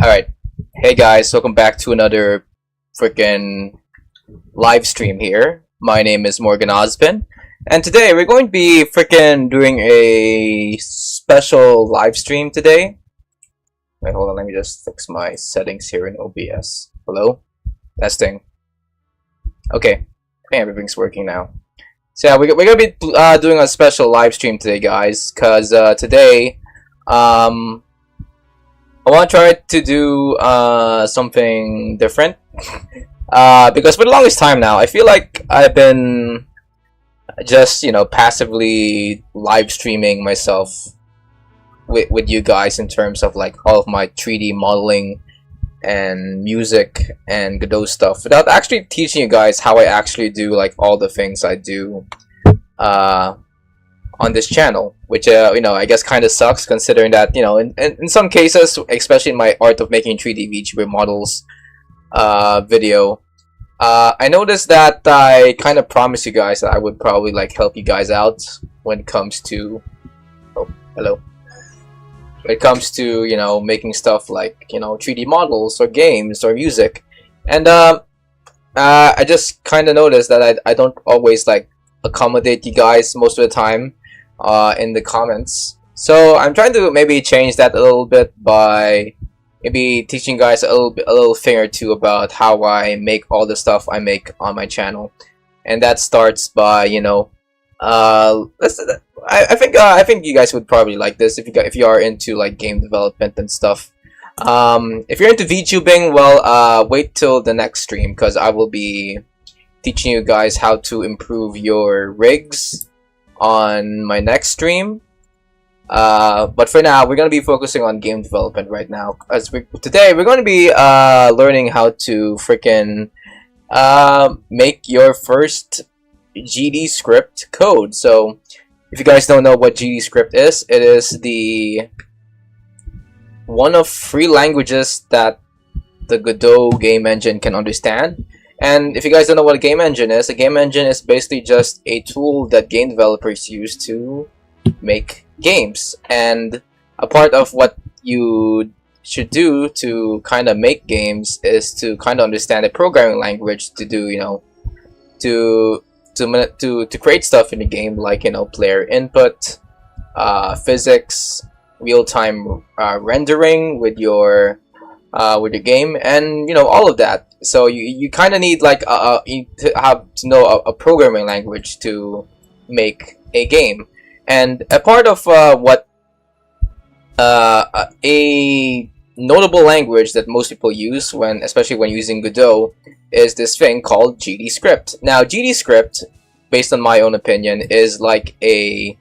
Alright, hey guys, welcome back to another freaking live stream here. My name is Morgan Ozpin, and today we're going to be freaking doing a special live stream today. Wait, hold on, let me just fix my settings here in OBS. Hello? Testing. Okay, I think everything's working now. So yeah, we're gonna be doing a special live stream today, guys, because today, I want to try to do something different. Because for the longest time now, I feel like I've been just, passively live streaming myself with you guys in terms of like all of my 3D modeling and music and Godot stuff without actually teaching you guys how I actually do like all the things I do on this channel, which I guess kind of sucks considering that in some cases, especially in my art of making 3D VTuber models video, I noticed that I kind of promised you guys that I would probably like help you guys out when it comes to when it comes to making stuff like 3D models or games or music, and I just kind of noticed that I don't always like accommodate you guys most of the time in the comments. So I'm trying to maybe change that a little bit by maybe teaching you guys a little thing or two about how I make all the stuff I make on my channel, and that starts by I think you guys would probably like this if you are into like game development and stuff. If you're into VTubing, well, wait till the next stream because I will be teaching you guys how to improve your rigs on my next stream. But for now, we're gonna be focusing on game development right now. Today we're going to be learning how to freaking make your first GDScript code. So if you guys don't know what GDScript is, it is the one of 3 languages that the Godot game engine can understand. And if you guys don't know what a game engine is basically just a tool that game developers use to make games. And a part of what you should do to kind of make games is to kind of understand a programming language to do, to create stuff in the game, like player input, physics, real-time rendering with your game, and all of that. So you kind of need like you have to know a programming language to make a game. And a part of what a notable language that most people use especially when using Godot, is this thing called GDScript. Now GDScript, based on my own opinion, is like a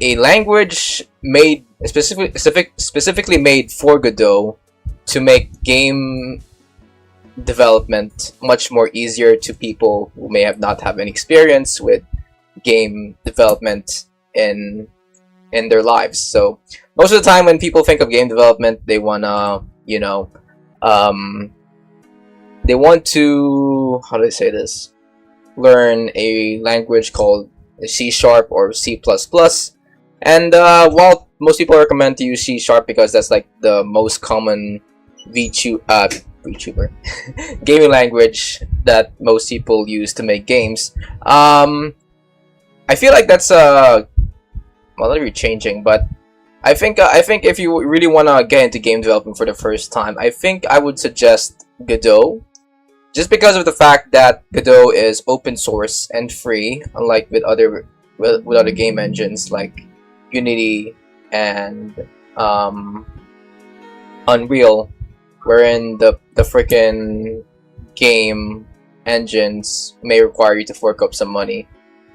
language made specifically made for Godot to make game development much more easier to people who may not have any experience with game development in their lives. So most of the time when people think of game development, they wanna they want to, how do I say this, learn a language called C# or C++. And while most people recommend to use C# because that's like the most common VTuber gaming language that most people use to make games, I feel like that's well, not really changing, but I think if you really want to get into game development for the first time, I think I would suggest Godot, just because of the fact that Godot is open source and free, unlike with other game engines like Unity and Unreal, wherein the freaking game engines may require you to fork up some money.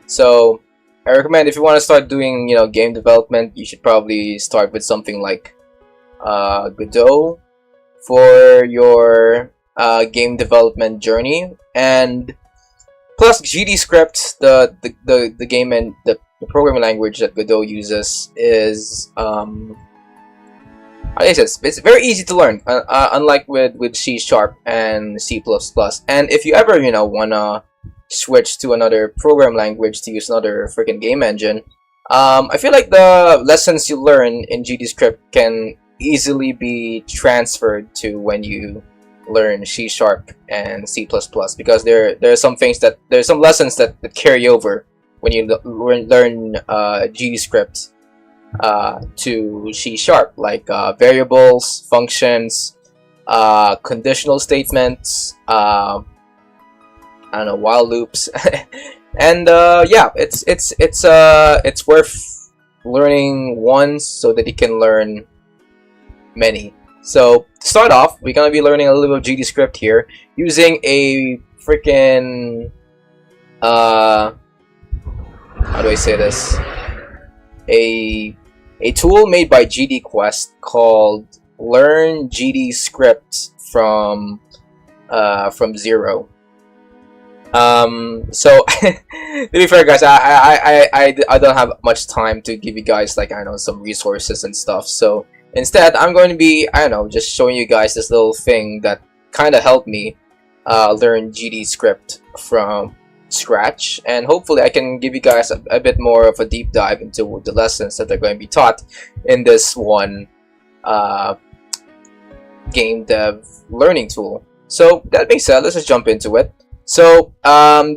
So I recommend, if you want to start doing game development, you should probably start with something like Godot for your game development journey. And plus GDScript, the game and the programming language that Godot uses, is like I said, it's very easy to learn, unlike with C# and C++. And if you ever wanna switch to another program language to use another freaking game engine, I feel like the lessons you learn in GDScript can easily be transferred to when you learn C# and C++, because there are some things that there's some lessons that carry over when you learn GDScript to C#, like variables, functions, conditional statements, I don't know, while loops, and yeah, it's worth learning once so that you can learn many. So to start off, we're gonna be learning a little bit of GDScript here using a freaking how do I say this? A tool made by GDQuest called Learn GDScript from zero. So to be fair, guys, I don't have much time to give you guys, like, I know, some resources and stuff. So instead, I'm going to be, I don't know, just showing you guys this little thing that kind of helped me learn GDScript from scratch, and hopefully I can give you guys a bit more of a deep dive into the lessons that are going to be taught in this one game dev learning tool. So that being said, let's just jump into it. So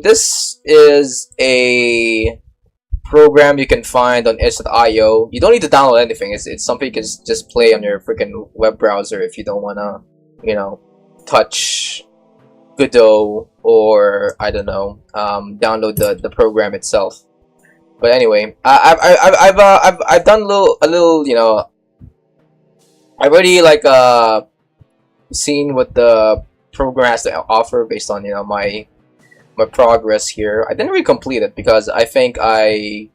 this is a program you can find on itch.io. You don't need to download anything. It's something you can just play on your freaking web browser if you don't wanna, you know, touch Godot, or I don't know, download the program itself. But anyway, I've done a little, you know, I've already like seen what the program has to offer based on, you know, my progress here. I didn't really complete it because I think I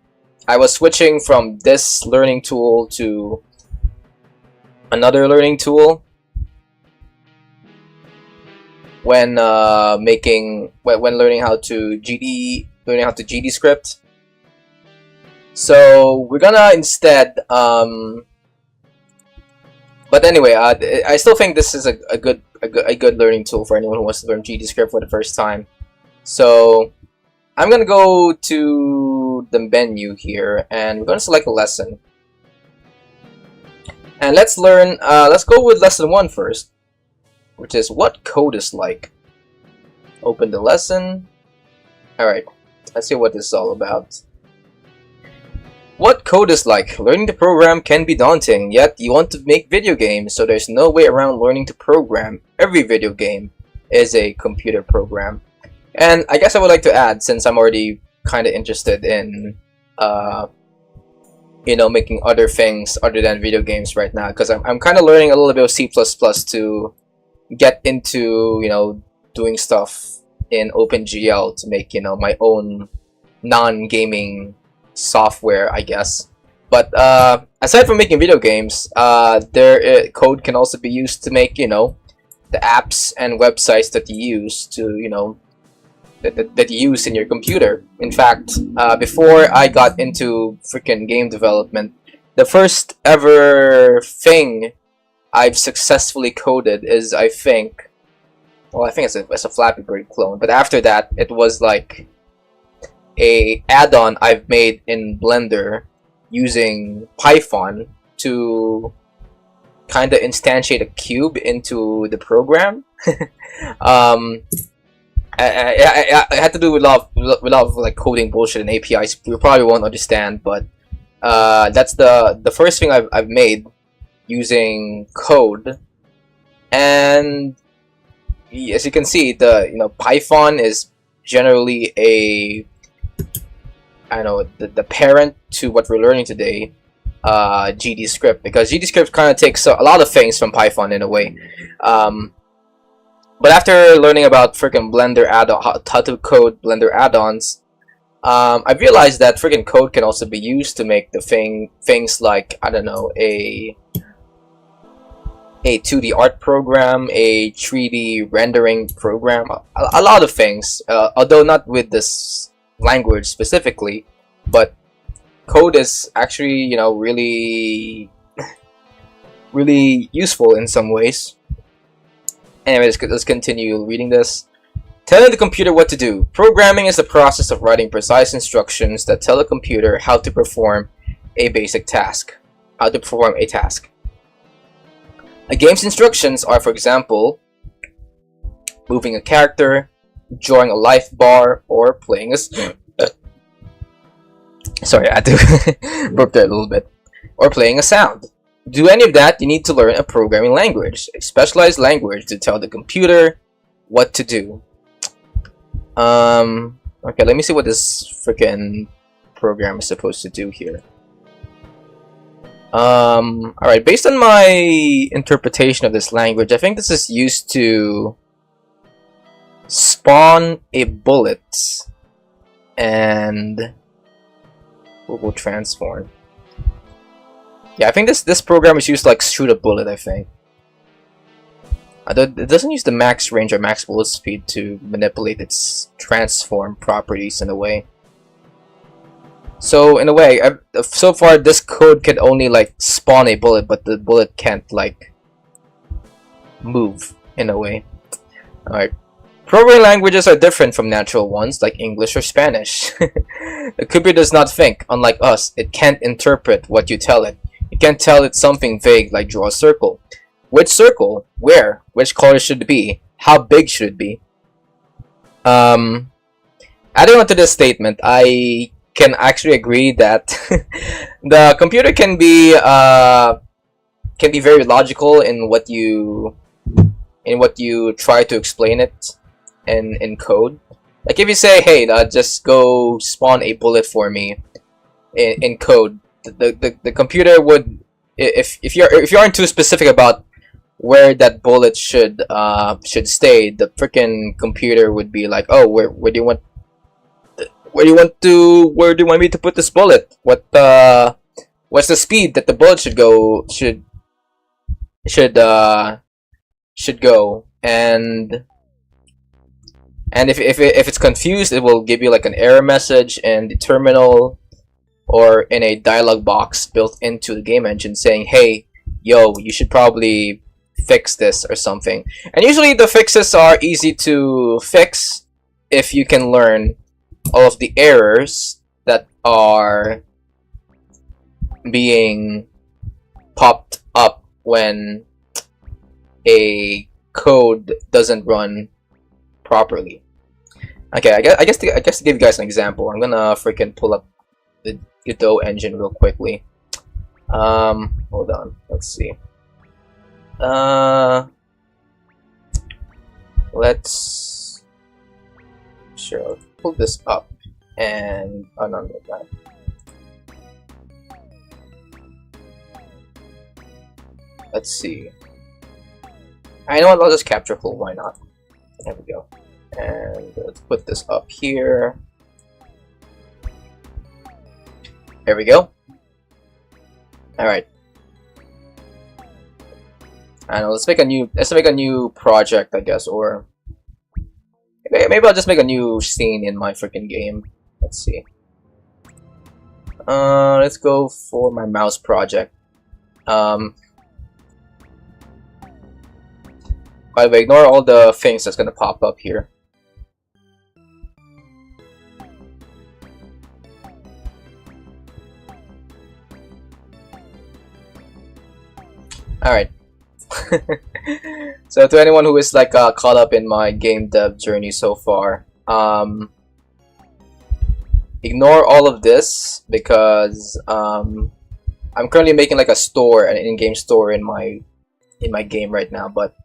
was switching from this learning tool to another learning tool when learning how to GDScript. So we're gonna instead but anyway, I still think this is a good learning tool for anyone who wants to learn GDScript for the first time. So I'm gonna go to the menu here, and we're gonna select a lesson, and let's learn. Let's go with lesson 1 first, which is what code is like. Open the lesson. Alright, let's see what this is all about. What code is like? Learning to program can be daunting, yet you want to make video games, so there's no way around learning to program. Every video game is a computer program. And I guess I would like to add, since I'm already kind of interested in you know, making other things other than video games right now, because I'm kind of learning a little bit of C++ to get into, you know, doing stuff in OpenGL to make, you know, my own non-gaming software, I guess. But aside from making video games, code can also be used to make, you know, the apps and websites that you use to, you know, that you use in your computer. In fact, before I got into freaking game development, the first ever thing I've successfully coded is, I think it's a Flappy Bird clone. But after that, it was like a add-on I've made in Blender using Python to kind of instantiate a cube into the program. I had to do with a lot of like coding bullshit and APIs you probably won't understand, but that's the first thing I've made using code. And as you can see, Python is generally the parent to what we're learning today, GDScript, because GDScript kind of takes a lot of things from Python in a way. But after learning about freaking Blender how to code Blender add-ons, I realized that freaking code can also be used to make the things like, I don't know, a 2D art program, a 3D rendering program, a lot of things, although not with this language specifically, but code is actually, you know, really really useful in some ways. Anyways, let's continue reading this. Telling the computer what to do. Programming is the process of writing precise instructions that tell a computer how to perform a basic task. How to perform a task. A game's instructions are, for example, moving a character, drawing a life bar, or playing a... Sorry, I had to burp there a little bit. Or playing a sound. To do any of that, you need to learn a programming language, a specialized language to tell the computer what to do. Okay, let me see what this freaking program is supposed to do here. Alright, based on my interpretation of this language, I think this is used to spawn a bullet and will transform. Yeah, I think this program is used to like shoot a bullet, I think. It doesn't use the max range or max bullet speed to manipulate its transform properties in a way. So in a way, so far this code can only like spawn a bullet, but the bullet can't like move in a way. Alright. Programming languages are different from natural ones like English or Spanish. The computer does not think, unlike us. It can't interpret what you tell it. You can't tell it something vague like draw a circle. Which circle? Where? Which color should it be? How big should it be? Adding on to this statement, I can actually agree that the computer can be very logical in what you try to explain it in code. Like if you say, hey, just go spawn a bullet for me in code, the computer would, if you aren't too specific about where that bullet should stay, the freaking computer would be like, oh, where do you want me to put this bullet? What's the speed that the bullet should go and if it's confused, it will give you like an error message in the terminal or in a dialog box built into the game engine saying, hey, yo, you should probably fix this or something. And usually the fixes are easy to fix if you can learn all of the errors that are being popped up when a code doesn't run properly. Okay, I guess to give you guys an example, I'm gonna freaking pull up the Godot engine real quickly. Hold on, let's see. Let's sure pull this up and oh no, that. Let's see. I know what, I'll just capture full, why not? There we go. And let's put this up here. There we go. Alright. I know, let's make a new project, I guess, or maybe I'll just make a new scene in my freaking game. Let's see. Let's go for my mouse project. By the way, ignore all the things that's gonna pop up here. Alright. So to anyone who is like caught up in my game dev journey so far, ignore all of this because I'm currently making like a store, an in-game store in my game right now. But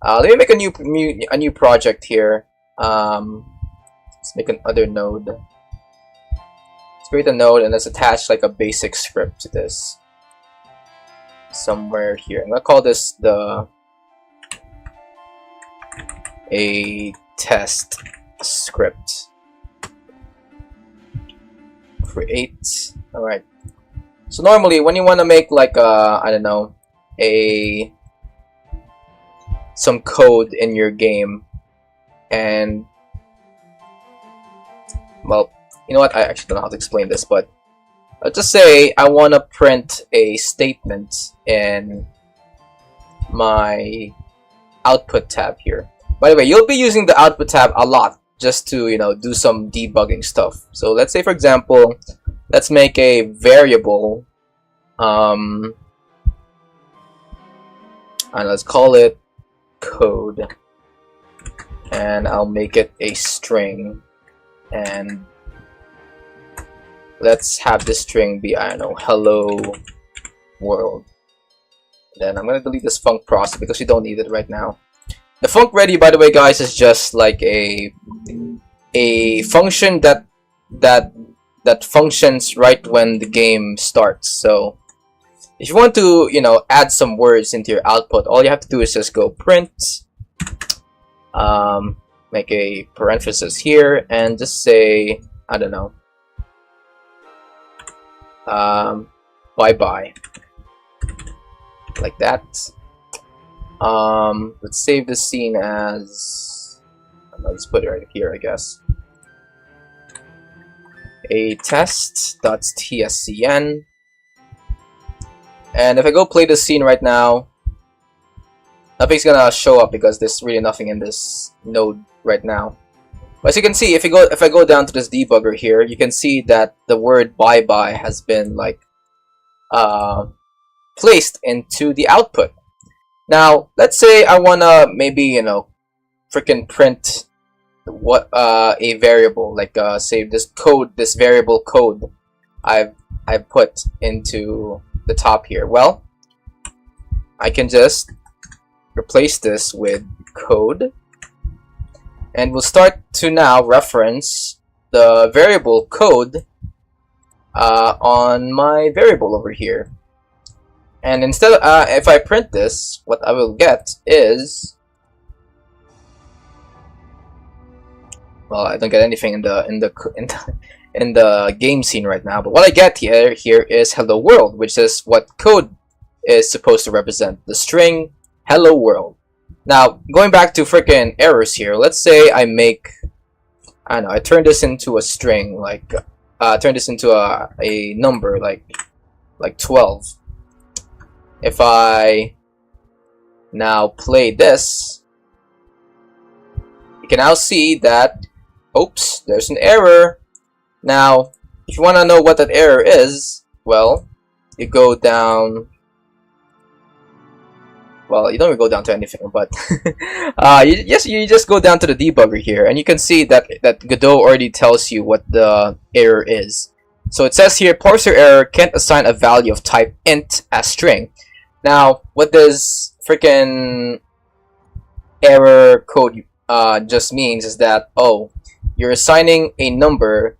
let me make a new project here. Let's make another node. Let's create a node and let's attach like a basic script to this. Somewhere here. I'm gonna call this a test script. Create. Alright. So normally when you wanna make like I don't know, some code in your game, and well, you know what, I actually don't know how to explain this, but let's just say I want to print a statement in my output tab here. By the way, you'll be using the output tab a lot just to, you know, do some debugging stuff. So let's say, for example, let's make a variable, and let's call it code, and I'll make it a string, and let's have this string be, I don't know, hello world. Then I'm gonna delete this func process because we don't need it right now. The func ready, by the way, guys, is just like a function that functions right when the game starts. So if you want to, you know, add some words into your output, all you have to do is just go print, make a parenthesis here, and just say, I don't know, bye bye, like that. Let's save this scene as, let's put it right here, I guess. A test.tscn. And if I go play this scene right now, nothing's gonna show up because there's really nothing in this node right now. But as you can see, if I go down to this debugger here, you can see that the word bye bye has been like placed into the output. Now, let's say I wanna maybe, you know, freaking print what a variable, like say this variable code I've put into the top here. Well, I can just replace this with code, and we'll start to now reference the variable code on my variable over here. And instead, if I print this, what I will get is, well, I don't get anything in the game scene right now. But what I get here is hello world, which is what code is supposed to represent, the string hello world. Now, going back to freaking errors here, let's say I make, I don't know, I turn this into a string, like turn this into a number like 12. If I now play this, you can now see that, oops, there's an error. Now, if you want to know what that error is, well, you go down, well, you don't even go down to anything, but you just go down to the debugger here, and you can see that Godot already tells you what the error is. So it says here, parser error, can't assign a value of type int as string. Now, what this freaking error code just means is that, oh, you're assigning a number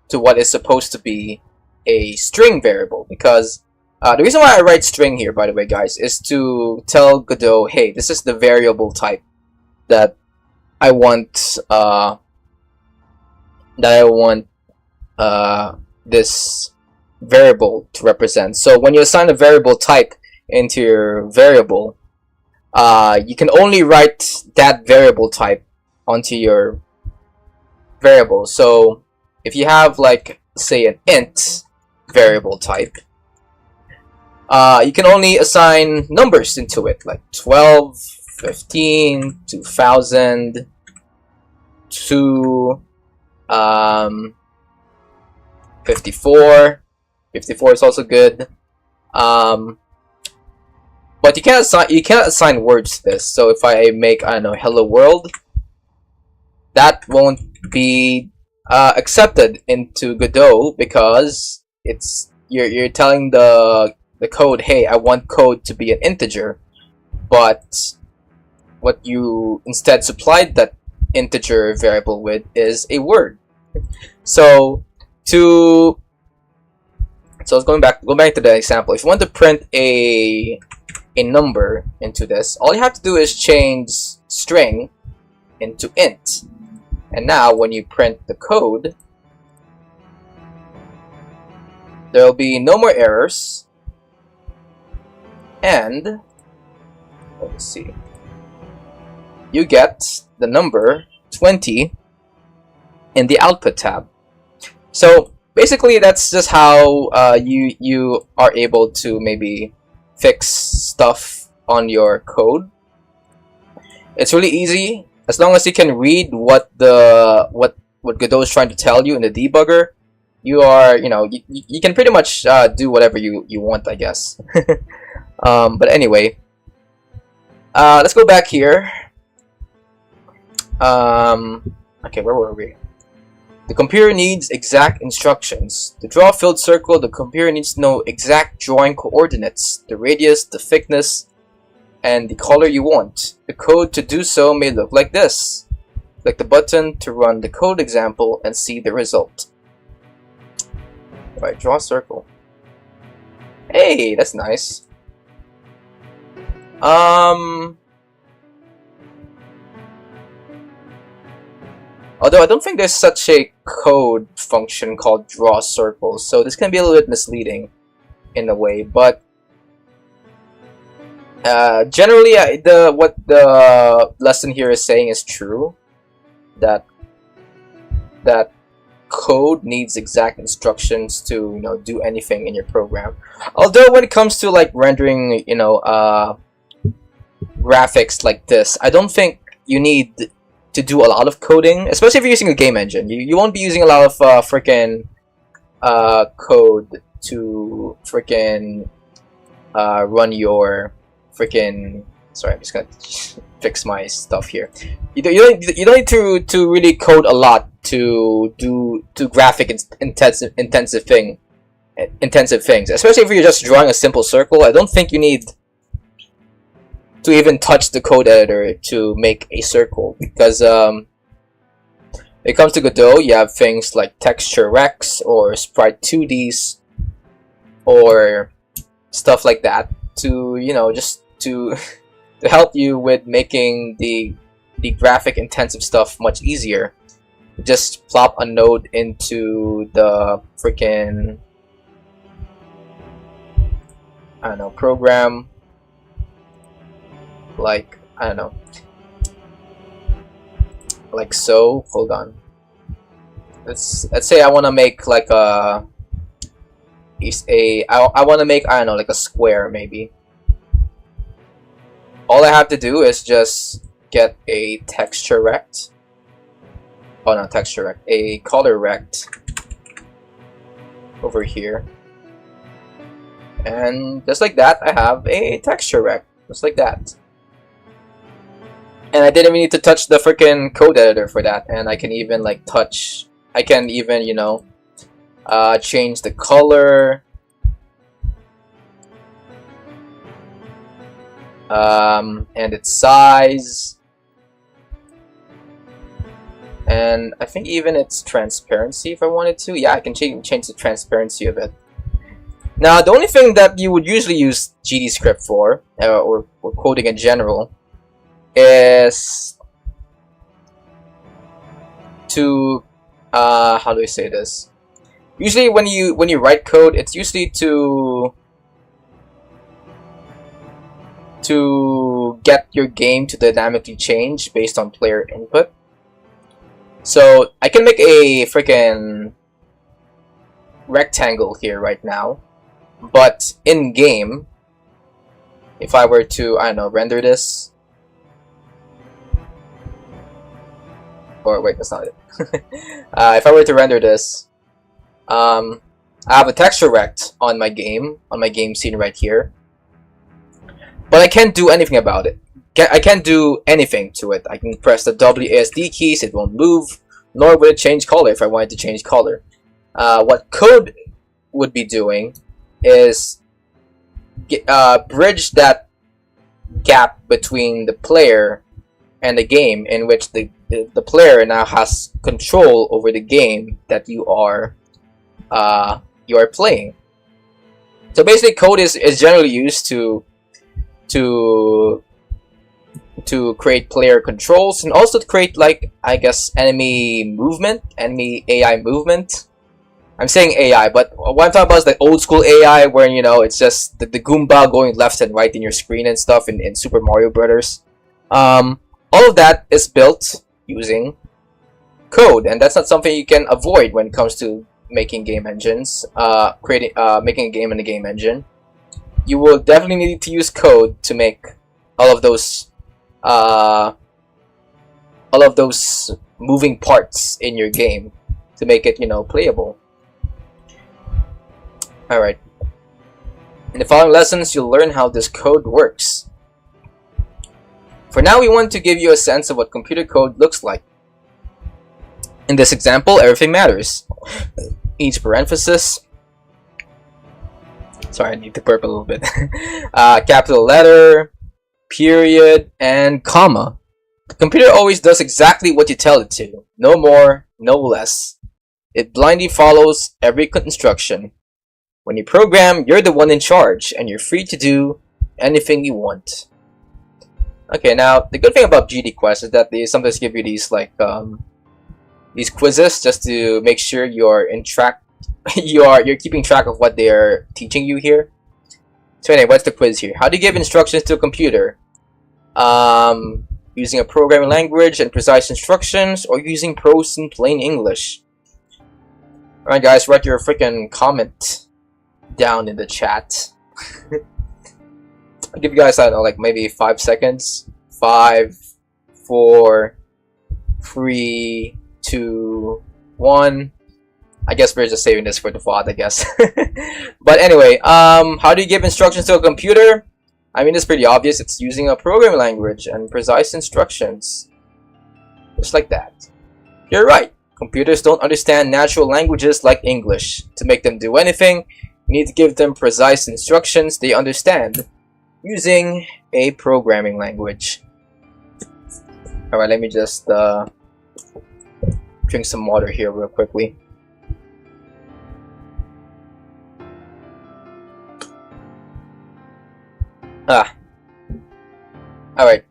to what is supposed to be a string variable. Because the reason why I write string here, by the way, guys, is to tell Godot, hey, this is the variable type that I want this variable to represent. So when you assign a variable type into your variable, you can only write that variable type onto your variable. So if you have, like, say an int variable type, you can only assign numbers into it, like 12, 15, 2000, 2, 54. 54 is also good. But you can't assign words to this. So if I make, I don't know, hello world, that won't be accepted into Godot because you're telling the code, hey, I want code to be an integer, but what you instead supplied that integer variable with is a word. So let's go back to the example. If you want to print a number into this, all you have to do is change string into int. And now when you print the code, there will be no more errors. And let's see, you get the number 20 in the output tab. So basically, that's just how you are able to maybe fix stuff on your code. It's really easy. As long as you can read what Godot is trying to tell you in the debugger, you are, you can pretty much do whatever you want, I guess. But anyway, let's go back here. Okay, where were we? The computer needs exact instructions. To draw a filled circle, the computer needs to know exact drawing coordinates, the radius, the thickness, and the color you want. The code to do so may look like this. Click the button to run the code example and see the result. Alright, draw a circle. Hey, that's nice. Although I don't think there's such a code function called draw circles, so this can be a little bit misleading in a way, but generally what the lesson here is saying is true, that code needs exact instructions to do anything in your program. Although when it comes to like rendering graphics like this, I don't think you need to do a lot of coding, especially if you're using a game engine. You won't be using a lot of freaking code to freaking run your freaking. Sorry, I'm just gonna fix my stuff here. You don't need to really code a lot to do graphic intensive things. Especially if you're just drawing a simple circle, I don't think you need to even touch the code editor to make a circle, because when it comes to Godot, you have things like texture Rex or sprite 2Ds or stuff like that to just to help you with making the graphic intensive stuff much easier. Just plop a node into the freaking, I don't know, program, like, I don't know, like so. Hold on, let's say I want to make like I want to make, I don't know, like a square maybe. All I have to do is just get a texture rect. Oh, not texture rect, a color rect over here, and just like that I have a texture rect, just like that. And I didn't even need to touch the freaking code editor for that. And I can even like I can even change the color, and its size, and I think even its transparency if I wanted to. Yeah, I can change the transparency of it. Now, the only thing that you would usually use GDScript for, or coding in general, is to how do I say this? Usually when you write code, it's usually to get your game to dynamically change based on player input. So I can make a freaking rectangle here right now, but in game, if I were to, I don't know, render this, or wait, that's not it. If I were to render this, I have a texture rect on my game scene right here, but I can't do anything about it. I can't do anything to it. I can press the WASD keys, it won't move, nor will it change color if I wanted to change color. What code would be doing is bridge that gap between the player and the game, in which the player now has control over the game that you are playing. So basically, code is generally used to create player controls, and also to create, like, I guess, enemy AI movement. I'm saying AI, but what I'm talking about is the old school AI, where it's just the Goomba going left and right in your screen and stuff in Super Mario Brothers. All of that is built using code, and that's not something you can avoid when it comes to making game engines. Making a game in a game engine, you will definitely need to use code to make all of those all of those moving parts in your game to make it, you know, playable. Alright. In the following lessons, you'll learn how this code works. For now, we want to give you a sense of what computer code looks like. In this example, everything matters. Each parenthesis, sorry, I need to burp a little bit. Capital letter, period, and comma. The computer always does exactly what you tell it to. No more, no less. It blindly follows every instruction. When you program, you're the one in charge, and you're free to do anything you want. Okay, now, the good thing about GDQuest is that they sometimes give you these, like, these quizzes just to make sure you're in track, you're keeping track of what they're teaching you here. So anyway, what's the quiz here? How do you give instructions to a computer? Using a programming language and precise instructions, or using prose in plain English? Alright guys, write your freaking comment down in the chat. I'll give you guys, I don't know, like maybe 5 seconds. 5, 4, 3, 2, 1. I guess we're just saving this for the VOD, I guess. But anyway, how do you give instructions to a computer? I mean, it's pretty obvious. It's using a programming language and precise instructions. Just like that. You're right. Computers don't understand natural languages like English. To make them do anything, you need to give them precise instructions they understand, using a programming language. Alright, let me just drink some water here real quickly. Alright,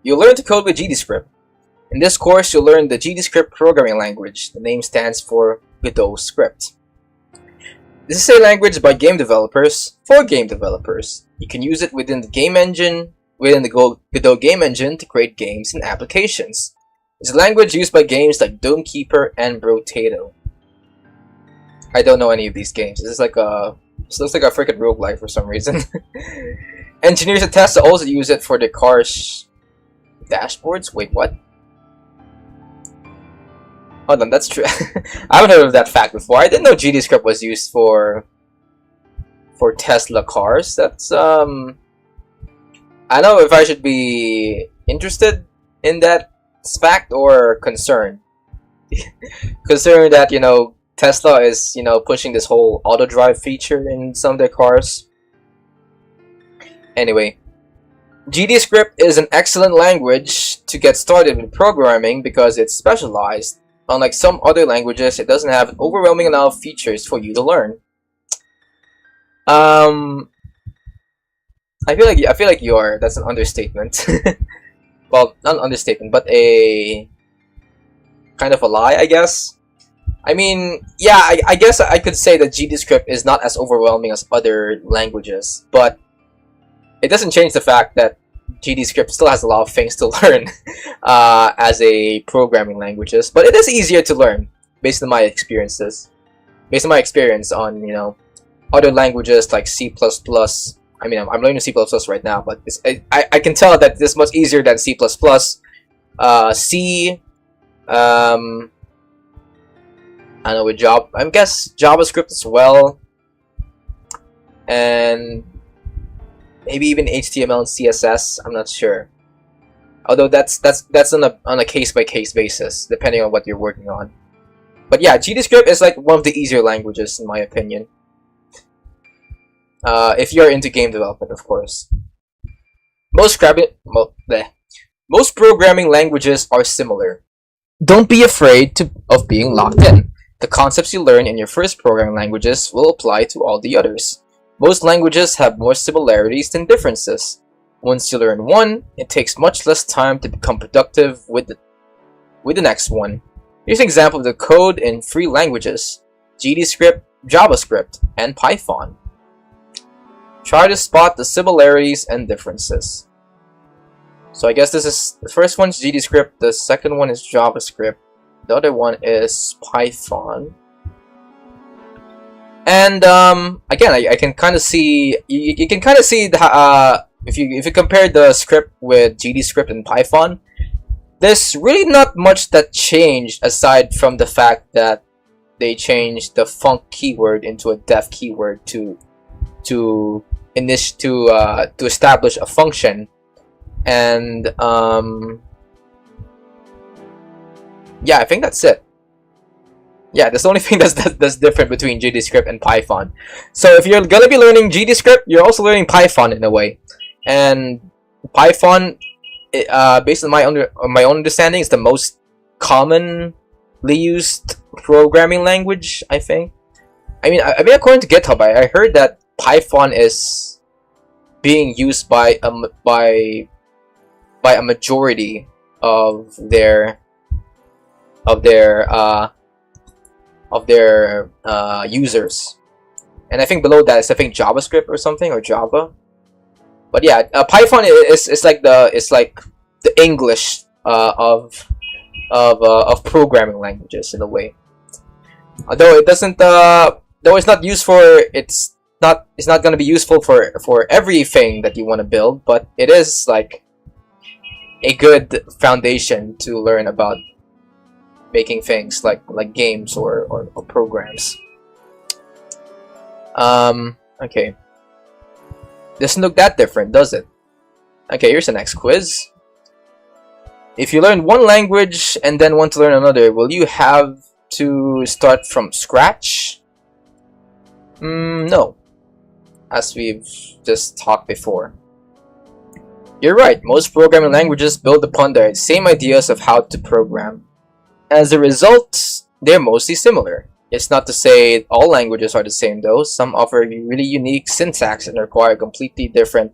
you'll learn to code with GDScript. In this course, you'll learn the GDScript programming language. The name stands for GDScript. This is a language by game developers for game developers. You can use it within the game engine, Godot game engine to create games and applications. It's a language used by games like Domekeeper and Brotato. I don't know any of these games. This looks like a freaking roguelike for some reason. Engineers at Tesla also use it for their cars' dashboards. Wait, what? Hold on, that's true. I haven't heard of that fact before. I didn't know GDScript was used for Tesla cars. That's I don't know if I should be interested in that fact or concerned. Considering that, you know, Tesla is, you know, pushing this whole auto drive feature in some of their cars. Anyway, GDScript is an excellent language to get started with programming because it's specialized. Unlike some other languages, it doesn't have an overwhelming amount of features for you to learn. I feel like you are. That's an understatement. Well, not an understatement, but a kind of a lie, I guess. I mean, yeah, I guess I could say that GDScript is not as overwhelming as other languages, but it doesn't change the fact that GDScript still has a lot of things to learn as a programming languages, but it is easier to learn based on my experiences. Based on my experience on, you know, other languages like C++. I mean, I'm learning C++ right now, but I can tell that this is much easier than C++. C, I know with I guess JavaScript as well, and maybe even HTML and CSS. I'm not sure. Although that's on a case-by-case basis, depending on what you're working on. But yeah, GDScript is like one of the easier languages in my opinion. If you're into game development, of course. Most programming languages are similar. Don't be afraid of being locked in. The concepts you learn in your first programming languages will apply to all the others. Most languages have more similarities than differences. Once you learn one, it takes much less time to become productive with the next one. Here's an example of the code in 3 languages: GDScript, JavaScript, and Python. Try to spot the similarities and differences. So I guess this is the first one's GDScript, the second one is JavaScript, the other one is Python. And again, I can kind of see you can kind of see the if you compare the script with GDScript and Python, there's really not much that changed aside from the fact that they changed the func keyword into a def keyword to establish a function. And yeah, I think that's it. Yeah, that's the only thing that's different between GDScript and Python. So if you're gonna be learning GDScript, you're also learning Python in a way. And Python, based on my own understanding, is the most commonly used programming language, I think. I mean, according to GitHub, I heard that Python is being used by a majority of their users, and I think below that is, I think, JavaScript or something, or Java. But yeah, Python is like the English of programming languages in a way. Although it doesn't, though it's not used for, it's not going to be useful for everything that you want to build, but it is like a good foundation to learn about making things like games or programs. Okay. Doesn't look that different, does it? Okay, here's the next quiz. If you learn one language and then want to learn another, will you have to start from scratch? No. As we've just talked before. You're right, most programming languages build upon the same ideas of how to program. As a result, they're mostly similar. It's not to say all languages are the same though. Some offer really unique syntax and require a completely different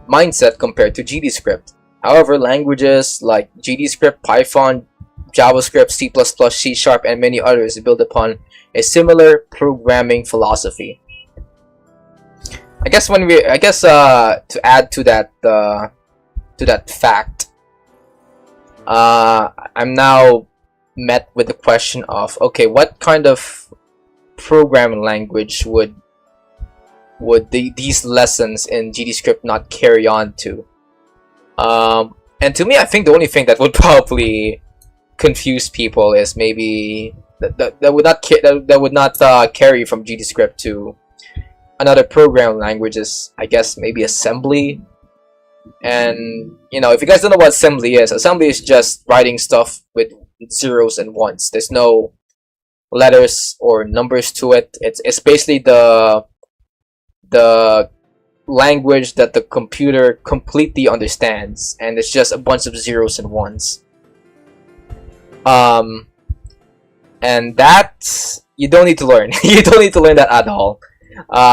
mindset compared to GDScript. However, languages like GDScript, Python, JavaScript, C++, C#, and many others build upon a similar programming philosophy. I guess to add to that fact, I'm now met with the question of, okay, what kind of programming language would these lessons in GDScript not carry on to? And to me, I think the only thing that would probably confuse people is maybe that would not carry from GDScript to another programming language is, I guess, maybe assembly. And you know, if you guys don't know what assembly is just writing stuff with zeros and ones. There's no letters or numbers to it. It's basically the language that the computer completely understands, and it's just a bunch of zeros and ones. And that you don't need to learn. You don't need to learn that at all,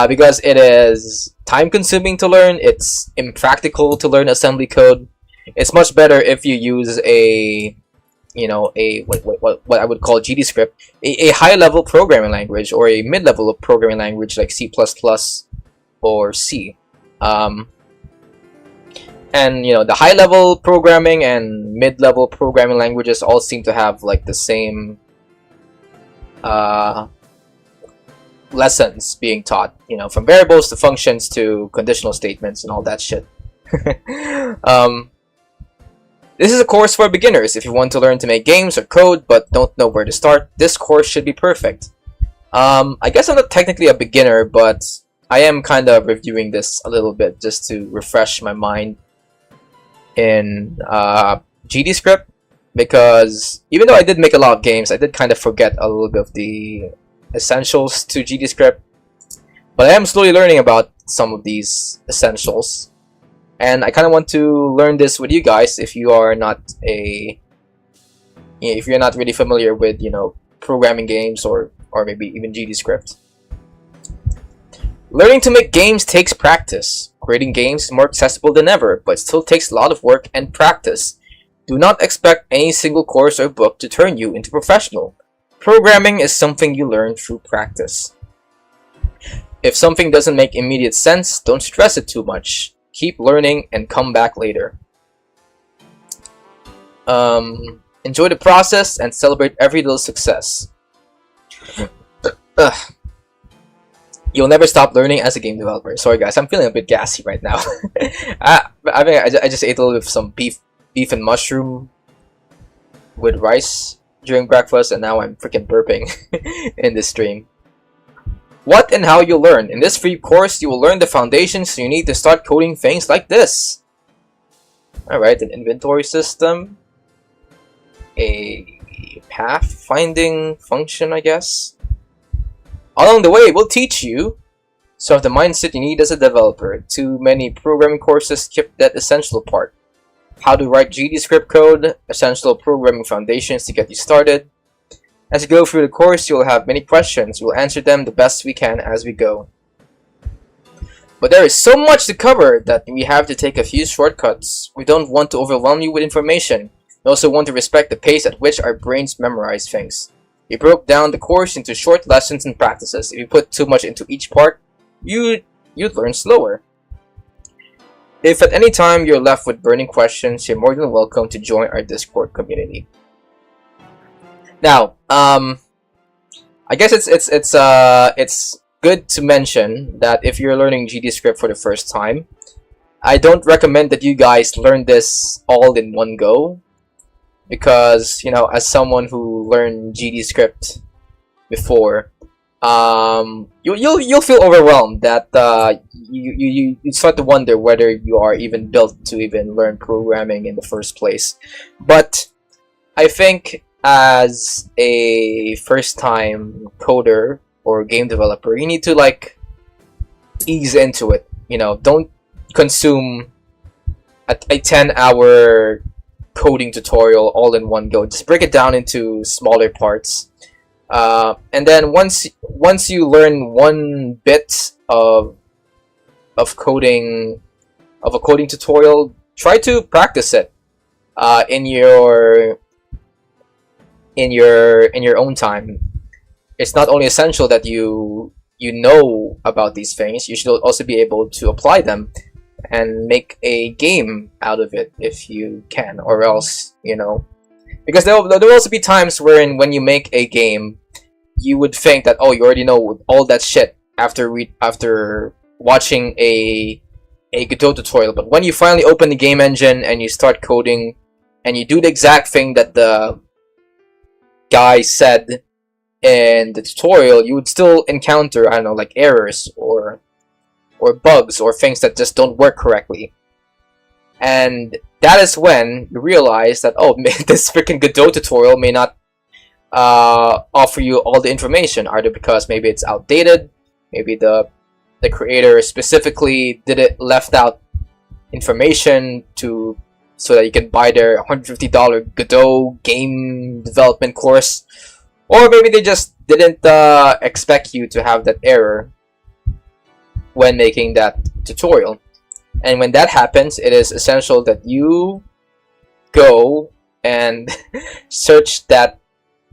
because it is time-consuming to learn. It's impractical to learn assembly code. It's much better if you use a what I would call GDScript, a high-level programming language, or a mid-level programming language like C++ or C. And you know, the high-level programming and mid-level programming languages all seem to have like the same lessons being taught. You know, from variables to functions to conditional statements and all that shit. This is a course for beginners. If you want to learn to make games or code but don't know where to start, this course should be perfect. I guess I'm not technically a beginner, but I am kind of reviewing this a little bit just to refresh my mind in GDScript, because even though I did make a lot of games, I did kind of forget a little bit of the essentials to GDScript. But I am slowly learning about some of these essentials. And I kind of want to learn this with you guys if you are not if you're not really familiar with, you know, programming games or maybe even GDScript. Learning to make games takes practice. Creating games is more accessible than ever, but still takes a lot of work and practice. Do not expect any single course or book to turn you into a professional. Programming is something you learn through practice. If something doesn't make immediate sense, don't stress it too much. Keep learning and come back later. Enjoy the process and celebrate every little success. You'll never stop learning as a game developer. Sorry guys, I'm feeling a bit gassy right now. I just ate a little bit of some beef beef and mushroom with rice during breakfast, and now I'm freaking burping in this stream. What and how you learn. In this free course, you will learn the foundations you need to start coding things like this. Alright, an inventory system, a path finding function, I guess. Along the way, we'll teach you some of the mindset you need as a developer. Too many programming courses skip that essential part. How to write GDScript code, essential programming foundations to get you started. As you go through the course, you'll have many questions. We'll answer them the best we can as we go. But there is so much to cover that we have to take a few shortcuts. We don't want to overwhelm you with information. We also want to respect the pace at which our brains memorize things. We broke down the course into short lessons and practices. If you put too much into each part, you'd learn slower. If at any time you're left with burning questions, you're more than welcome to join our Discord community. Now, I guess it's good to mention that if you're learning GDScript for the first time, I don't recommend that you guys learn this all in one go, because as someone who learned GDScript before, you'll feel overwhelmed that you start to wonder whether you are even built to even learn programming in the first place. But I think as a first-time coder or game developer, you need to ease into it. Don't consume a 10-hour coding tutorial all in one go. Just break it down into smaller parts, and then once you learn one bit of coding, of a coding tutorial, try to practice it in your own time. It's not only essential that you know about these things, you should also be able to apply them and make a game out of it if you can, or else, because there will also be times wherein when you make a game, you would think that, oh, you already know all that shit after watching a Godot tutorial. But when you finally open the game engine and you start coding and you do the exact thing that the guy said in the tutorial, you would still encounter, I don't know, errors or bugs or things that just don't work correctly. And that is when you realize that, oh, this freaking Godot tutorial may not offer you all the information, either because maybe it's outdated, maybe the creator specifically left out information so that you can buy their $150 Godot game development course, or maybe they just didn't expect you to have that error when making that tutorial. And when that happens, it is essential that you go and search the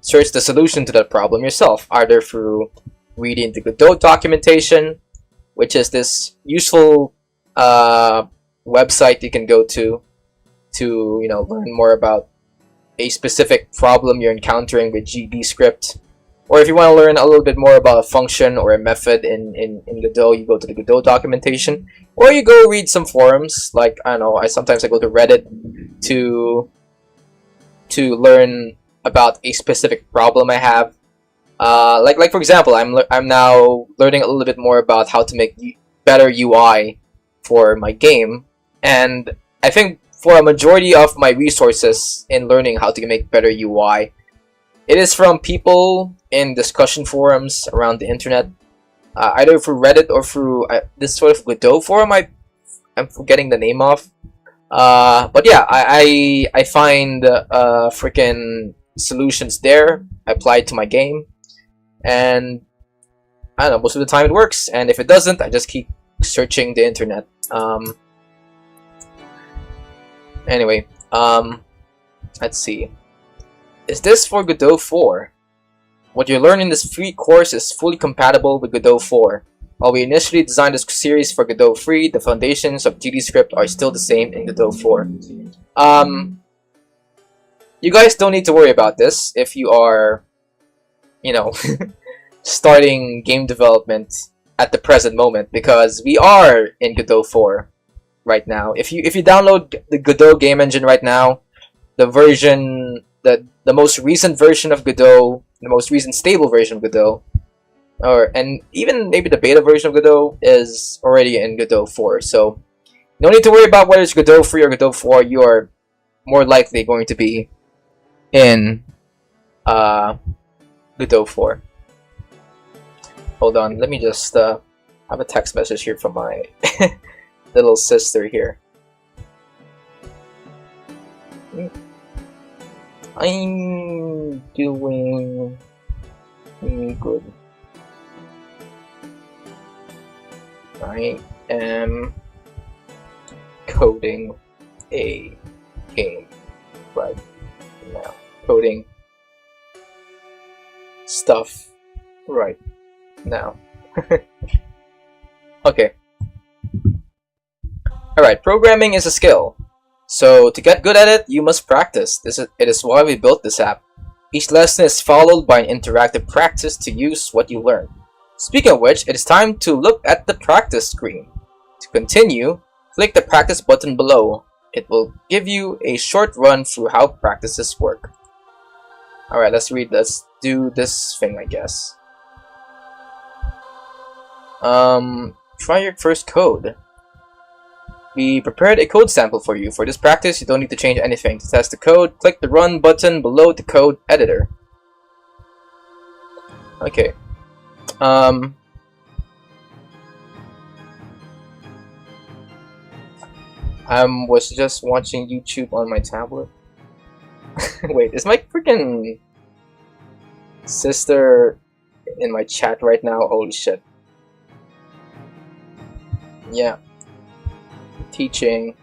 solution to that problem yourself, either through reading the Godot documentation, which is this useful website you can go to learn more about a specific problem you're encountering with GDScript. Or if you want to learn a little bit more about a function or a method in Godot, you go to the Godot documentation, or you go read some forums. I don't know, sometimes I go to Reddit to learn about a specific problem I have. Like for example, I'm now learning a little bit more about how to make better UI for my game, and I think for a majority of my resources in learning how to make better UI, it is from people in discussion forums around the internet, either through Reddit or through this sort of Godot forum I'm forgetting the name of. But yeah, I find freaking solutions there, I apply it to my game, and I don't know, most of the time it works, and if it doesn't, I just keep searching the internet. Anyway, let's see. Is this for Godot 4? What you learn in this free course is fully compatible with Godot 4. While we initially designed this series for Godot 3, the foundations of GDScript are still the same in Godot 4. You guys don't need to worry about this if you are, starting game development at the present moment, because we are in Godot 4. right now. If you download the Godot game engine right now, the version the most recent version of Godot, the most recent stable version of Godot, and even maybe the beta version of Godot is already in Godot 4. So no need to worry about whether it's Godot 3 or Godot 4. You are more likely going to be in Godot 4. Hold on, let me just have a text message here from my little sister here. I'm doing good. I am coding a game right now. Coding stuff right now. Okay. Alright, programming is a skill. So to get good at it, you must practice. It is why we built this app. Each lesson is followed by an interactive practice to use what you learn. Speaking of which, it is time to look at the practice screen. To continue, click the practice button below. It will give you a short run through how practices work. Alright, let's do this thing, I guess. Try your first code. We prepared a code sample for you. For this practice, you don't need to change anything. To test the code, click the Run button below the code editor. Okay. I was just watching YouTube on my tablet. Wait, is my freaking sister in my chat right now? Holy shit. Yeah. Teaching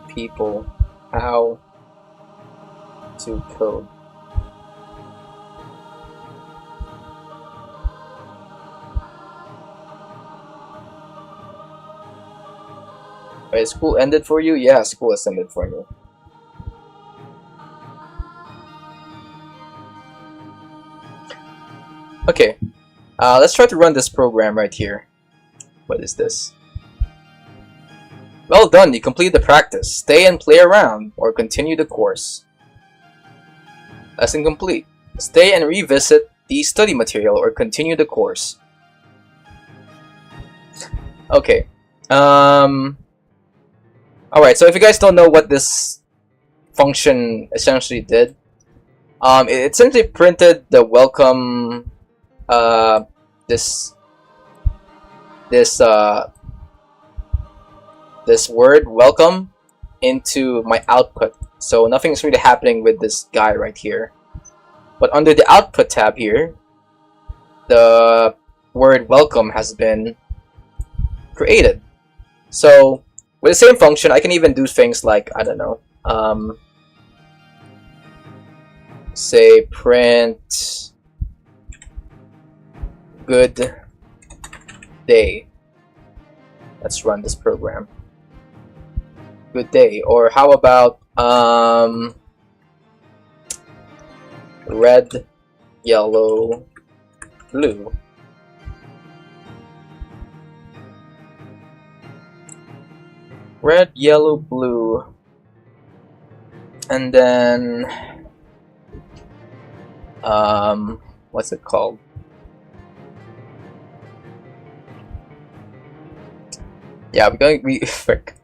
people how to code. Wait, school ended for you? Yeah, school has ended for me. Okay, let's try to run this program right here. What is this? Well done, you completed the practice. Stay and play around, or continue the course. Lesson complete. Stay and revisit the study material, or continue the course. Okay. Alright, so if you guys don't know what this function essentially did, it simply printed the welcome, this word welcome into my output. So nothing's really happening with this guy right here. But under the output tab here, the word welcome has been created. So with the same function, I can even do things like, I don't know, say print good day. Let's run this program. Good day. Or how about red, yellow, blue. Red, yellow, blue. And then what's it called? Yeah, frick.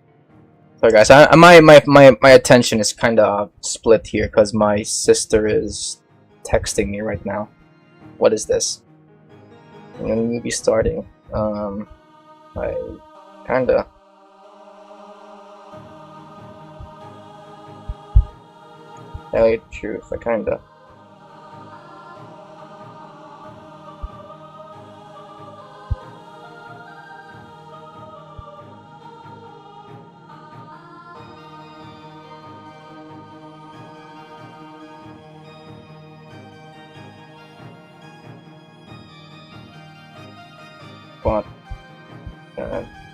Sorry guys, my attention is kind of split here because my sister is texting me right now. What is this? I'm gonna be starting. I kinda. Tell you the truth, I kinda. But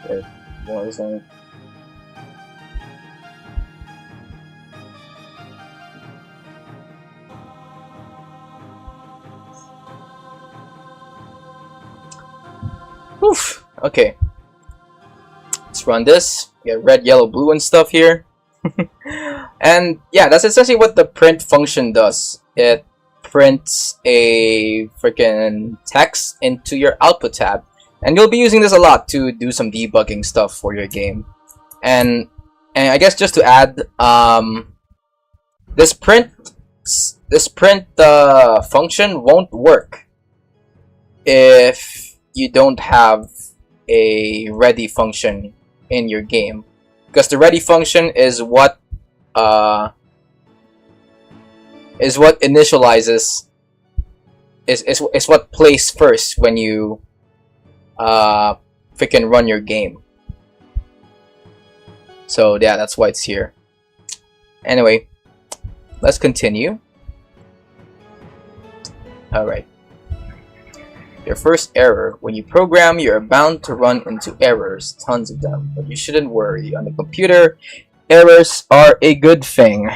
it wasn't. Oof. Okay. Let's run this. We get red, yellow, blue, and stuff here. And yeah, that's essentially what the print function does. It prints a freaking text into your output tab, and you'll be using this a lot to do some debugging stuff for your game. And I guess just to add, this print function won't work if you don't have a ready function in your game, because the ready function is what initializes, is what plays first when you freaking run your game. So yeah, that's why it's here. Anyway, let's continue. Alright. Your first error. When you program, you're bound to run into errors, tons of them, but you shouldn't worry. On the computer, errors are a good thing.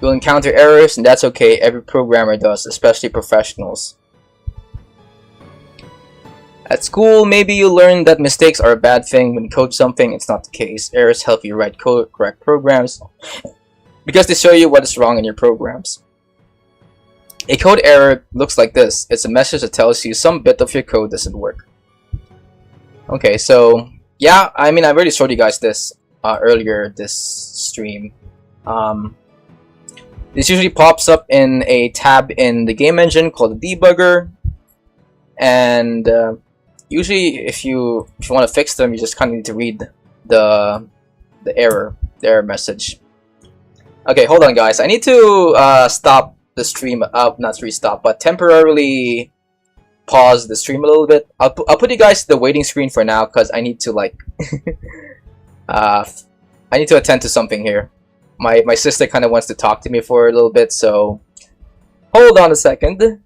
You'll encounter errors, and that's okay. Every programmer does, especially professionals. At school, maybe you learn that mistakes are a bad thing. When you code something, it's not the case. Errors help you write correct programs because they show you what is wrong in your programs. A code error looks like this. It's a message that tells you some bit of your code doesn't work. Okay, so yeah, I mean, I've already showed you guys this earlier this stream. This usually pops up in a tab in the game engine called the debugger, and usually if you want to fix them, you just kind of need to read the error message. Okay, hold on guys, I need to stop the stream, not restop, but temporarily pause the stream a little bit. I'll put you guys to the waiting screen for now, because I need to like I need to attend to something here. My sister kind of wants to talk to me for a little bit, so hold on a second.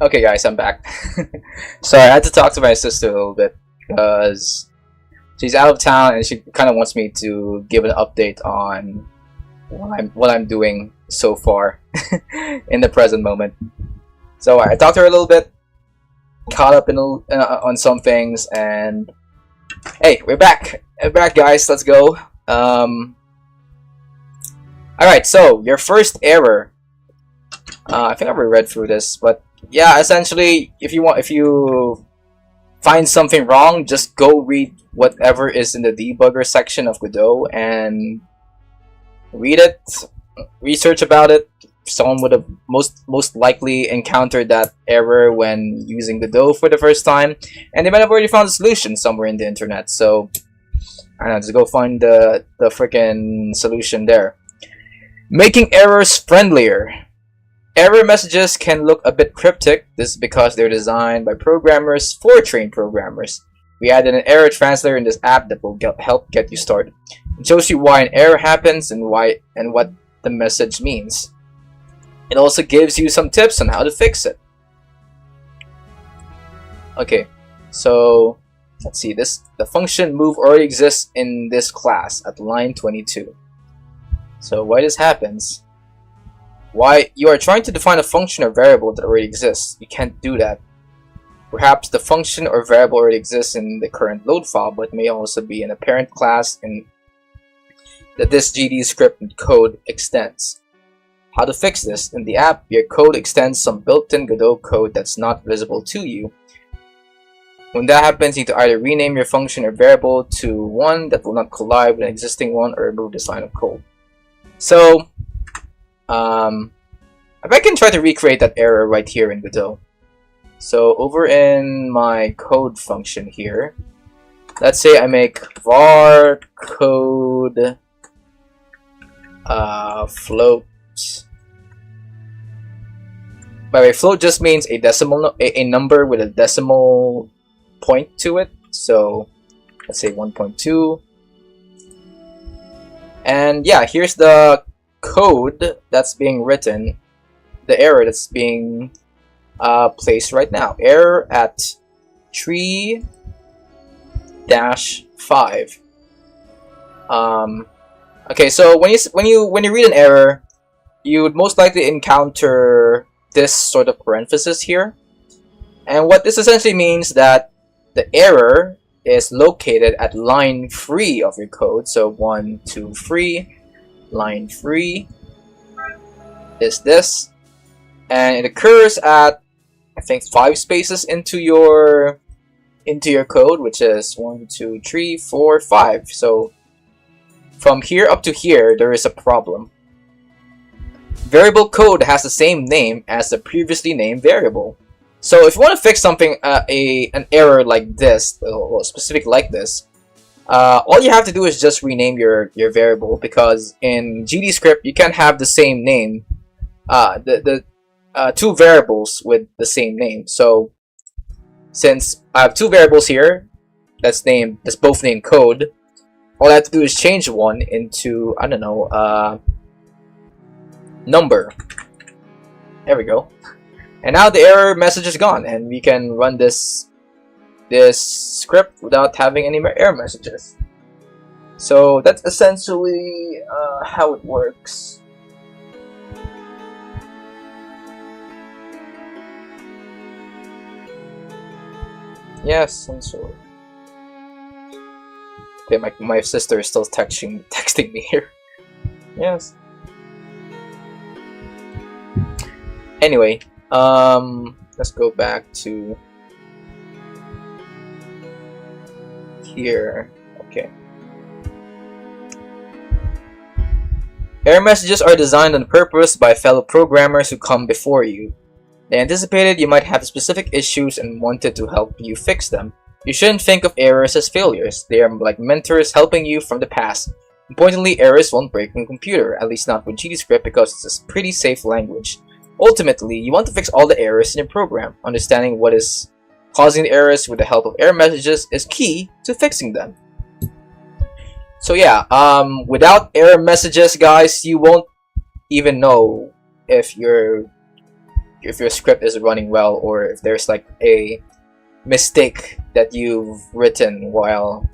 Okay, guys, I'm back. Sorry, I had to talk to my sister a little bit because she's out of town and she kind of wants me to give an update on what I'm doing so far in the present moment. So I talked to her a little bit, caught up on some things, and hey, we're back. We're back, guys. Let's go. All right. So your first error. I think I already read through this, but yeah, essentially, if you find something wrong, just go read whatever is in the debugger section of Godot and read it, research about it. Someone would have most likely encountered that error when using Godot for the first time, and they might have already found a solution somewhere in the internet. So I don't know, just go find the freaking solution there. Making errors friendlier. Error messages can look a bit cryptic. This is because they're designed by programmers for trained programmers. We added an error translator in this app that will help get you started. It shows you why an error happens and what the message means. It also gives you some tips on how to fix it. Okay, so let's see. The function move already exists in this class at line 22. So why this happens? Why you are trying to define a function or variable that already exists. You can't do that. Perhaps the function or variable already exists in the current load file, but may also be in a parent class in that this GDScript code extends. How to fix this? In the app, your code extends some built-in Godot code that's not visible to you. When that happens, you need to either rename your function or variable to one that will not collide with an existing one or remove this line of code. So, if I can try to recreate that error right here in Godot. So over in my code function here, let's say I make var code float. By the way, float just means a decimal, a number with a decimal point to it. So let's say 1.2. And yeah, here's the code that's being written, the error that's being placed right now. Error at tree-5. Okay, so when you read an error, you would most likely encounter this sort of parenthesis here, and what this essentially means that the error is located at line 3 of your code. So 1, 2, 3. Line 3 is this, and it occurs at I think 5 spaces into your code, which is 1, 2, 3, 4, 5. So from here up to here, there is a problem. Variable code has the same name as the previously named variable. So if you want to fix something, an error like this, or specific like this, all you have to do is just rename your variable, because in GDScript you can't have the same name, two variables with the same name. So since I have two variables here that's both named code, all I have to do is change one into, I don't know, number. There we go. And now the error message is gone, and we can run this script without having any more error messages. So that's essentially how it works. Yes, essentially. Okay, my sister is still texting me here. Yes. Anyway, let's go back to here. Okay. Error messages are designed on purpose by fellow programmers who come before you. They anticipated you might have specific issues and wanted to help you fix them. You shouldn't think of errors as failures. They are like mentors helping you from the past. Importantly, errors won't break a computer, at least not with GDScript, because it's a pretty safe language. Ultimately, you want to fix all the errors in your program. Understanding what is causing the errors with the help of error messages is key to fixing them. So yeah, without error messages, guys, you won't even know if your if your script is running well, or if there's like a mistake that you've written while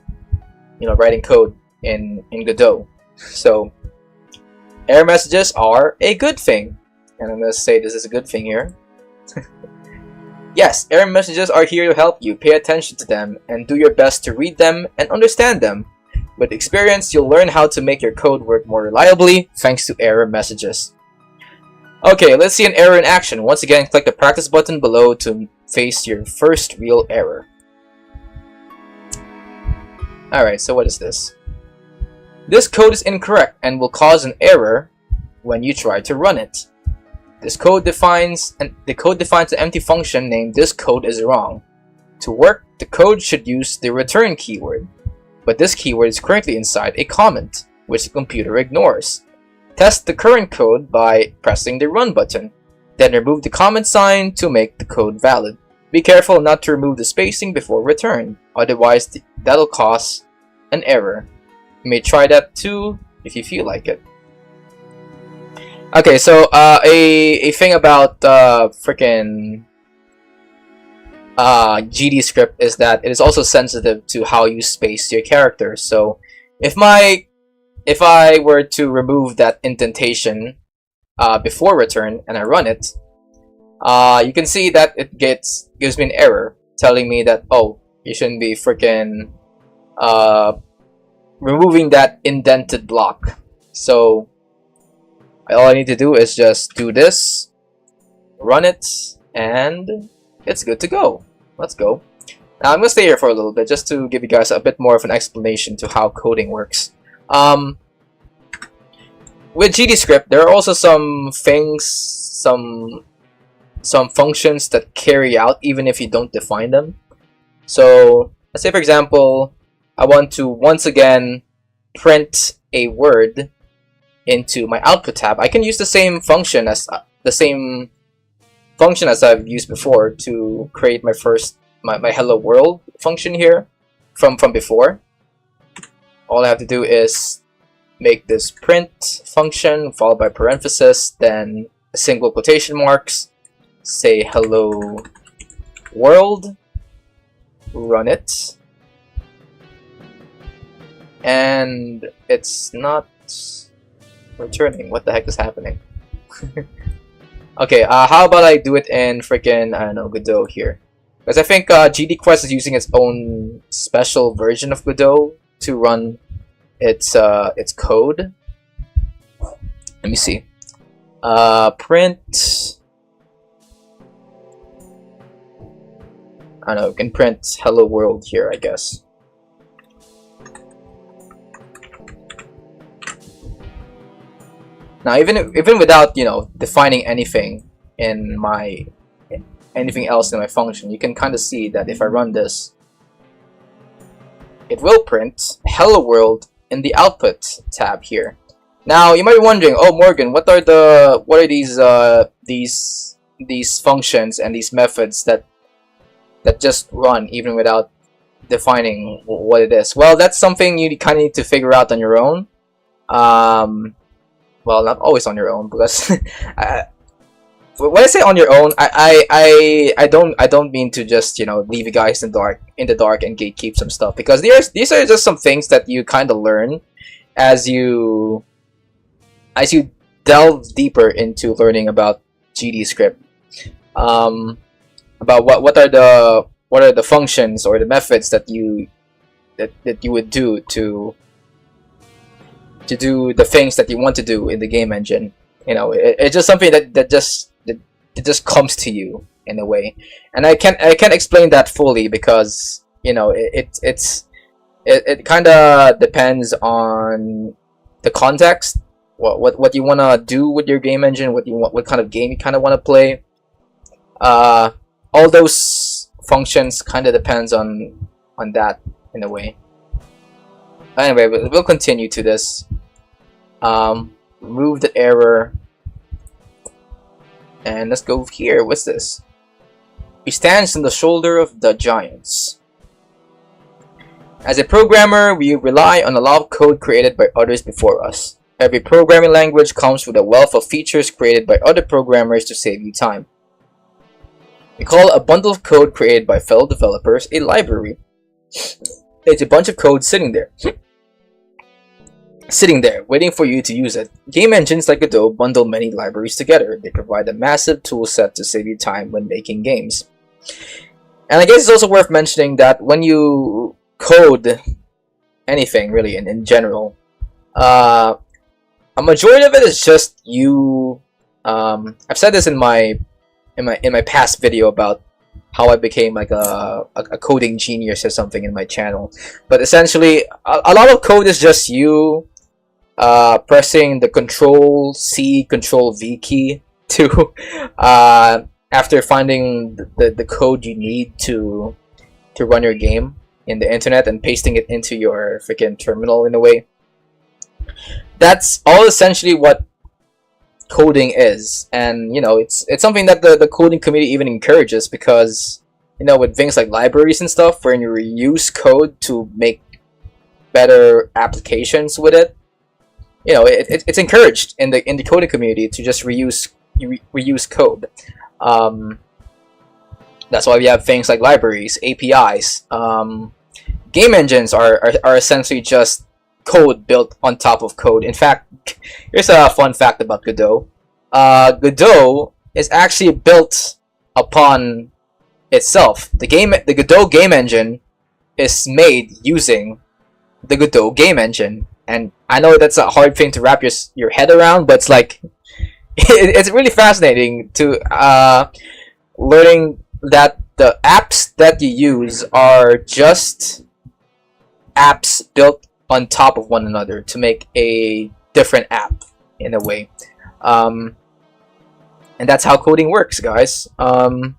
writing code in Godot. So error messages are a good thing, and I'm gonna say this is a good thing here. Yes, error messages are here to help you. Pay attention to them and do your best to read them and understand them. With experience, you'll learn how to make your code work more reliably thanks to error messages. Okay, let's see an error in action. Once again, click the practice button below to face your first real error. Alright, so what is this? This code is incorrect and will cause an error when you try to run it. The code defines an empty function named "this code is wrong." To work, the code should use the return keyword, but this keyword is currently inside a comment, which the computer ignores. Test the current code by pressing the run button, then remove the comment sign to make the code valid. Be careful not to remove the spacing before return, otherwise that'll cause an error. You may try that too if you feel like it. Okay, so a thing about freaking GDScript is that it is also sensitive to how you space your characters. So if I were to remove that indentation before return and I run it, you can see that it gives me an error telling me that, oh, you shouldn't be freaking removing that indented block. So all I need to do is just do this, run it, and it's good to go. Let's go. Now I'm gonna stay here for a little bit just to give you guys a bit more of an explanation to how coding works. With GDScript, there are also some things, some functions that carry out even if you don't define them. So let's say, for example, I want to once again print a word into my output tab. I can use the same function as I've used before to create my hello world function here from before. All I have to do is make this print function followed by parenthesis, then a single quotation marks, say hello world, run it, and it's not returning. What the heck is happening? Okay, how about I do it in freaking, I don't know, Godot here, because I think GDQuest is using its own special version of Godot to run its code. Let me see. Print. I don't know. We can print hello world here, I guess. Now, even without defining anything anything else in my function, you can kind of see that if I run this, it will print hello world in the output tab here. Now you might be wondering, oh Morgan, what are these functions and these methods that just run even without defining what it is? Well, that's something you kind of need to figure out on your own. Well, not always on your own, because when I say on your own, I don't mean to just leave you guys in the dark and gatekeep some stuff, because these are just some things that you kind of learn as you delve deeper into learning about GDScript. About what are the functions or the methods that you would do to do the things that you want to do in the game engine. It's just something that just comes to you in a way, and I can't explain that fully because it kind of depends on the context, what you want to do with your game engine, what kind of game you kind of want to play. All those functions kind of depends on that in a way. Anyway, we'll continue to this. Remove the error, and let's go here. What's this? He stands on the shoulder of the giants. As a programmer, we rely on a lot of code created by others before us. Every programming language comes with a wealth of features created by other programmers to save you time. We call a bundle of code created by fellow developers a library. It's a bunch of code sitting there, waiting for you to use it. Game engines like Godot bundle many libraries together. They provide a massive toolset to save you time when making games. And I guess it's also worth mentioning that when you code anything, really, in general, a majority of it is just you. I've said this in my past video about how I became like a coding genius or something in my channel. But essentially, a lot of code is just you pressing the Control C, Control V key to after finding the code you need to run your game in the internet and pasting it into your freaking terminal in a way. That's all essentially what coding is, and you know, it's something that the coding community even encourages, because you know, with things like libraries and stuff, where you reuse code to make better applications with it, you know, it's encouraged in the coding community to just reuse code. That's why we have things like libraries, APIs. Game engines are essentially just code built on top of code. In fact, here's a fun fact about Godot. Godot is actually built upon itself. The Godot game engine is made using the Godot game engine, and I know that's a hard thing to wrap your head around, but it's like it's really fascinating to learning that the apps that you use are just apps built on top of one another to make a different app in a way. And that's how coding works, guys. So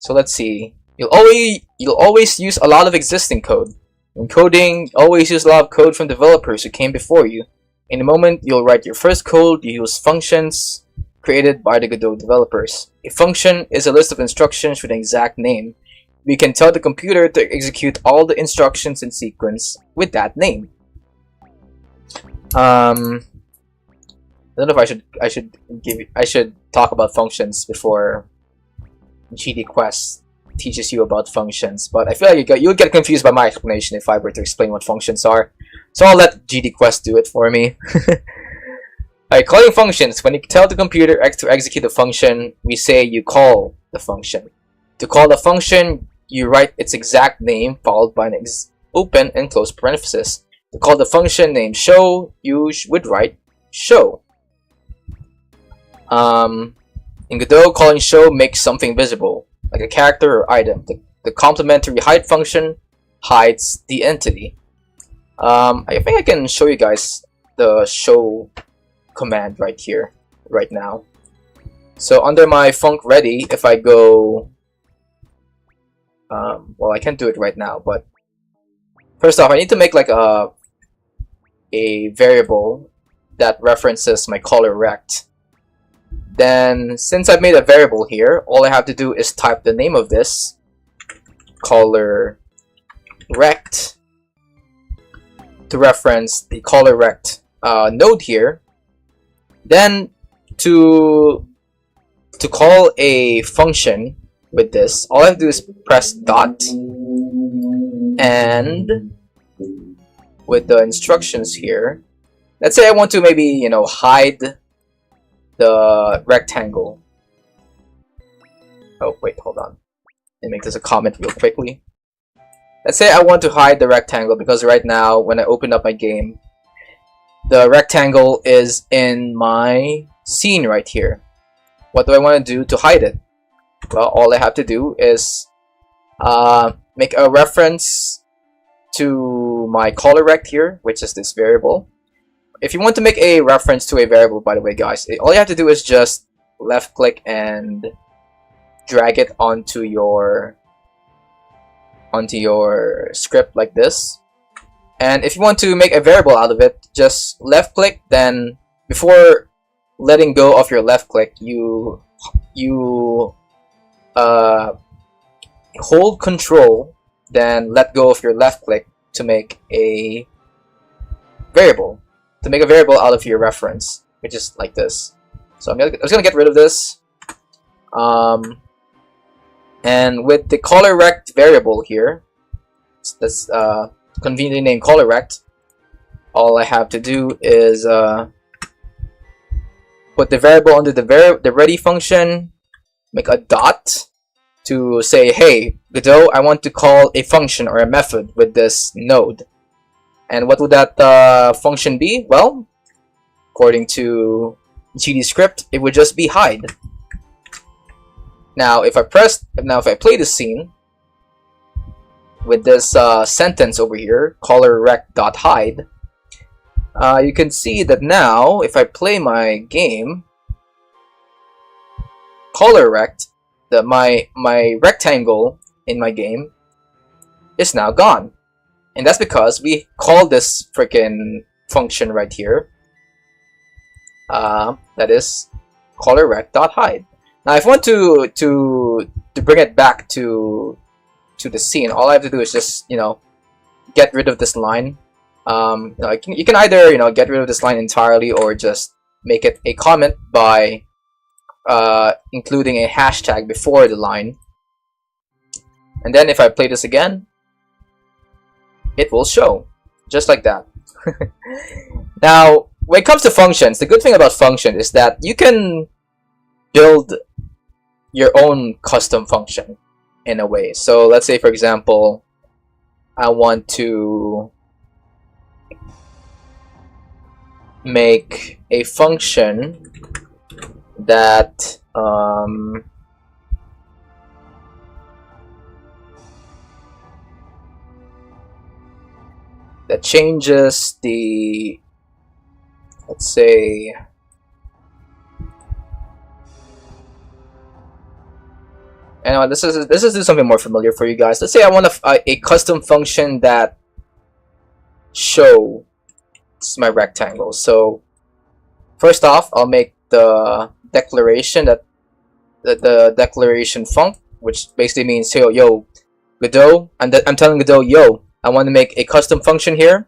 let's see. You'll always use a lot of existing code. In coding, always use a lot of code from developers who came before you. In a moment, you'll write your first code. You use functions created by the Godot developers. A function is a list of instructions with an exact name. We can tell the computer to execute all the instructions in sequence with that name. I don't know if I should talk about functions before GDQuest teaches you about functions, but I feel like you'll get confused by my explanation if I were to explain what functions are. So I'll let GDQuest do it for me. Alright, calling functions. When you tell the computer to execute a function, we say you call the function. To call the function, you write its exact name followed by an open and close parenthesis. To call the function named show, you would write show. In Godot, calling show makes something visible, like a character or item. The complementary hide function hides the entity. I think I can show you guys the show command right here, right now. So under my func ready, if I go, well, I can't do it right now, but first off, I need to make like a variable that references my caller rect. Then, since I've made a variable here, all I have to do is type the name of this, caller rect, to reference the caller rect node here. Then, to call a function with this, all I have to do is press dot, and with the instructions here, let's say I want to maybe, you know, hide the rectangle. Oh wait, hold on. Let me make this a comment real quickly. Let's say I want to hide the rectangle because right now when I open up my game, the rectangle is in my scene right here. What do I want to do to hide it? Well, all I have to do is make a reference to my caller rect here, which is this variable. If you want to make a reference to a variable, by the way, guys, all you have to do is just left click and drag it onto your script like this. And if you want to make a variable out of it, just left click, then before letting go of your left click, you hold control, then let go of your left click to make a variable. To make a variable out of your reference, which is like this. So I'm just gonna get rid of this. And with the colorRect variable here, that's conveniently named colorRect, all I have to do is put the variable under the ready function, make a dot to say, hey, Godot, I want to call a function or a method with this node. And what would that function be? Well, according to GDScript, it would just be hide. Now, if I play the scene with this sentence over here, colorRect.hide, you can see that now, if I play my game, colorRect, my rectangle in my game is now gone. And that's because we call this freaking function right here. That is colorRect.hide. Now, if I want to bring it back to the scene, all I have to do is just, you know, get rid of this line. You know, you can either, you know, get rid of this line entirely or just make it a comment by including a hashtag before the line. And then if I play this again, it will show just like that. Now, when it comes to functions, the good thing about function is that you can build your own custom function in a way. So let's say, for example, I want to make a function that that changes the, let's say, anyway, this is something more familiar for you guys. Let's say I want a custom function that shows my rectangle. So first off, I'll make the declaration that the declaration func, which basically means, yo Godot, I'm telling Godot, yo, I want to make a custom function here.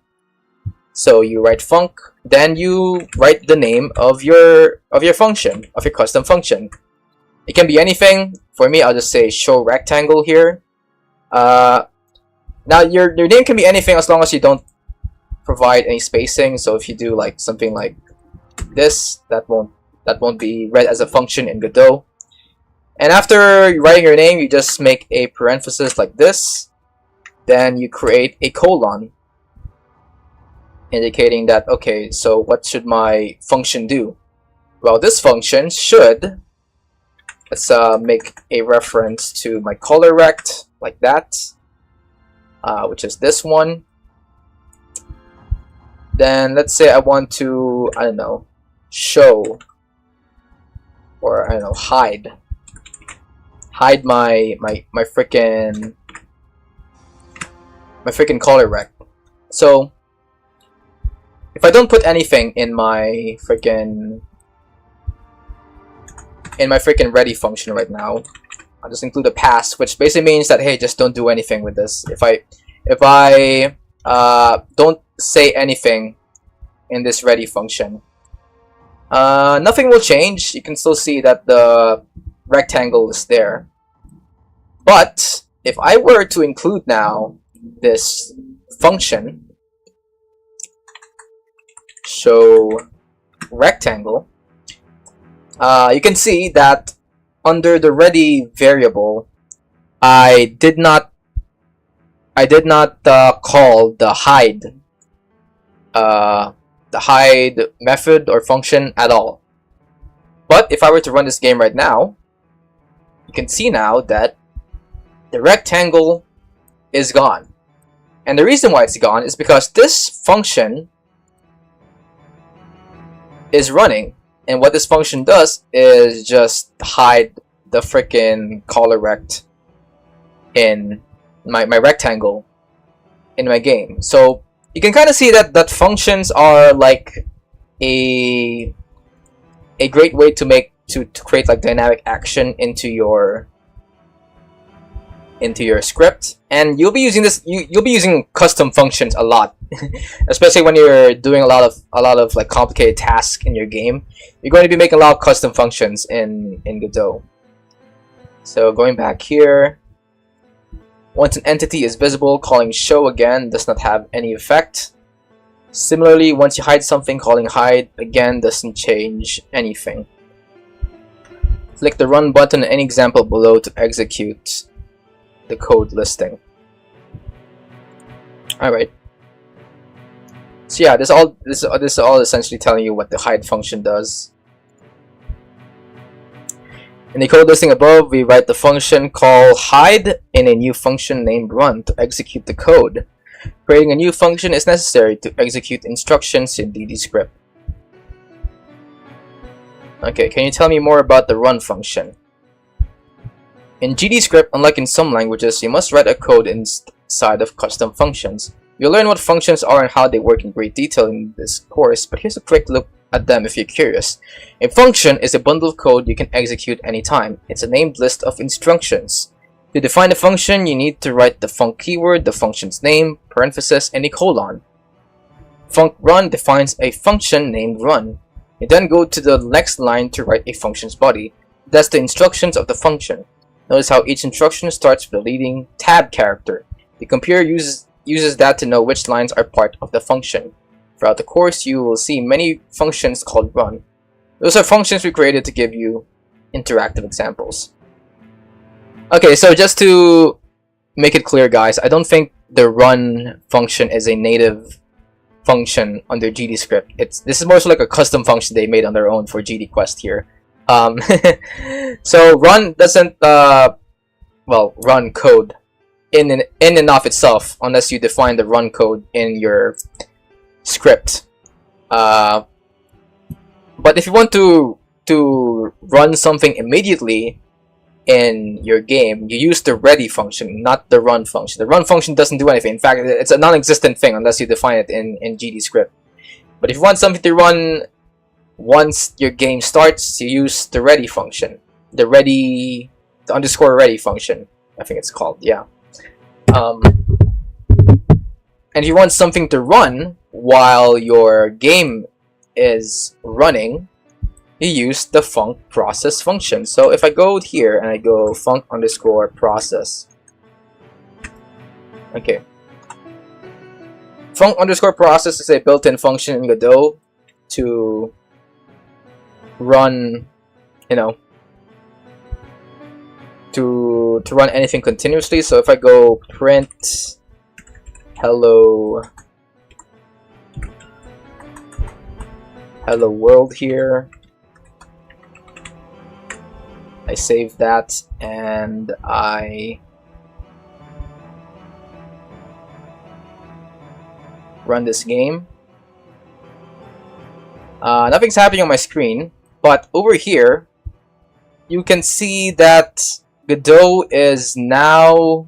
So you write func, then you write the name of your function, of your custom function. It can be anything. For me, I'll just say show rectangle here. Now your name can be anything as long as you don't provide any spacing. So if you do like something like this, that won't be read as a function in Godot. And after writing your name, you just make a parenthesis like this. Then you create a colon, indicating that, okay, so what should my function do? Well, this function should, let's make a reference to my colorRect like that, which is this one. Then let's say I want to, I don't know, show, or I don't know, hide my freaking colorRect. So if I don't put anything in my freaking ready function right now, I'll just include a pass, which basically means that, hey, just don't do anything with this. If I don't say anything in this ready function, nothing will change. You can still see that the rectangle is there. But if I were to include now this function, show rectangle, you can see that under the ready variable, I did not call the hide method or function at all. But if I were to run this game right now, you can see now that the rectangle is gone. And the reason why it's gone is because this function is running, and what this function does is just hide the freaking colorRect in my rectangle in my game. So you can kind of see that functions are like a great way to create like dynamic action into your script. And you'll be using this, you'll be using custom functions a lot, especially when you're doing a lot of like complicated tasks in your game. You're going to be making a lot of custom functions in Godot. So going back here, once an entity is visible, calling show again does not have any effect. Similarly, once you hide something, calling hide again doesn't change anything. Click the run button in any example below to execute the code listing. Alright. So yeah, this is all essentially telling you what the hide function does. In the code listing above, we write the function call hide in a new function named run to execute the code. Creating a new function is necessary to execute instructions in GDScript. Okay, can you tell me more about the run function? In GDScript, unlike in some languages, you must write a code inside of custom functions. You'll learn what functions are and how they work in great detail in this course, but here's a quick look at them if you're curious. A function is a bundle of code you can execute anytime. It's a named list of instructions. To define a function, you need to write the func keyword, the function's name, parenthesis, and a colon. Func run defines a function named run. You then go to the next line to write a function's body. That's the instructions of the function. Notice how each instruction starts with a leading tab character. The computer uses that to know which lines are part of the function. Throughout the course, you will see many functions called run. Those are functions we created to give you interactive examples. Okay, so just to make it clear, guys, I don't think the run function is a native function under GDScript. This is more so like a custom function they made on their own for GDQuest here. So run doesn't run code in and of itself unless you define the run code in your script. But if you want to run something immediately in your game, you use the ready function, not the run function. The run function doesn't do anything. In fact, it's a non-existent thing unless you define it in GDScript. But if you want something to run once your game starts, you use the ready function, the underscore ready function, I think it's called, yeah. And if you want something to run while your game is running, you use the func process function. So if I go here and I go func underscore process, okay, func underscore process is a built-in function in Godot to run, you know, to run anything continuously. So if I go print hello world here, I save that and I run this game. Nothing's happening on my screen, but over here you can see that Godot is now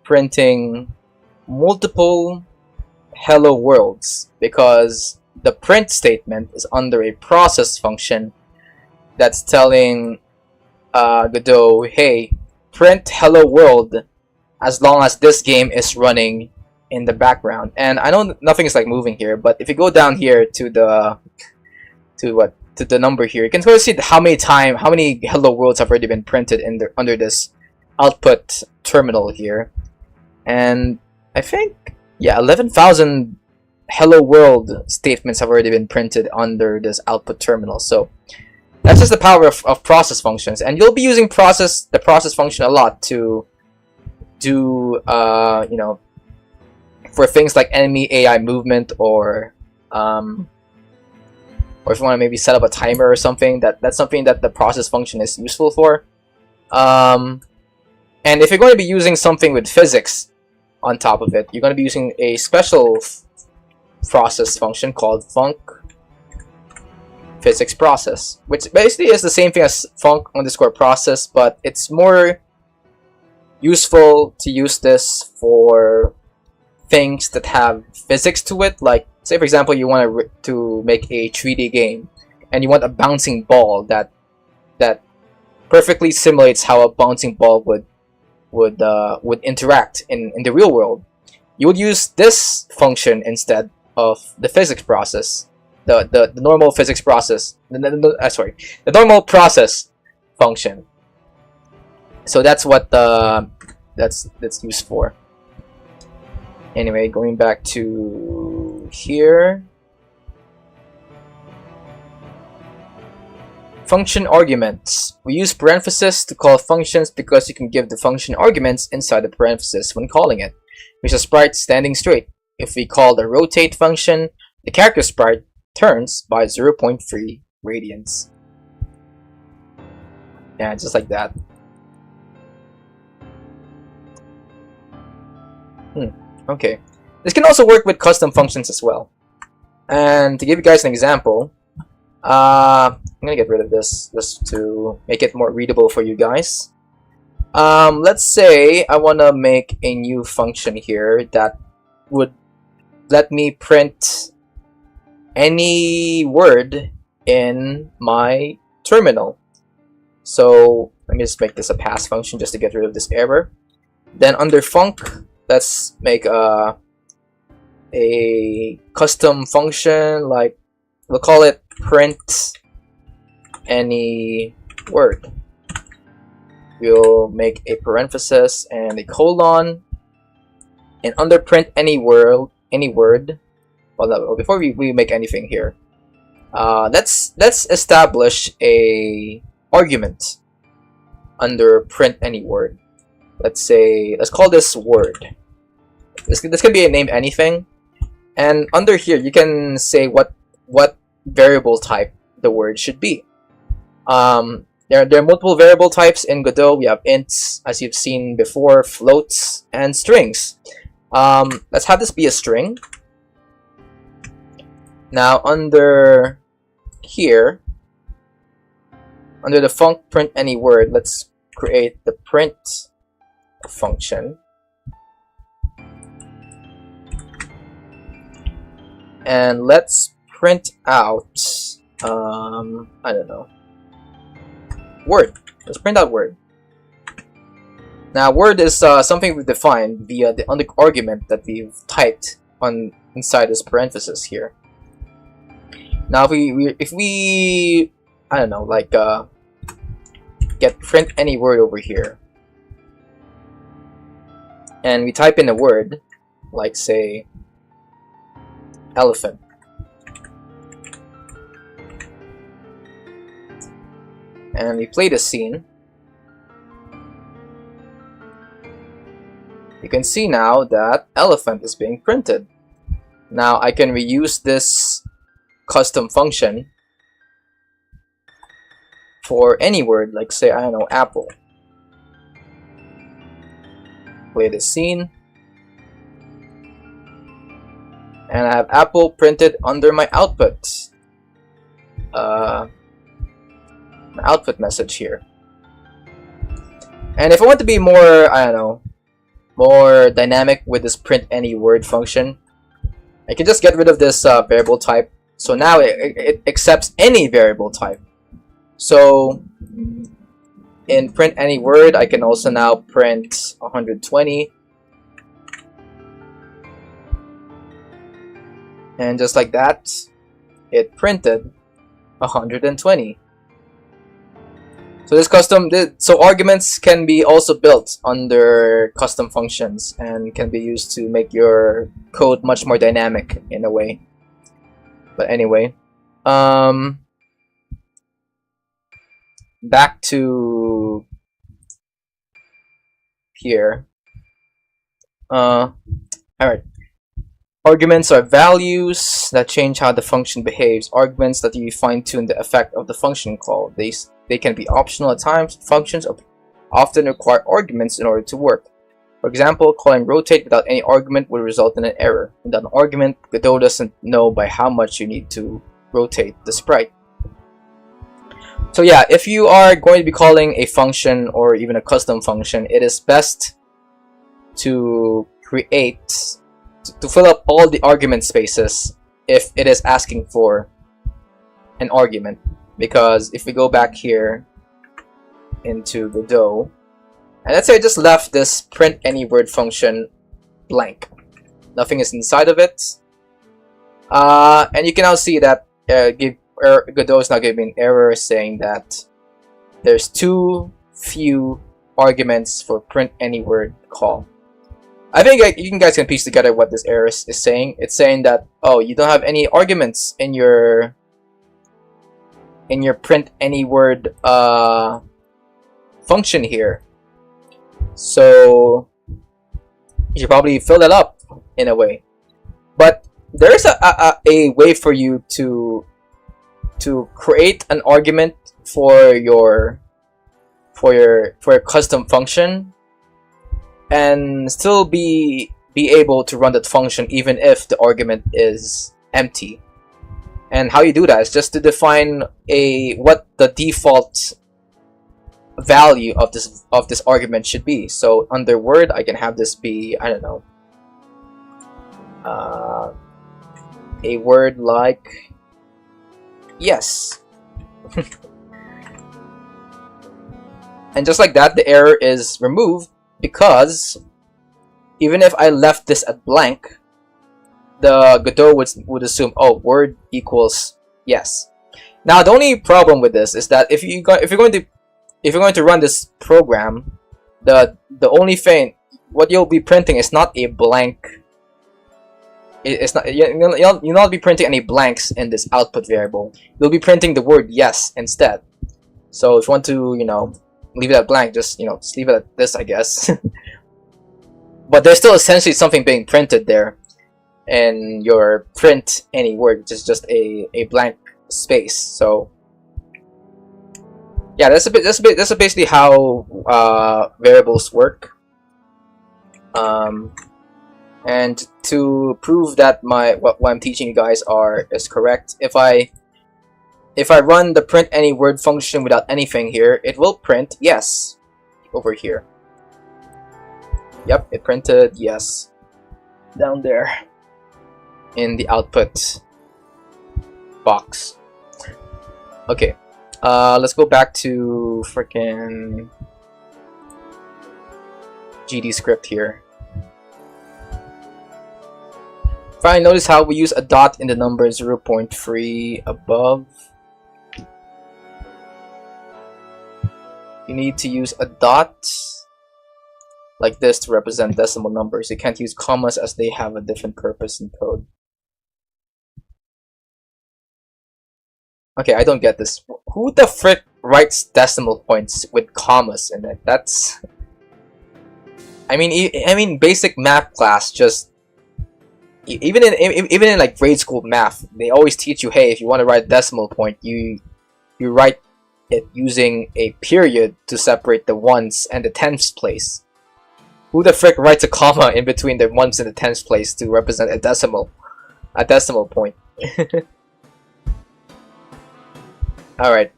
printing multiple hello worlds because the print statement is under a process function that's telling Godot, hey, print hello world as long as this game is running in the background. And I know nothing is like moving here, but if you go down here to the number here, you can sort of see how many hello worlds have already been printed in under this output terminal here. And I think, yeah, 11,000 hello world statements have already been printed under this output terminal. So that's just the power of process functions, and you'll be using the process function a lot to do you know, for things like enemy AI movement, or if you want to maybe set up a timer or something. That's something that the process function is useful for. And if you're going to be using something with physics on top of it, you're going to be using a special process function called func physics process, which basically is the same thing as func underscore process, but it's more useful to use this for things that have physics to it. Like, say for example, you want to make a 3D game and you want a bouncing ball that perfectly simulates how a bouncing ball would interact in the real world. You would use this function instead of the physics process, the normal physics process, the normal process function. So that's what that's used for. Anyway, going back to here. Function arguments. We use parentheses to call functions because you can give the function arguments inside the parentheses when calling it. Here's a sprite standing straight. If we call the rotate function, the character sprite turns by 0.3 radians. Yeah, just like that. Okay. This can also work with custom functions as well. And to give you guys an example, I'm gonna get rid of this just to make it more readable for you guys. Let's say I want to make a new function here that would let me print any word in my terminal. So let me just make this a pass function just to get rid of this error. Then under func, let's make a custom function, like we'll call it print any word. We'll make a parenthesis and a colon, and under print any word. Well, no, before we make anything here, let's establish a argument under print any word. Let's call this word. This can be named anything, and under here you can say what variable type the word should be. There are multiple variable types in Godot. We have ints, as you've seen before, floats, and strings. Let's have this be a string. Now under here, under the func print any word, let's create the print function. And let's print out, I don't know, word. Let's print out word. Now word is something we defined via the argument that we've typed on inside this parenthesis here. Now if we I don't know, like get print any word over here, and we type in a word like say elephant, and we play the scene, you can see now that elephant is being printed. Now I can reuse this custom function for any word, like say, I don't know, apple. Play the scene, and I have apple printed under my output message here. And if I want to be more, I don't know, more dynamic with this print any word function, I can just get rid of this variable type. So now it accepts any variable type. So in print any word, I can also now print 120. And just like that, it printed 120. So arguments can be also built under custom functions and can be used to make your code much more dynamic in a way. But anyway, back to here. Alright. Arguments are values that change how the function behaves. Arguments that you fine-tune the effect of the function call. They can be optional at times. Functions often require arguments in order to work. For example, calling rotate without any argument would result in an error. Without an argument, Godot doesn't know by how much you need to rotate the sprite. So yeah, if you are going to be calling a function or even a custom function, it is best to fill up all the argument spaces if it is asking for an argument. Because if we go back here into Godot, and let's say I just left this print any word function blank, nothing is inside of it, and you can now see that Godot is now giving me an error saying that there's too few arguments for print any word call. I think you guys can piece together what this error is saying. It's saying that, oh, you don't have any arguments in your print any word function here, so you should probably fill that up in a way. But there is a way for you to create an argument for your custom function and still be able to run that function even if the argument is empty. And how you do that is just to define what the default value of this argument should be. So under word, I can have this be, I don't know, a word like yes. And just like that, the error is removed, because even if I left this at blank, the Godot would assume, oh, word equals yes. Now the only problem with this is that if you're going to run this program, the only thing what you'll be printing is not a blank. It's not, you'll not be printing any blanks in this output variable. You'll be printing the word yes instead. So if you want to, leave it at blank, just leave it at this, I guess. But there's still essentially something being printed there, and your print any word, which is just a blank space. So yeah, that's basically how variables work. And to prove that what I'm teaching you guys is correct, if I run the print any word function without anything here, it will print yes over here. Yep, it printed yes down there in the output box. Okay, let's go back to freaking GDScript here. Fine, notice how we use a dot in the number 0.3 above. You need to use a dot like this to represent decimal numbers. You can't use commas as they have a different purpose in code. Okay, I don't get this. Who the frick writes decimal points with commas in it? That's... I mean, basic math class just... Even in like grade school math, they always teach you, hey, if you want to write a decimal point, you write it using a period to separate the ones and the tens place. Who the frick writes a comma in between the ones and the tens place to represent a decimal point? Alright.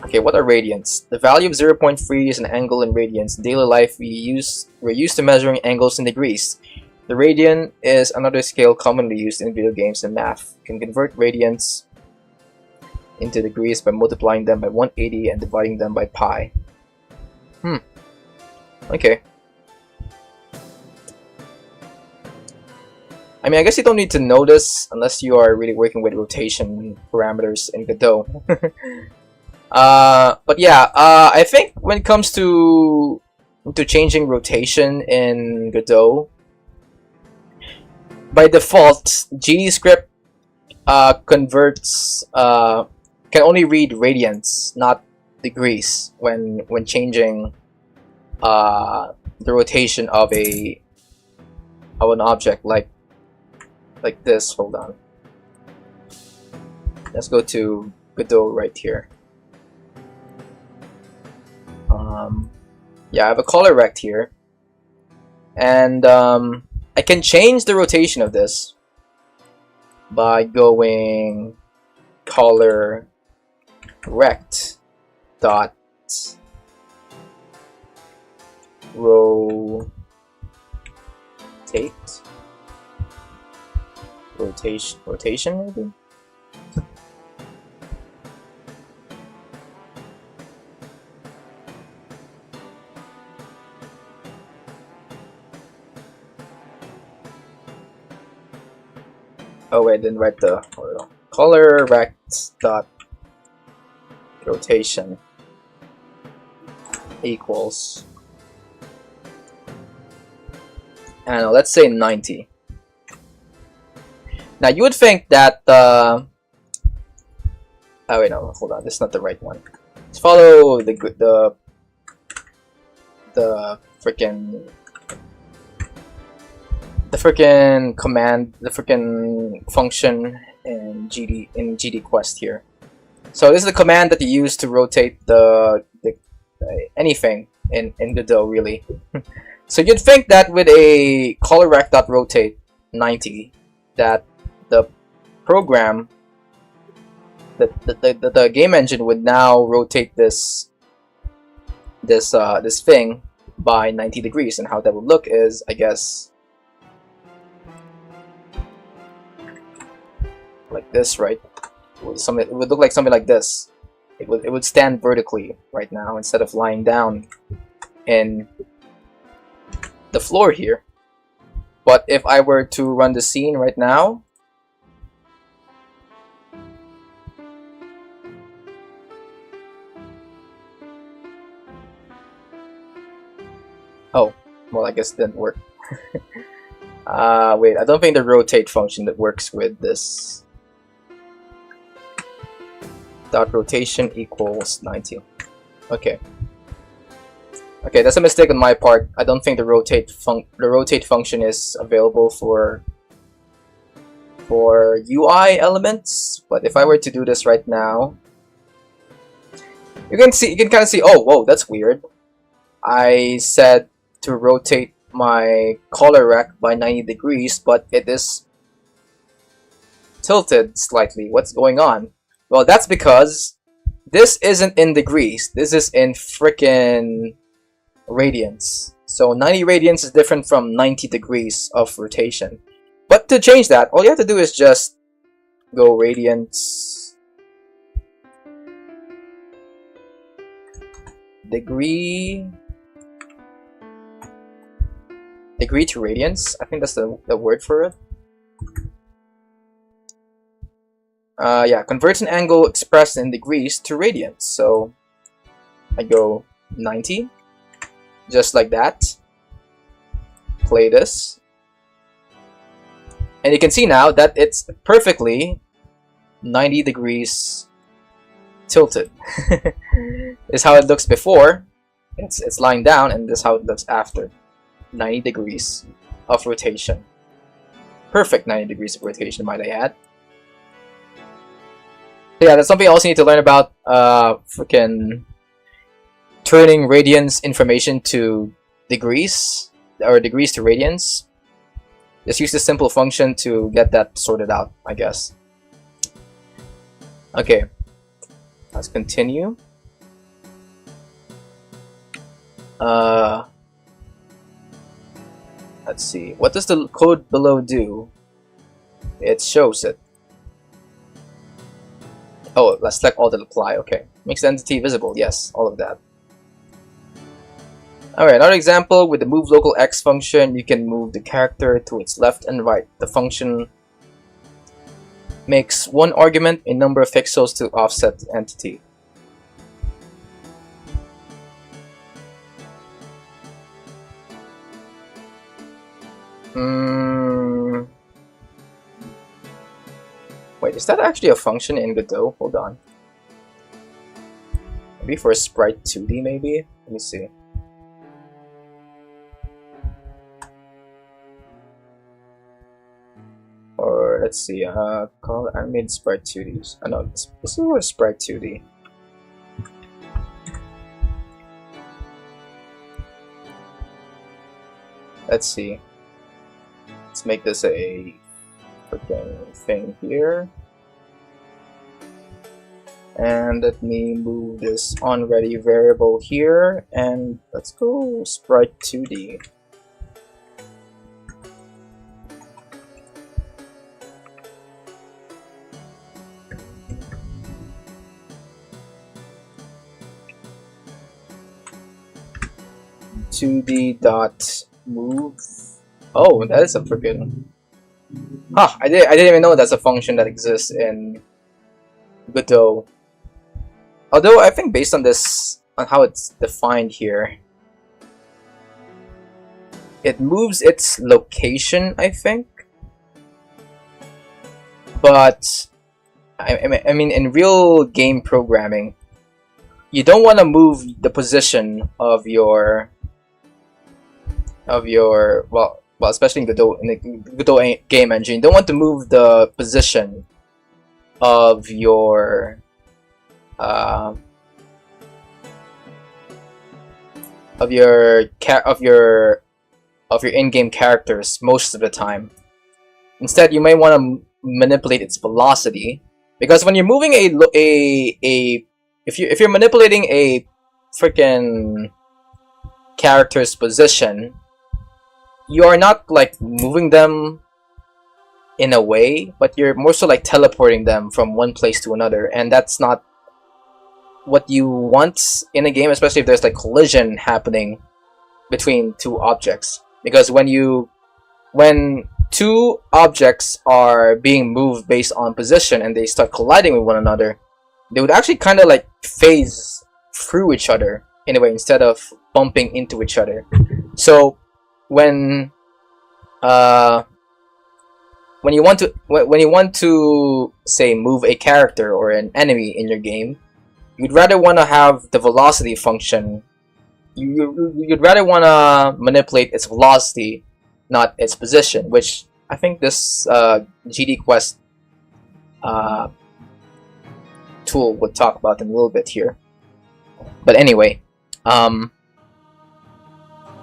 Okay, what are radians? The value of 0.3 is an angle in radians. In daily life, we're used to measuring angles in degrees. The radian is another scale commonly used in video games and math. You can convert radians into degrees by multiplying them by 180 and dividing them by pi. Okay. I mean, I guess you don't need to know this unless you are really working with rotation parameters in Godot. But yeah, I think when it comes to changing rotation in Godot, by default, GDScript converts can only read radians, not degrees, when changing the rotation of an object like this. Hold on. Let's go to Godot right here. Yeah, I have a color rect here, and I can change the rotation of this by going color rect dot rotate rotation maybe. Oh wait, I didn't write the color rect dot rotation. equals, I don't know, let's say 90. Now you would think that oh wait, no, hold on, this is not the right one. Let's follow the freaking command, the freaking function in GDQuest here. So this is the command that you use to rotate the anything in Godot, really. So you'd think that with a colorrect.rotate 90, that the program, the game engine would now rotate this thing by 90 degrees, and how that would look is, I guess, like this, right? It would look like something like this. It would stand vertically right now instead of lying down in the floor here. But if I were to run the scene right now, oh, well, I guess it didn't work. Wait, I don't think the rotate function that works with this dot rotation equals 90. Okay. Okay, that's a mistake on my part. I don't think the rotate function is available for UI elements. But if I were to do this right now, you can kind of see. Oh, whoa, that's weird. I said to rotate my color rect by 90 degrees, but it is tilted slightly. What's going on? Well, that's because this isn't in degrees. This is in frickin' radians. So 90 radians is different from 90 degrees of rotation. But to change that, all you have to do is just go radians, degree to radians. I think that's the word for it. Yeah, converts an angle expressed in degrees to radians. So I go 90, just like that. Play this, and you can see now that it's perfectly 90 degrees tilted. This is how it looks before. It's lying down, and this is how it looks after. 90 degrees of rotation. Perfect 90 degrees of rotation, might I add. Yeah, that's something else you need to learn about. Freaking turning radians information to degrees, or degrees to radians. Just use this simple function to get that sorted out, I guess. Okay, let's continue. Let's see. What does the code below do? It shows it. Oh, let's select all that apply. Okay. Makes the entity visible. Yes, all of that. Alright, another example with the move local x function, you can move the character to its left and right. The function makes one argument a number of pixels to offset the entity. Wait, is that actually a function in Godot? Hold on. Maybe for Sprite 2D, maybe? Let me see. Or let's see, call animated Sprite 2D. I know this is for Sprite 2D. Let's see. Let's make this a freaking thing here. And let me move this onReady variable here, and let's go Sprite 2D. .move. Oh, that is a freaking. Huh, I didn't even know that's a function that exists in Godot. Although I think based on this on how it's defined here. It moves its location, I think. But I mean, in real game programming, you don't want to move the position of your well, especially in the Godot game engine, you don't want to move the position of your in-game characters most of the time. Instead, you may want to manipulate its velocity, because when you're moving if you're manipulating a freaking character's position, you are not like moving them in a way, but you're more so like teleporting them from one place to another, and that's not what you want in a game, especially if there's like collision happening between two objects. Because when two objects are being moved based on position and they start colliding with one another, they would actually kind of like phase through each other in a way, instead of bumping into each other. So when you want to say move a character or an enemy in your game, you'd rather want to have the velocity function. You'd rather want to manipulate its velocity, not its position, which I think this GDQuest tool would talk about in a little bit here. But anyway,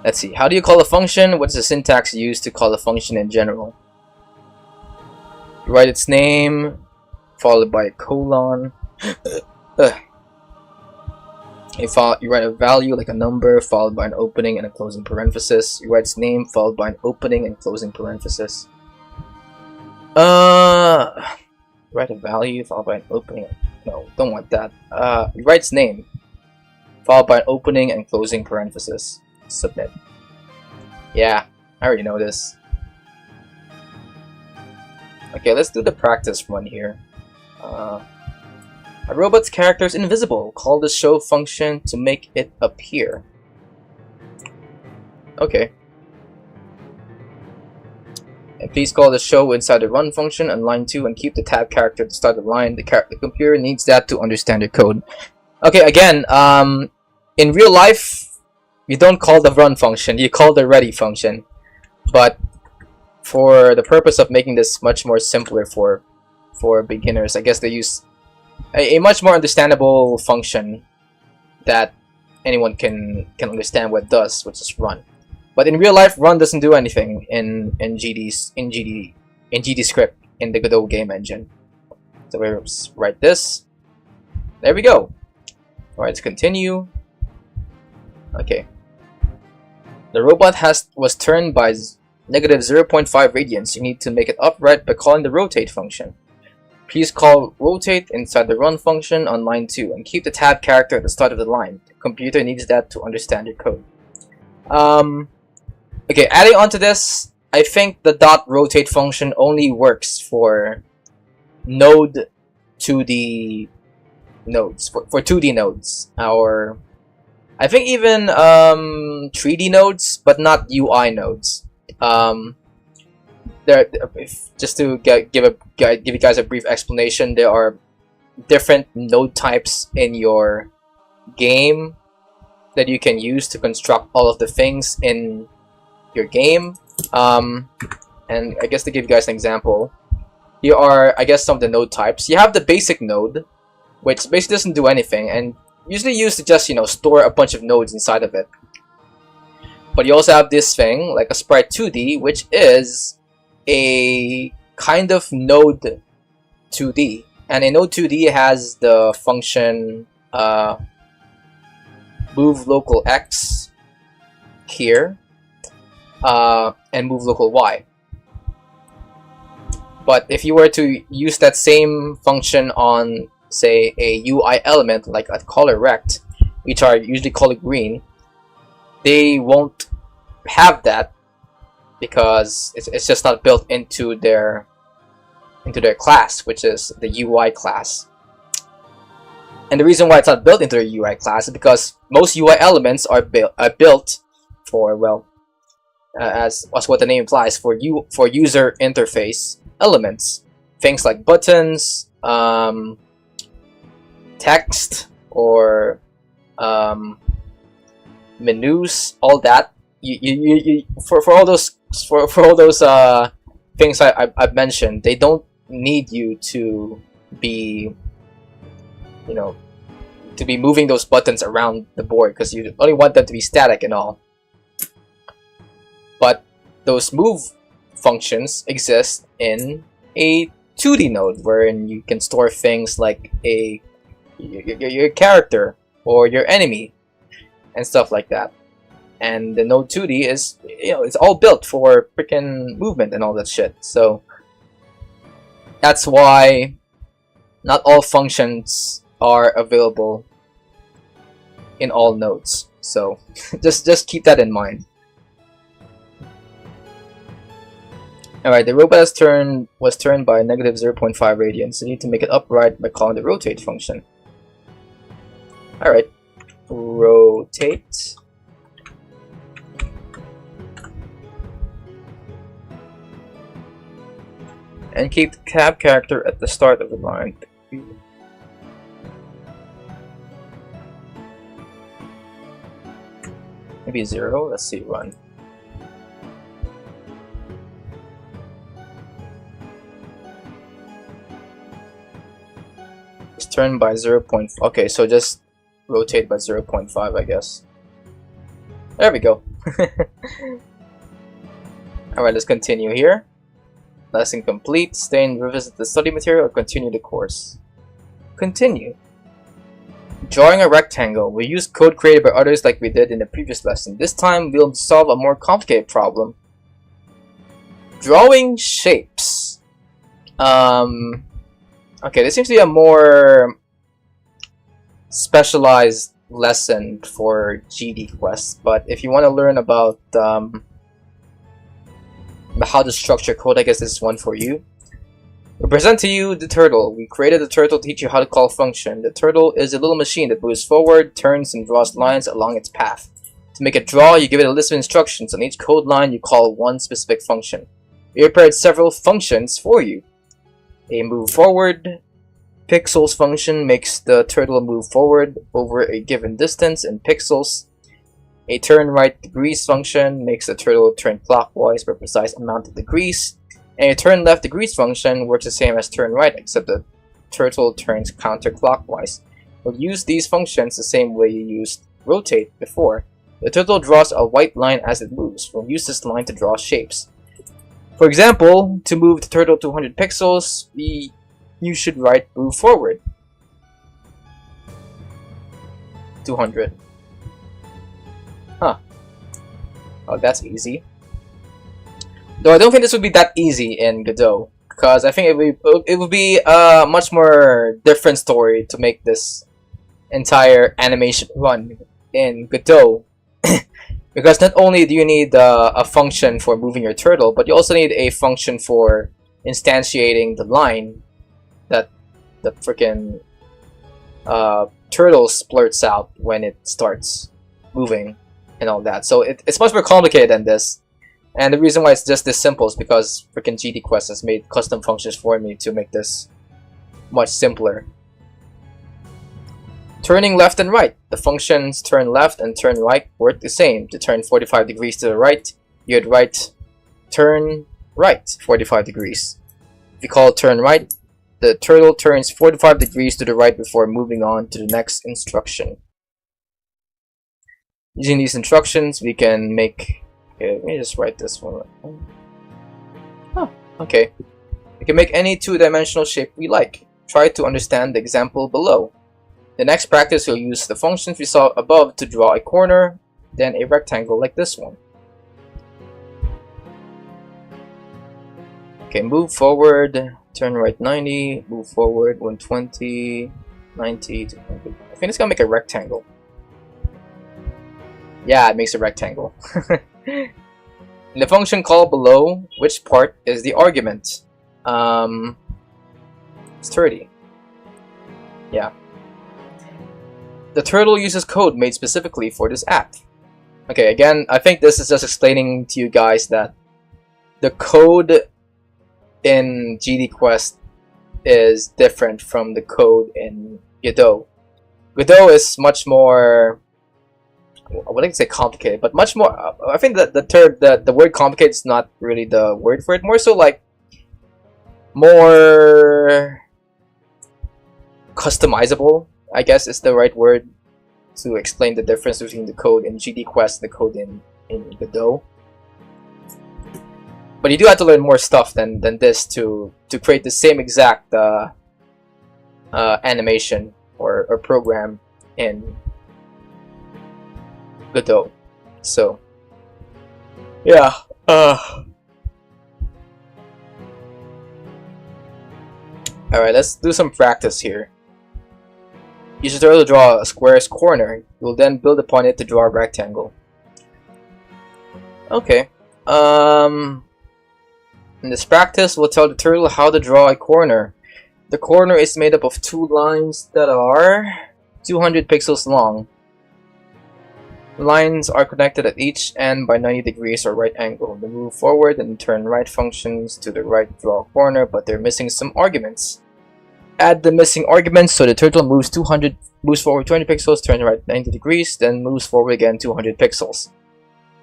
let's see. How do you call a function? What's the syntax used to call a function in general? You write its name, followed by a colon. You write a value like a number, followed by an opening and a closing parenthesis. You write its name, followed by an opening and closing parenthesis. Write a value, followed by an opening. No, don't want that. You write its name, followed by an opening and closing parenthesis. Submit. Yeah, I already know this. Okay, let's do the practice run here. A robot's character is invisible. Call the show function to make it appear. Okay. And please call the show inside the run function on line 2 and keep the tab character at the start of the line. The computer needs that to understand your code. Okay, again, in real life, you don't call the run function, you call the ready function. But for the purpose of making this much more simpler for beginners, I guess they use a much more understandable function that anyone can understand what it does, which is run. But in real life, run doesn't do anything in GDScript, in the Godot game engine. So we write this. There we go. Alright, let's continue. Okay. The robot was turned by negative 0.5 radians. You need to make it upright by calling the rotate function. Please call rotate inside the run function on line 2 and keep the tab character at the start of the line. The computer needs that to understand your code. Okay, adding on to this, I think the .rotate function only works for node 2D nodes, for 2D nodes, or I think even 3D nodes, but not UI nodes. Just to give you guys a brief explanation, there are different node types in your game that you can use to construct all of the things in your game. And I guess to give you guys an example, here are, I guess, some of the node types. You have the basic node, which basically doesn't do anything and usually used to just, store a bunch of nodes inside of it. But you also have this thing, like a sprite 2D, which is a kind of node 2D. And a node 2D has the function move local x here and move local y. But if you were to use that same function on, say, a UI element like a color rect, which are usually colored green, they won't have that because it's just not built into their class, which is the UI class. And the reason why it's not built into the UI class is because most UI elements are built for, well, as what the name implies, for user interface elements. Things like buttons, text, or menus, all that. For all those things I've mentioned, they don't need you to be, you know, to be moving those buttons around the board, because you only want them to be static and all. But those move functions exist in a 2D node, wherein you can store things like your character or your enemy and stuff like that. And the node 2D is, you know, it's all built for freaking movement and all that shit. So that's why not all functions are available in all nodes. So just keep that in mind. Alright, the robot was turned by negative 0.5 radians, so you need to make it upright by calling the rotate function. Alright, rotate. And keep the cab character at the start of the line. Maybe 0, let's see, run. It's turned by 0. Okay, so just rotate by 0.5, I guess. There we go. Alright, let's continue here. Lesson complete. Stay and revisit the study material or continue the course. Continue. Drawing a rectangle. We use code created by others like we did in the previous lesson. This time we'll solve a more complicated problem. Drawing shapes. Okay, this seems to be a more specialized lesson for GDQuest, but if you want to learn about how to structure code, I guess this is one for you. We present to you the turtle. We created the turtle to teach you how to call a function. The turtle is a little machine that moves forward, turns, and draws lines along its path. To make it draw, you give it a list of instructions. On each code line, you call one specific function. We prepared several functions for you. A move forward pixels function makes the turtle move forward over a given distance in pixels. A turn right degrees function makes the turtle turn clockwise by a precise amount of degrees. And a turn left degrees function works the same as turn right, except the turtle turns counterclockwise. We'll use these functions the same way you used rotate before. The turtle draws a white line as it moves. We'll use this line to draw shapes. For example, to move the turtle 200 pixels, you should write move forward 200. Huh. Oh, that's easy. Though I don't think this would be that easy in Godot, because I think it would be a much more different story to make this entire animation run in Godot. Because not only do you need a function for moving your turtle, but you also need a function for instantiating the line that the freaking turtle splurts out when it starts moving and all that. So it's much more complicated than this. And the reason why it's just this simple is because freaking GDQuest has made custom functions for me to make this much simpler. Turning left and right. The functions turn left and turn right work the same. To turn 45 degrees to the right, you'd write turn right 45 degrees. If you call turn right, the turtle turns 45 degrees to the right before moving on to the next instruction. Using these instructions, we can make... Okay, let me just write this one. Oh, okay. We can make any two-dimensional shape we like. Try to understand the example below. The next practice, we'll use the functions we saw above to draw a corner, then a rectangle like this one. Okay, move forward, turn right 90, move forward 120, 90, 200. I think it's gonna make a rectangle. Yeah, it makes a rectangle. In the function called below, which part is the argument? It's 30. Yeah. The turtle uses code made specifically for this act. Okay, again, I think this is just explaining to you guys that the code in GDQuest is different from the code in Godot. Godot is much more, I wouldn't say complicated, but much more. I think that the word complicated is not really the word for it. More so like more customizable, I guess is the right word to explain the difference between the code in GDQuest and the code in Godot. But you do have to learn more stuff than this to create the same exact animation or program in Godot. So yeah. Alright, let's do some practice here. Use the turtle to draw a square's corner. You will then build upon it to draw a rectangle. Okay. In this practice, we'll tell the turtle how to draw a corner. The corner is made up of two lines that are 200 pixels long. The lines are connected at each end by 90 degrees or right angle. The move forward and turn right functions to the right draw corner, but they're missing some arguments. Add the missing arguments so the turtle moves forward 20 pixels, turn right 90 degrees, then moves forward again 200 pixels.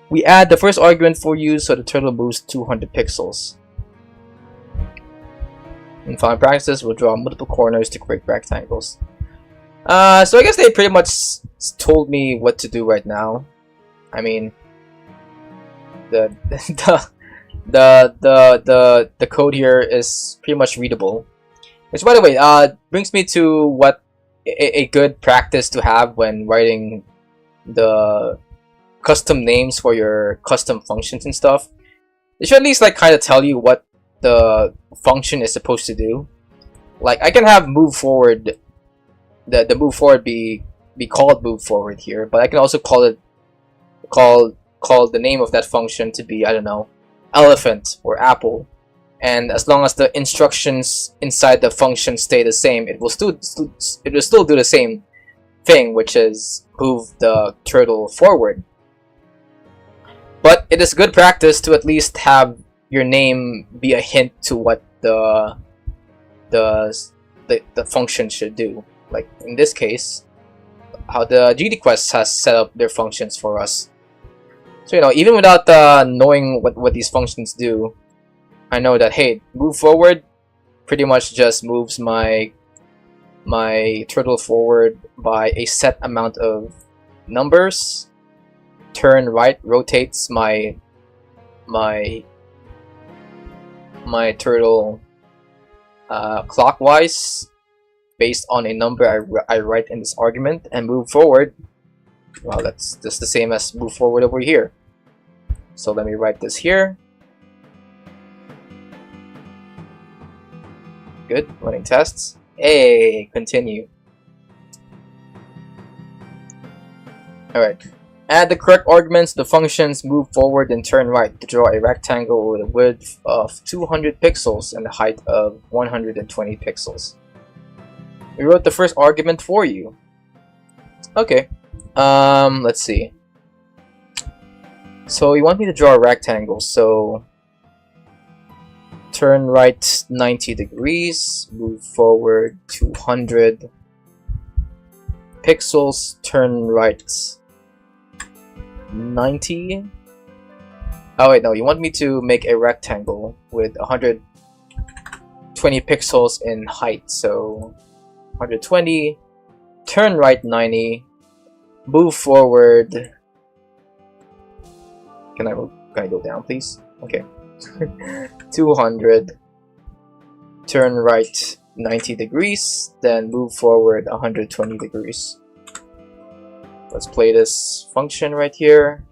We add the first argument for you so the turtle moves 200 pixels. In final practices, we'll draw multiple corners to create rectangles. So I guess they pretty much told me what to do right now. I mean, the code here is pretty much readable. Which, by the way, brings me to what a good practice to have when writing the custom names for your custom functions and stuff. It should at least like kind of tell you what the function is supposed to do. Like I can have move forward, the move forward be called move forward here, but I can also call the name of that function to be, I don't know, elephant or apple. And as long as the instructions inside the function stay the same, it will still do the same thing, which is move the turtle forward. But it is good practice to at least have your name be a hint to what the function should do. Like in this case, how the GDQuest has set up their functions for us. So you know, even without knowing what these functions do, I know that hey, move forward pretty much just moves my turtle forward by a set amount of numbers. Turn right rotates my turtle clockwise based on a number I write in this argument, and move forward, well, that's just the same as move forward over here. So let me write this here. Good, running tests. Hey, continue. Alright. Add the correct arguments to the functions move forward and turn right to draw a rectangle with a width of 200 pixels and a height of 120 pixels. We wrote the first argument for you. Okay. Let's see. So you want me to draw a rectangle, so turn right 90 degrees, move forward 200 pixels, turn right 90. Oh wait, no, you want me to make a rectangle with 120 pixels in height, so 120, turn right 90, move forward. Can I go down, please? Okay. 200, turn right 90 degrees, then move forward 120 degrees. Let's play this function right here.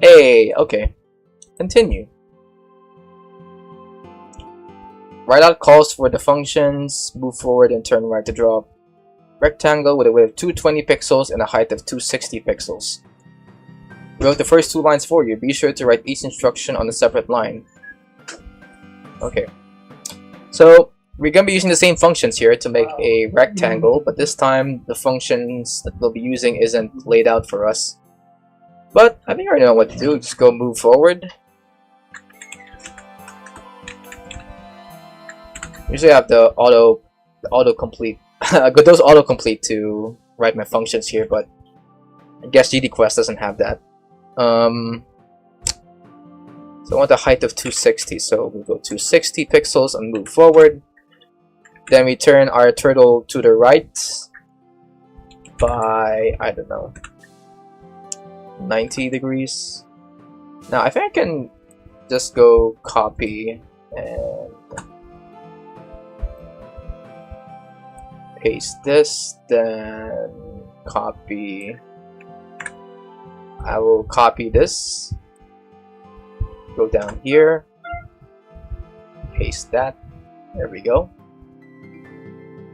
Hey, okay. Continue. Write out calls for the functions, move forward and turn right to draw a rectangle with a width of 220 pixels and a height of 260 pixels. We wrote the first two lines for you. Be sure to write each instruction on a separate line. Okay. So, we're gonna be using the same functions here to make a rectangle, but this time the functions that we'll be using isn't laid out for us. But I think I already know what to do. Just go move forward. Usually I have the autocomplete. I got those autocomplete to write my functions here, but I guess GDQuest doesn't have that. So I want a height of 260, so we go 260 pixels and move forward. Then we turn our turtle to the right by, I don't know, 90 degrees. Now I think I can just go copy and paste this, then copy. I will copy this, go down here, paste that, there we go.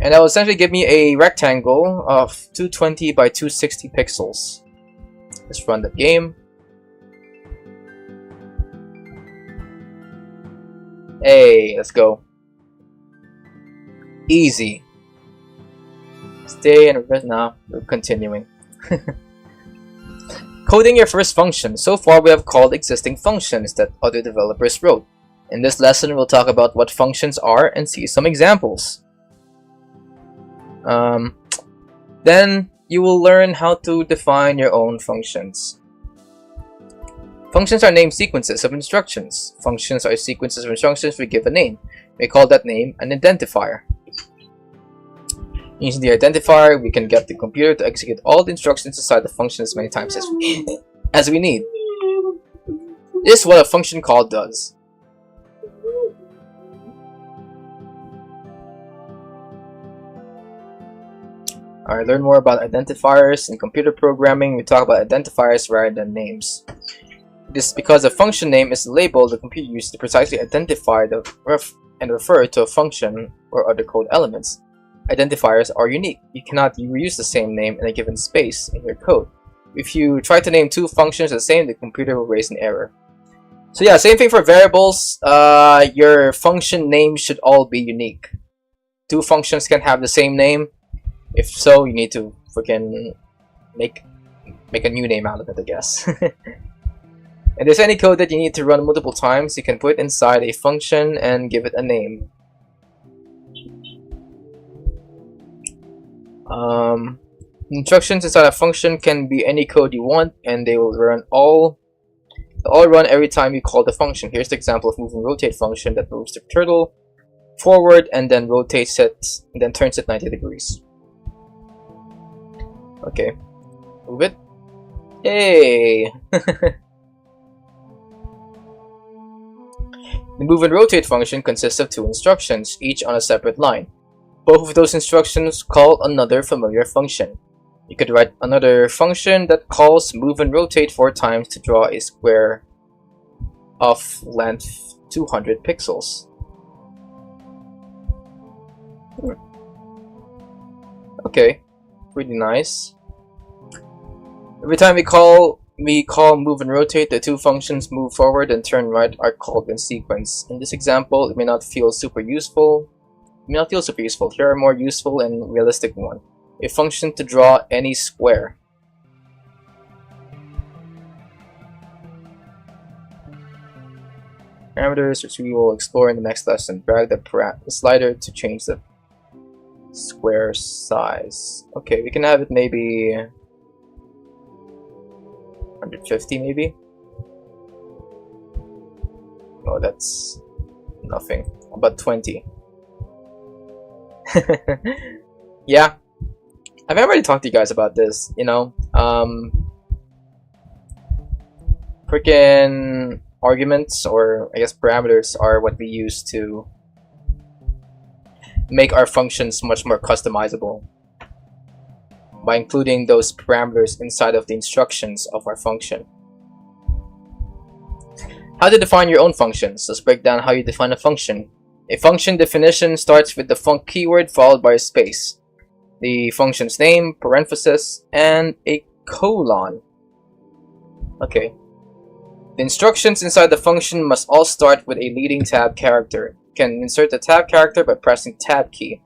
And that will essentially give me a rectangle of 220 by 260 pixels. Let's run the game. Hey, let's go. Easy. Stay and reverse. Now we're continuing. Coding your first function. So far we have called existing functions that other developers wrote. In this lesson we'll talk about what functions are and see some examples. Then you will learn how to define your own functions. Functions are named sequences of instructions. Functions are sequences of instructions we give a name. We call that name an identifier. Using the identifier, we can get the computer to execute all the instructions inside the function as many times as we need. This is what a function call does. Alright, learn more about identifiers. In computer programming, we talk about identifiers rather than names. This is because a function name is a label the computer uses to precisely identify and refer to a function or other code elements. Identifiers are unique. You cannot reuse the same name in a given space in your code. If you try to name two functions the same, the computer will raise an error. So yeah, same thing for variables. Your function name should all be unique. Two functions can have the same name. If so, you need to freaking make a new name out of it, I guess. If there's any code that you need to run multiple times, you can put it inside a function and give it a name. Instructions inside a function can be any code you want, and they will run all run every time you call the function. Here's the example of move and rotate function that moves the turtle forward and then rotates it and then turns it 90 degrees. Okay, move it. Hey! The move and rotate function consists of two instructions, each on a separate line. Both of those instructions call another familiar function. You could write another function that calls move and rotate 4 times to draw a square of length 200 pixels. Okay, pretty nice. Every time we call move and rotate, the two functions move forward and turn right are called in sequence. In this example, it may not feel super useful. Here are more useful and realistic one. A function to draw any square. Parameters, which we will explore in the next lesson. Drag the slider to change the square size. Okay, we can have it maybe 150 maybe. Oh, that's nothing. About 20. Yeah, I've already talked to you guys about this, you know. Freaking arguments, or I guess parameters, are what we use to make our functions much more customizable by including those parameters inside of the instructions of our function. How to define your own functions. Let's break down how you define a function. A function definition starts with the func keyword followed by a space, the function's name, parenthesis, and a colon. Okay. The instructions inside the function must all start with a leading tab character. You can insert the tab character by pressing tab key.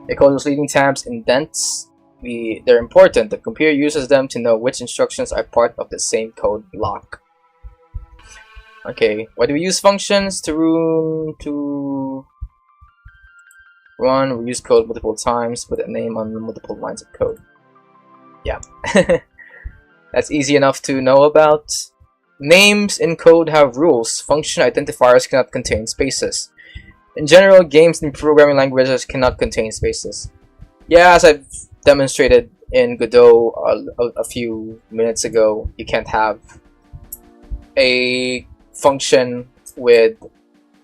They call those leading tabs indents. They're important. The computer uses them to know which instructions are part of the same code block. Okay, why do we use functions? To run, we use code multiple times with a name on multiple lines of code. Yeah, that's easy enough to know about. Names in code have rules. Function identifiers cannot contain spaces. In general, games and programming languages cannot contain spaces. Yeah, as I've demonstrated in Godot a few minutes ago, you can't have a function with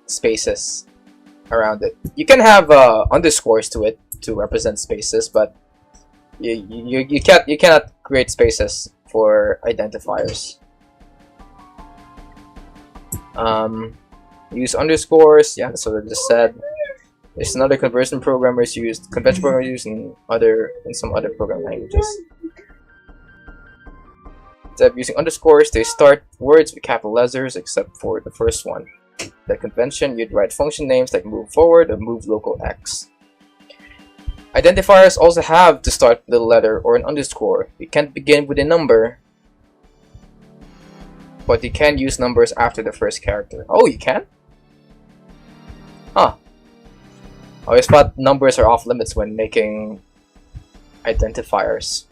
spaces around it. You can have underscores to it to represent spaces, but you cannot create spaces for identifiers. Use underscores. Yeah, that's what I just said. There's another conventional programmers use in some other programming languages. Instead of using underscores, they start words with capital letters, except for the first one. The convention, you'd write function names like move forward or move local x. Identifiers also have to start with a letter or an underscore. You can't begin with a number, but you can use numbers after the first character. Oh, you can? Huh. I always thought numbers are off limits when making identifiers.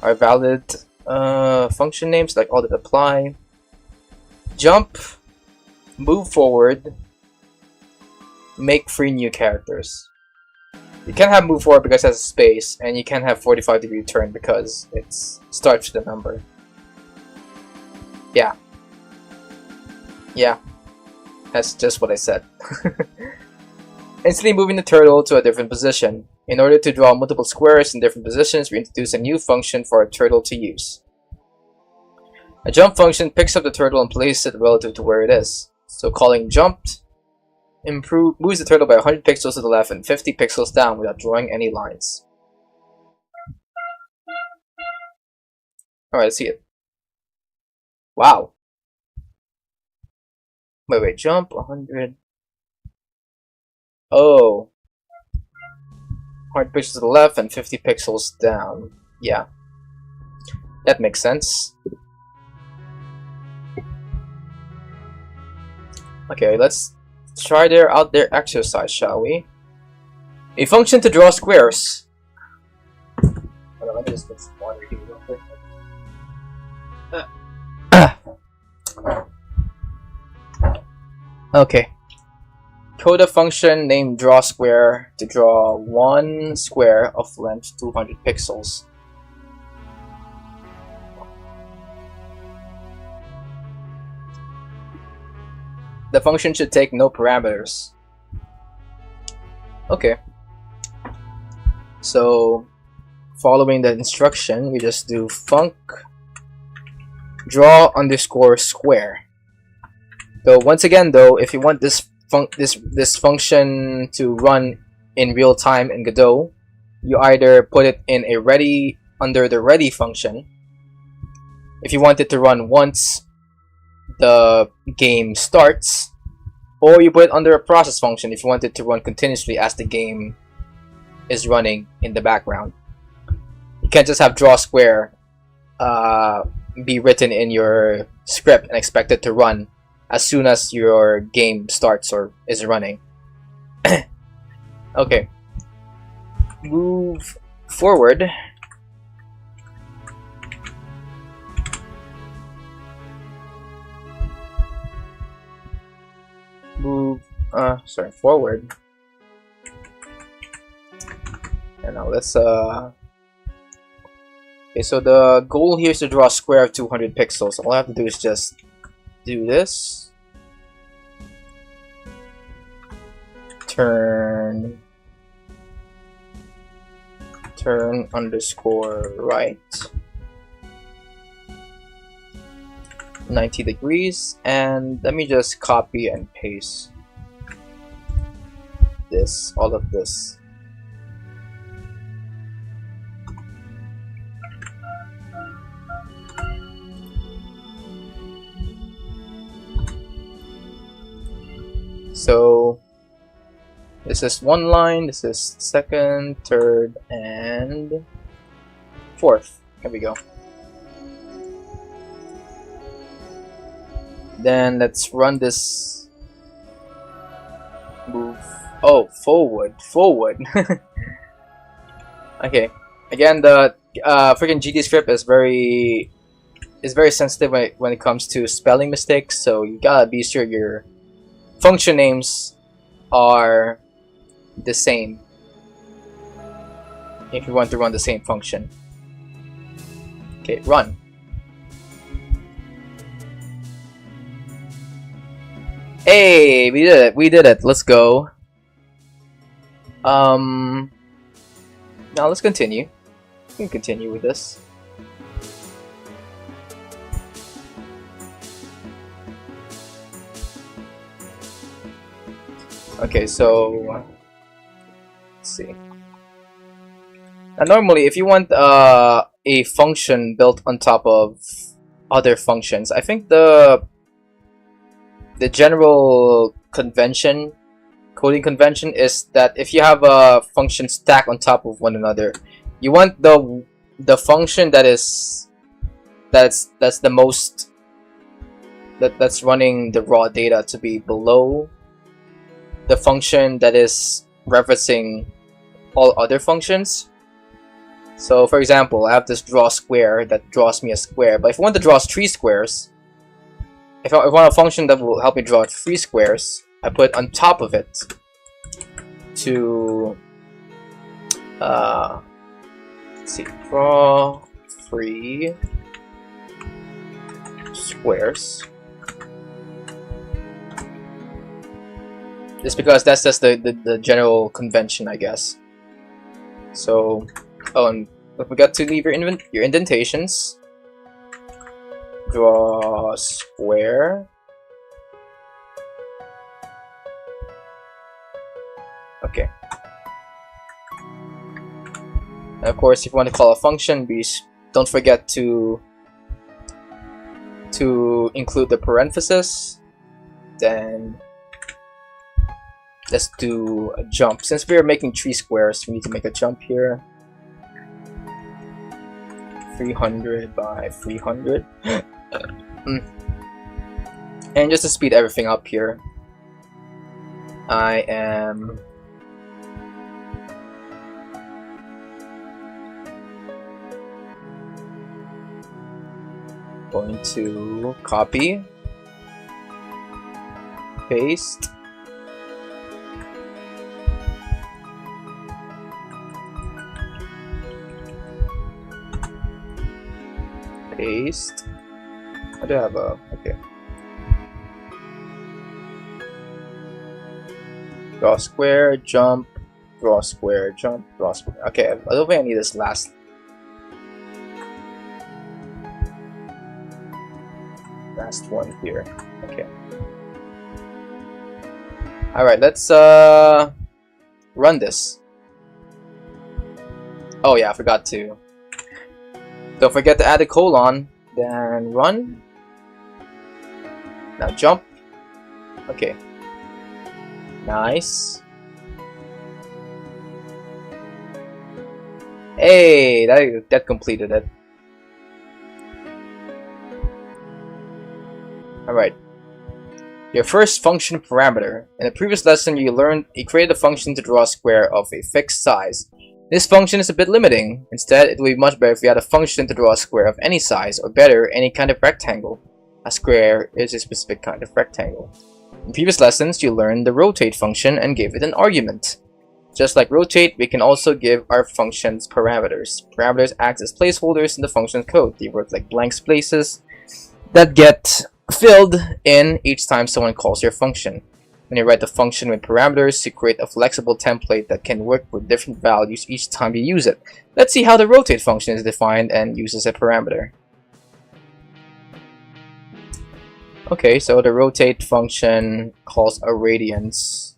Are valid function names like all that apply. Jump, move forward, make 3 new characters. You can't have move forward because it has a space, and you can't have 45-degree turn because it starts with a number. Yeah. Yeah. That's just what I said. Instantly moving the turtle to a different position. In order to draw multiple squares in different positions, we introduce a new function for a turtle to use. A jump function picks up the turtle and places it relative to where it is. So calling jumped moves the turtle by 100 pixels to the left and 50 pixels down without drawing any lines. Alright, let's see it. Wow. Wait, jump 100. Oh. 100 pixels to the left and 50 pixels down. Yeah. That makes sense. Okay, let's try out their exercise, shall we? A function to draw squares. Hold on, let me just get some water here real quick. Okay. Code a function named drawSquare to draw one square of length 200 pixels. The function should take no parameters. Okay. So, following the instruction, we just do func draw underscore square. So once again, though, if you want this function to run in real time in Godot, you either put it in a ready under the ready function. If you want it to run once the game starts, or you put it under a process function if you want it to run continuously as the game is running in the background. You can't just have draw square be written in your script and expect it to run as soon as your game starts or is running. Okay. Move forward. Move forward. And now let's okay, so the goal here is to draw a square of 200 pixels. All I have to do is just do this. Turn underscore right 90 degrees, and let me just copy and paste this, all of this. So this is one line, this is second, third, and fourth. Here we go. Then let's run this move. Oh, forward. Okay. Again, the freaking GDScript is very sensitive when it comes to spelling mistakes. So you gotta be sure your function names are the same if you want to run the same function. Okay, run. Hey, we did it. Let's go. Now let's continue. We can continue with this. Okay, so let's see. Now, normally, if you want a function built on top of other functions, I think the general convention, coding convention, is that if you have a function stacked on top of one another, you want the function that's the most that's running the raw data to be below the function that is referencing all other functions. So for example, I have this draw square that draws me a square, but if I want to draw 3 squares, if I want a function that will help me draw 3 squares, I put on top of it to let's see, draw 3 squares. Just because that's just the general convention, I guess. So, oh, and don't forget to leave your indentations. Draw square. Okay. And of course, if you want to call a function, don't forget to include the parenthesis. Then let's do a jump. Since we are making 3 squares, we need to make a jump here. 300 by 300. And just to speed everything up here, I am going to copy, paste, paste. I do have a okay. Draw square, jump, draw square, jump, draw square. Okay, I don't think I need this last one here. Okay. Alright, let's run this. Oh yeah, I forgot to. Don't forget to add a colon, then run. Now jump. Okay. Nice. Hey, that completed it. Alright. Your first function parameter. In the previous lesson, you created a function to draw a square of a fixed size. This function is a bit limiting. Instead, it would be much better if you had a function to draw a square of any size, or better, any kind of rectangle. A square is a specific kind of rectangle. In previous lessons, you learned the rotate function and gave it an argument. Just like rotate, we can also give our functions parameters. Parameters act as placeholders in the function code. They work like blank spaces that get filled in each time someone calls your function. When you write the function with parameters, you create a flexible template that can work with different values each time you use it. Let's see how the rotate function is defined and uses a parameter. Okay, so the rotate function calls a radians,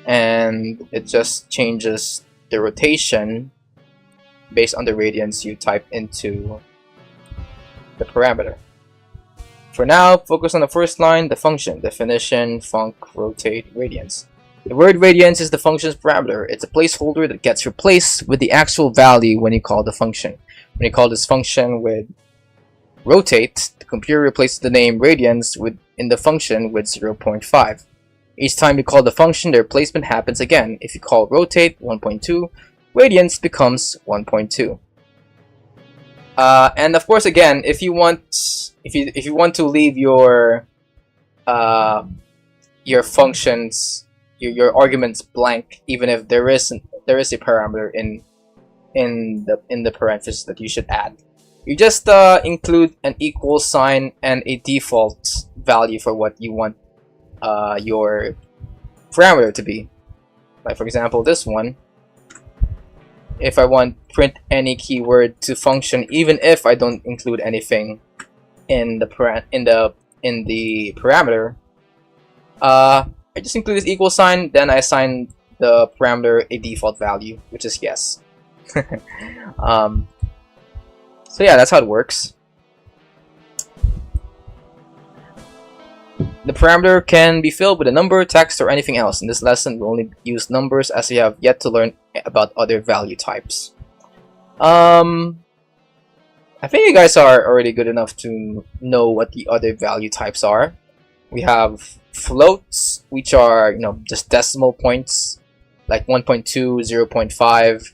and it just changes the rotation based on the radians you type into the parameter. For now, focus on the first line, the function. Definition, func, rotate, radians. The word radians is the function's parameter. It's a placeholder that gets replaced with the actual value when you call the function. When you call this function with rotate, the computer replaces the name radians in the function with 0.5. Each time you call the function, the replacement happens again. If you call rotate 1.2, radians becomes 1.2. And of course, again, if you want to leave your functions, your arguments blank, even if there is a parameter in the parentheses that you should add, you just include an equal sign and a default value for what you want your parameter to be. Like for example, this one. If I want print any keyword to function, even if I don't include anything in the parameter, I just include this equal sign. Then I assign the parameter a default value, which is yes. So yeah, that's how it works. The parameter can be filled with a number, text, or anything else. In this lesson, we'll only use numbers as we have yet to learn about other value types. I think you guys are already good enough to know what the other value types are. We have floats, which are just decimal points, like 1.2, 0.5.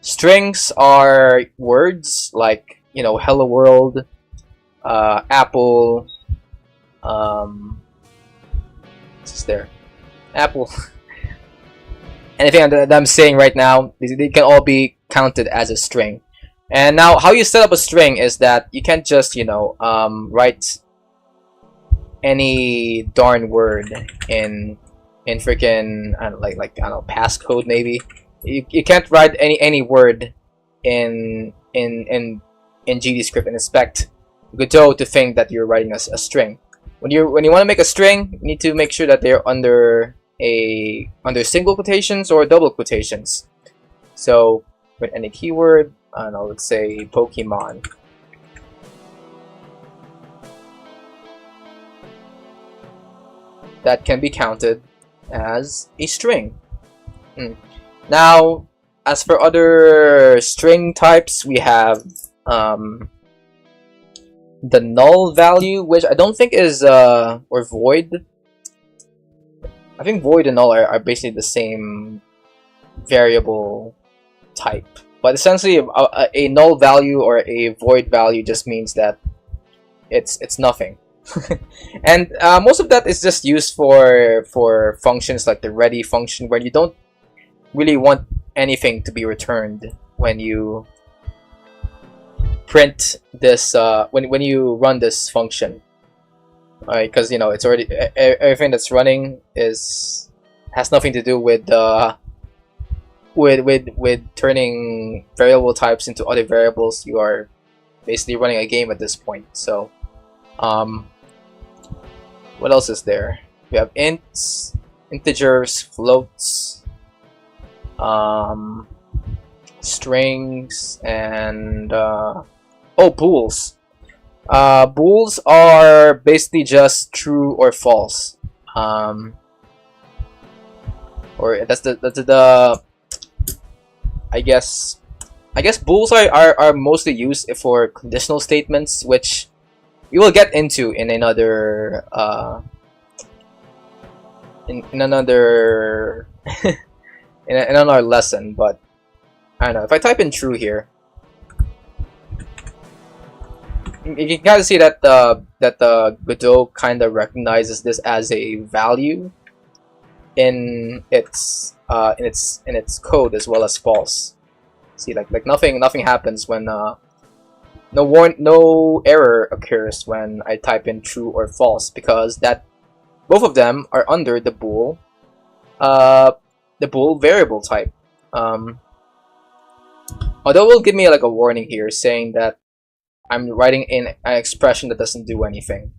Strings are words like hello world, apple. What's there? Apple. Anything that I'm saying right now, they can all be counted as a string. And now, how you set up a string is that you can't just write any darn word in freaking I don't know, passcode maybe. You can't write any word in GDScript and expect Godot to think that you're writing a string. When you want to make a string, you need to make sure that they're under single quotations or double quotations. So with any keyword, I don't know, let's say Pokemon. That can be counted as a string. Now, as for other string types, we have the null value, which I don't think is or void. I think void and null are basically the same variable type, but essentially a null value or a void value just means that it's nothing. And most of that is just used for functions like the ready function, where you don't really want anything to be returned when you print this when you run this function, because it's already everything that's running has nothing to do with turning variable types into other variables. You are basically running a game at this point. So what else is there? We have ints, integers, floats, strings, and bools. Bools are basically just true or false. Or that's the I guess bools are mostly used for conditional statements, which we will get into in another in another in another lesson. But I don't know, if I type in true here, you can kind of see that the Godot kind of recognizes this as a value in its code, as well as false. See, like nothing happens when no error occurs when I type in true or false, because that both of them are under the bool variable type. Although it will give me like a warning here saying that I'm writing in an expression that doesn't do anything.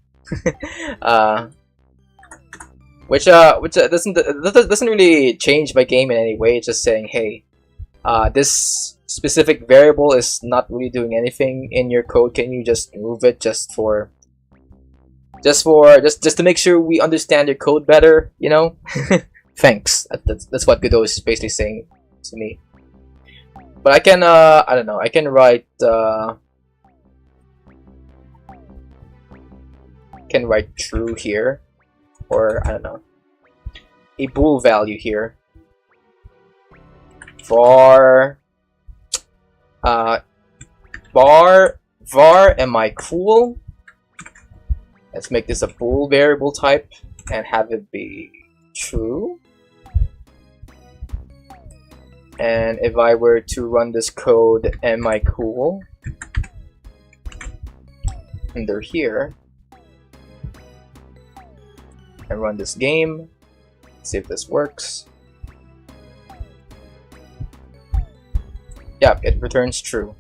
Which doesn't really change my game in any way. It's just saying, hey, this specific variable is not really doing anything in your code. Can you just move it just for just to make sure we understand your code better, you know. Thanks. That's what Godot is basically saying to me. But I can I don't know. I can write true here, or I don't know, a bool value here for var am I cool. Let's make this a bool variable type and have it be true. And if I were to run this code, am I cool, under here, and run this game, see if this works. Yep, it returns true.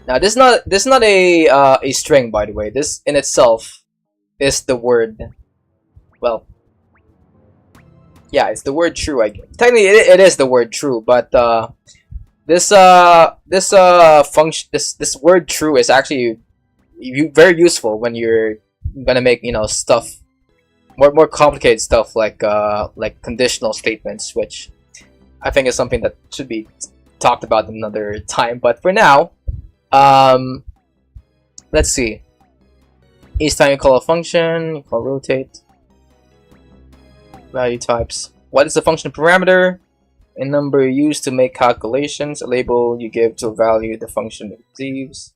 Now this is not a string, by the way. This in itself is the word. Well, yeah, it's the word true. I guess. Technically, it is the word true, but this function, this word true is actually very useful when you're gonna make, you know, stuff more complicated stuff like conditional statements, which I think is something that should be talked about another time. But for now, let's see. Each time you call a function, you call rotate. Value types. What is the function parameter? A number used to make calculations. A label you give to a value the function receives.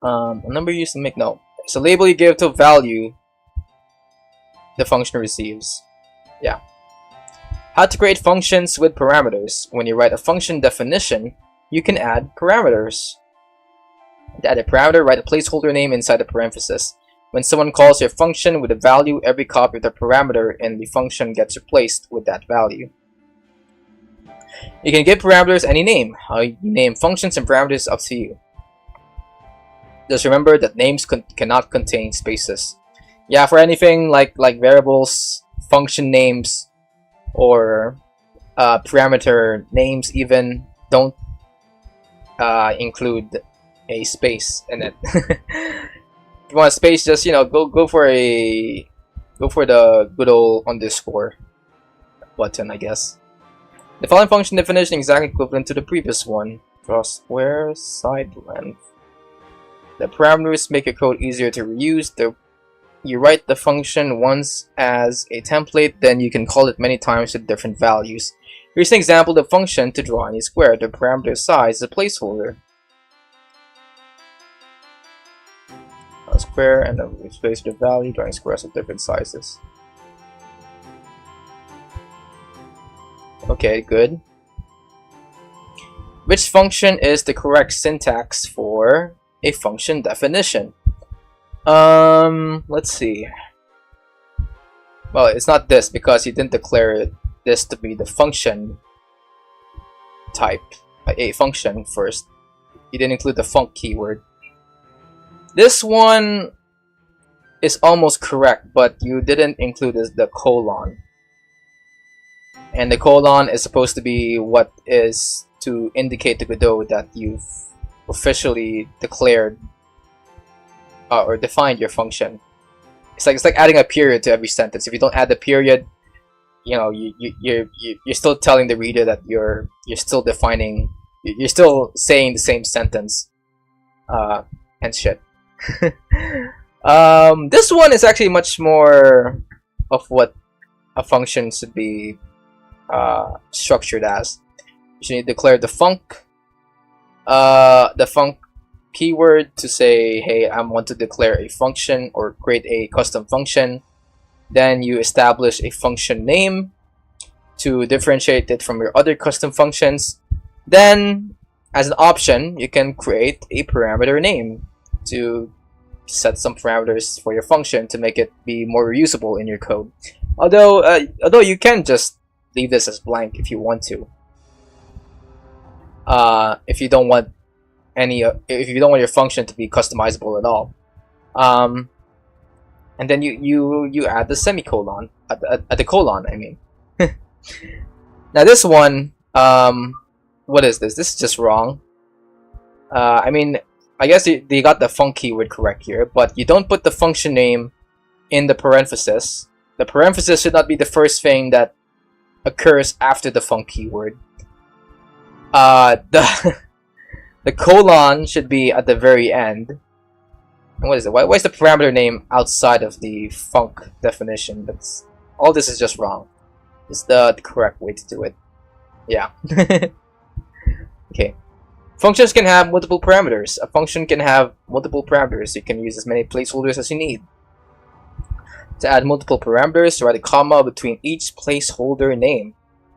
A number used to make, no. It's a label you give to a value the function receives. Yeah. How to create functions with parameters. When you write a function definition, you can add parameters. To add a parameter, write a placeholder name inside the parenthesis. When someone calls your function with a value, every copy of the parameter in the function gets replaced with that value. You can give parameters any name. How you name functions and parameters is up to you. Just remember that names cannot contain spaces. Yeah, for anything like variables, function names, or parameter names even, don't include a space in it. If you want a space, just, you know, go for the good old underscore button, I guess. The following function definition is exactly equivalent to the previous one. Draw square side length. The parameters make your code easier to reuse. You write the function once as a template, then you can call it many times with different values. Here's an example of the function to draw any square. The parameter size is a placeholder. A square, and then we space the value, drawing squares of different sizes. Okay, good. Which function is the correct syntax for a function definition? Let's see. Well, it's not this because you didn't declare this to be the function type, a function first. You didn't include the func keyword. This one is almost correct, but you didn't include the colon. And the colon is supposed to be what is to indicate to Godot that you've officially declared or defined your function. It's like adding a period to every sentence. If you don't add the period, you know, you're still telling the reader that you're still defining, you're still saying the same sentence, and shit. This one is actually much more of what a function should be structured as. You should declare the func keyword to say, hey, I want to declare a function or create a custom function. Then you establish a function name to differentiate it from your other custom functions. Then, as an option, you can create a parameter name to set some parameters for your function to make it be more reusable in your code. Although you can just leave this as blank if you want to. If you don't want your function to be customizable at all. And then you add the semicolon at the colon, I mean. Now this one, what is this? This is just wrong. I mean, I guess they got the func keyword correct here, but you don't put the function name in the parenthesis. The parenthesis should not be the first thing that occurs after the func keyword. The the colon should be at the very end. And what is it? Why is the parameter name outside of the func definition? That's all. This is just wrong. It's the correct way to do it. Yeah. Okay. Functions can have multiple parameters. A function can have multiple parameters. You can use as many placeholders as you need. To add multiple parameters, write a comma between each placeholder name.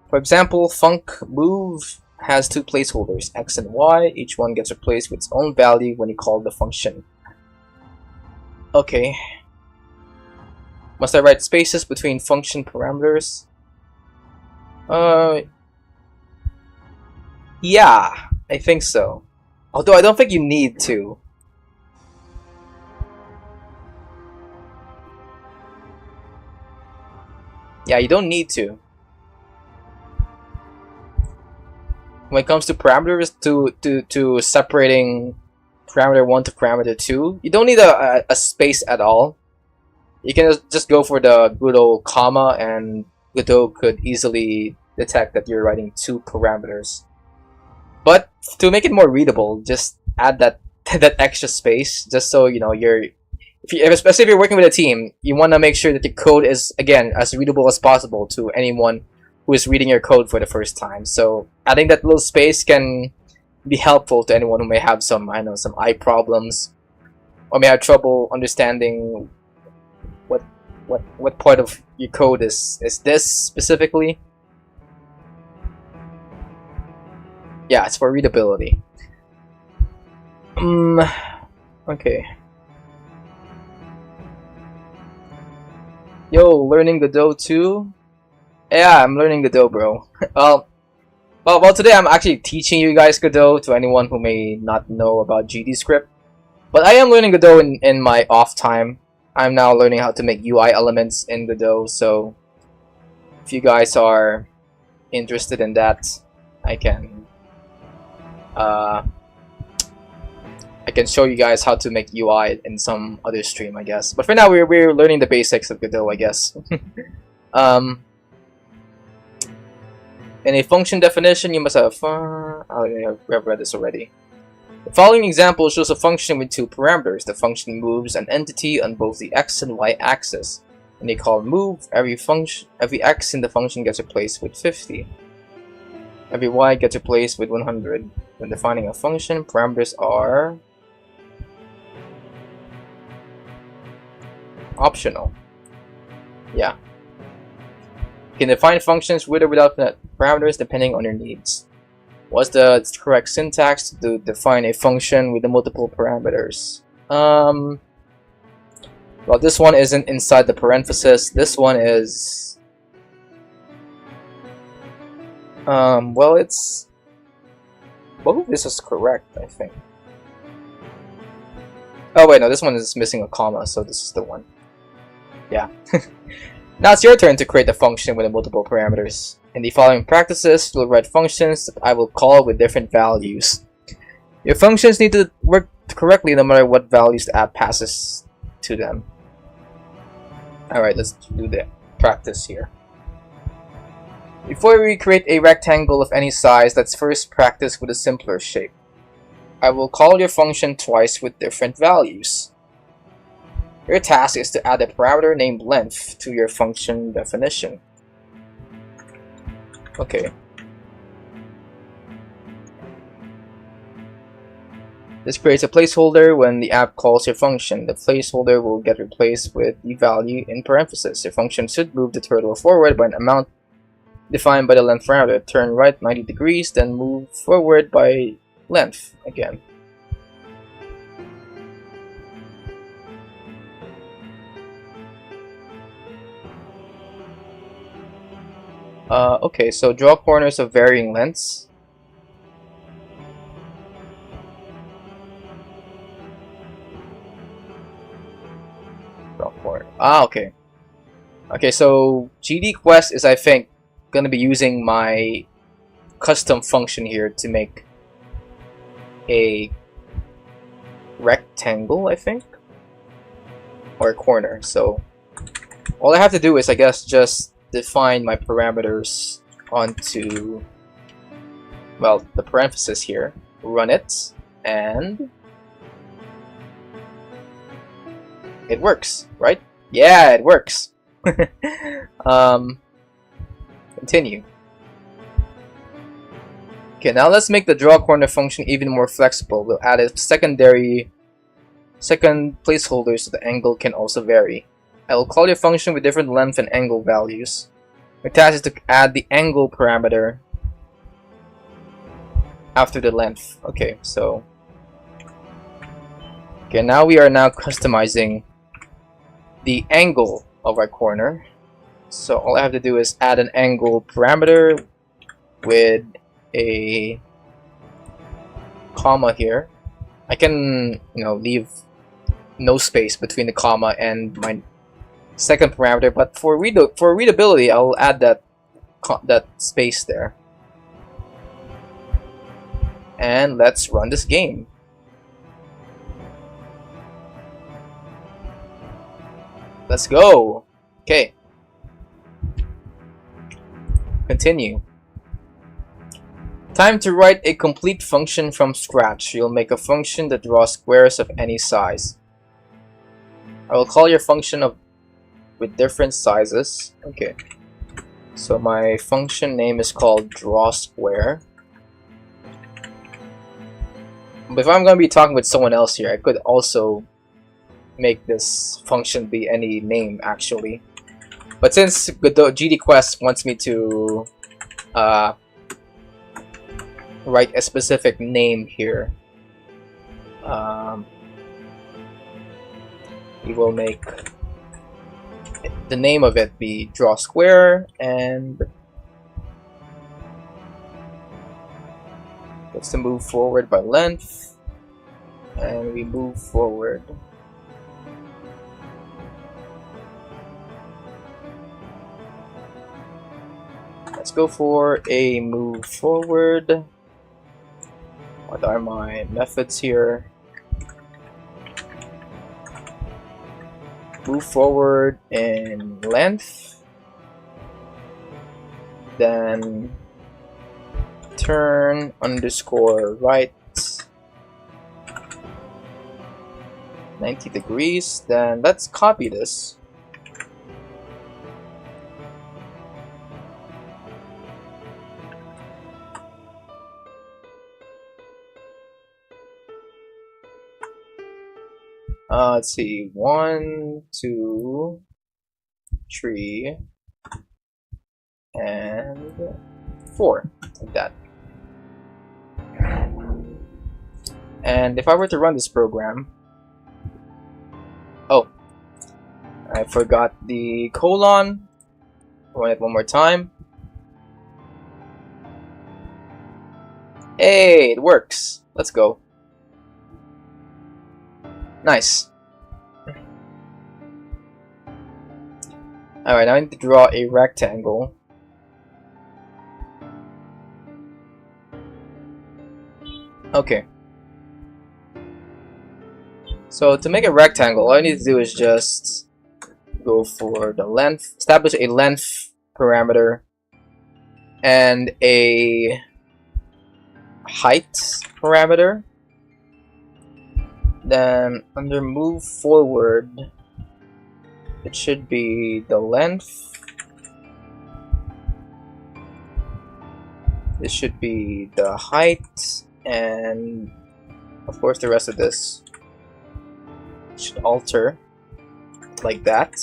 For example, func move has two placeholders, x and y. Each one gets replaced with its own value when you call the function. Okay. Must I write spaces between function parameters? Yeah, I think so. Although I don't think you need to. Yeah, you don't need to. When it comes to parameters, to separating parameter 1 to parameter 2, you don't need a space at all. You can just go for the good old comma, and Godot could easily detect that you're writing two parameters. But to make it more readable, just add that that extra space, just so you know especially if you're working with a team, you want to make sure that the code is, again, as readable as possible to anyone who is reading your code for the first time. So adding that little space can be helpful to anyone who may have some eye problems, or may have trouble understanding what part of your code is this specifically. Yeah, it's for readability. Okay. Yo, learning Godot too? Yeah, I'm learning Godot, bro. Well, today I'm actually teaching you guys Godot, to anyone who may not know about GDScript. But I am learning Godot in my off time. I'm now learning how to make UI elements in Godot, so if you guys are interested in that, I can show you guys how to make UI in some other stream, I guess. But for now, we're learning the basics of Godot, I guess. In a function definition, you must have I've read this already. The following example shows a function with two parameters. The function moves an entity on both the x and y axis. When they call move, every x in the function gets replaced with 50. Every y gets replaced with 100. When defining a function, parameters are optional. Yeah. You can define functions with or without parameters depending on your needs. What's the correct syntax to define a function with the multiple parameters? Well, this one isn't inside the parenthesis. This one is... well, it's... both of this is correct, I think. Oh wait, no, this one is missing a comma, so this is the one. Yeah. Now it's your turn to create a function with multiple parameters. In the following practices, you'll write functions that I will call with different values. Your functions need to work correctly no matter what values the app passes to them. Alright, let's do the practice here. Before we create a rectangle of any size, let's first practice with a simpler shape. I will call your function twice with different values. Your task is to add a parameter named length to your function definition. Okay. This creates a placeholder when the app calls your function. The placeholder will get replaced with the value in parentheses. Your function should move the turtle forward by an amount defined by the length parameter. Turn right 90 degrees, then move forward by length again. Okay, so draw corners of varying lengths. Draw corner. Ah, okay. Okay, so GDQuest is, I think, gonna be using my custom function here to make a rectangle, I think, or a corner. So all I have to do is, I guess, just define my parameters onto, well, the parenthesis here, run it, and it works, right? Yeah, it works. Continue. Okay, now let's make the draw corner function even more flexible. We'll add a second placeholder so the angle can also vary. I will call your function with different length and angle values. My task is to add the angle parameter after the length. Okay, so now we are customizing the angle of our corner. So all I have to do is add an angle parameter with a comma here. I can, leave no space between the comma and my second parameter, but for readability, I'll add that space there. And let's run this game. Let's go. Okay. Continue. Time to write a complete function from scratch. You'll make a function that draws squares of any size. I will call your function with different sizes. Okay. So my function name is called draw square. But if I'm going to be talking with someone else here, I could also make this function be any name actually. But since GDQuest wants me to write a specific name here, we will make the name of it be draw square, and let's to move forward by length, and we move forward. Let's go for a move forward. What are my methods here? Move forward in length, then turn underscore right 90 degrees. Then let's copy this. Let's see, 1, 2, 3, and 4, like that. And if I were to run this program, oh, I forgot the colon. Run it one more time. Hey, it works. Let's go. Nice. Alright, now I need to draw a rectangle. Okay. So to make a rectangle, all I need to do is just go for the length, establish a length parameter and a height parameter. Then under move forward, it should be the length. This should be the height, and of course the rest of this should alter like that,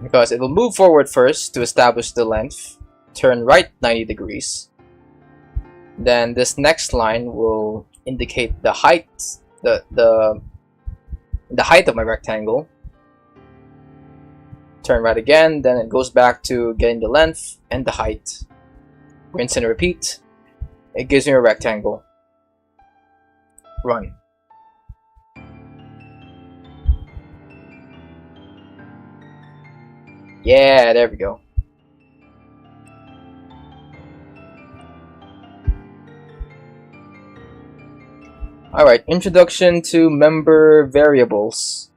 because it will move forward first to establish the length, turn right 90 degrees. Then this next line will indicate the height, the height of my rectangle. Turn right again, then it goes back to getting the length and the height. Rinse and repeat. It gives me a rectangle. Run. Yeah, there we go. Alright, introduction to member variables.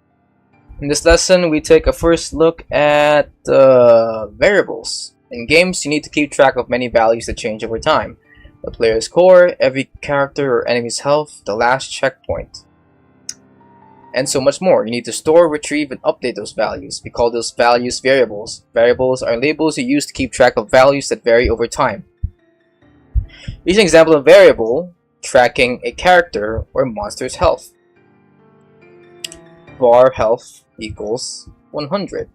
In this lesson, we take a first look at variables. In games, you need to keep track of many values that change over time. The player's core, every character or enemy's health, the last checkpoint, and so much more. You need to store, retrieve, and update those values. We call those values variables. Variables are labels you use to keep track of values that vary over time. Here's an example of variable tracking a character or monster's health. Var health equals 100.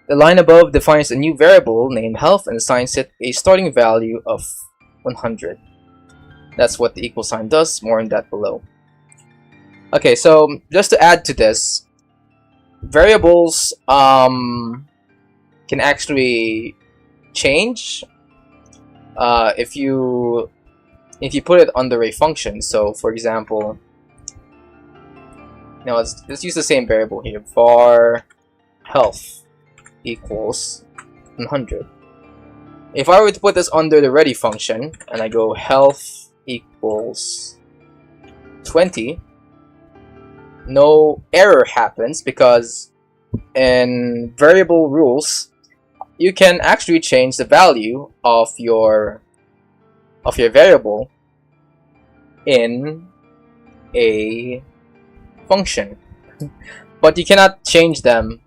The line above defines a new variable named health and assigns it a starting value of 100. That's what the equal sign does. More on that below. Okay, so just to add to this, variables can actually change if you put it under a function. So for example, now let's use the same variable here. Var health equals 100. If I were to put this under the ready function and I go health equals 20, no error happens, because in variable rules you can actually change the value of your variable in a function, but you cannot change them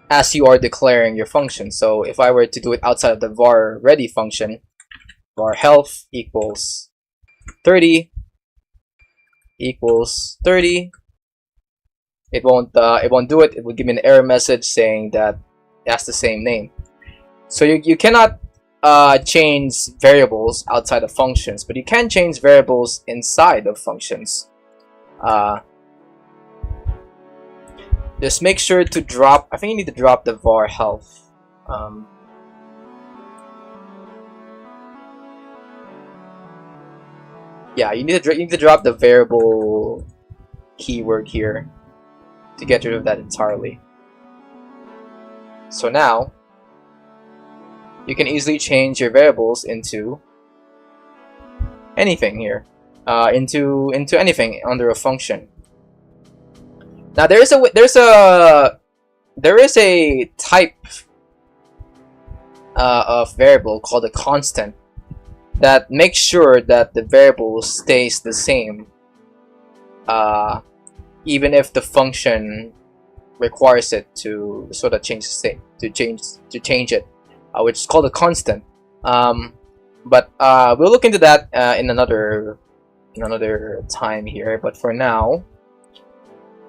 as you are declaring your function. So if I were to do it outside of the var ready function, var health equals 30 equals 30, it won't do it. It will give me an error message saying that it has the same name. So you cannot change variables outside of functions, but you can change variables inside of functions. Just make sure to drop, I think you need to drop the var health. Yeah, you need to drop the variable keyword here to get rid of that entirely. So now you can easily change your variables into anything here, into anything under a function. Now there is a type of variable called a constant that makes sure that the variable stays the same, even if the function requires it to sort of change the state, to change it, which is called a constant. But we'll look into that in another time here. But for now,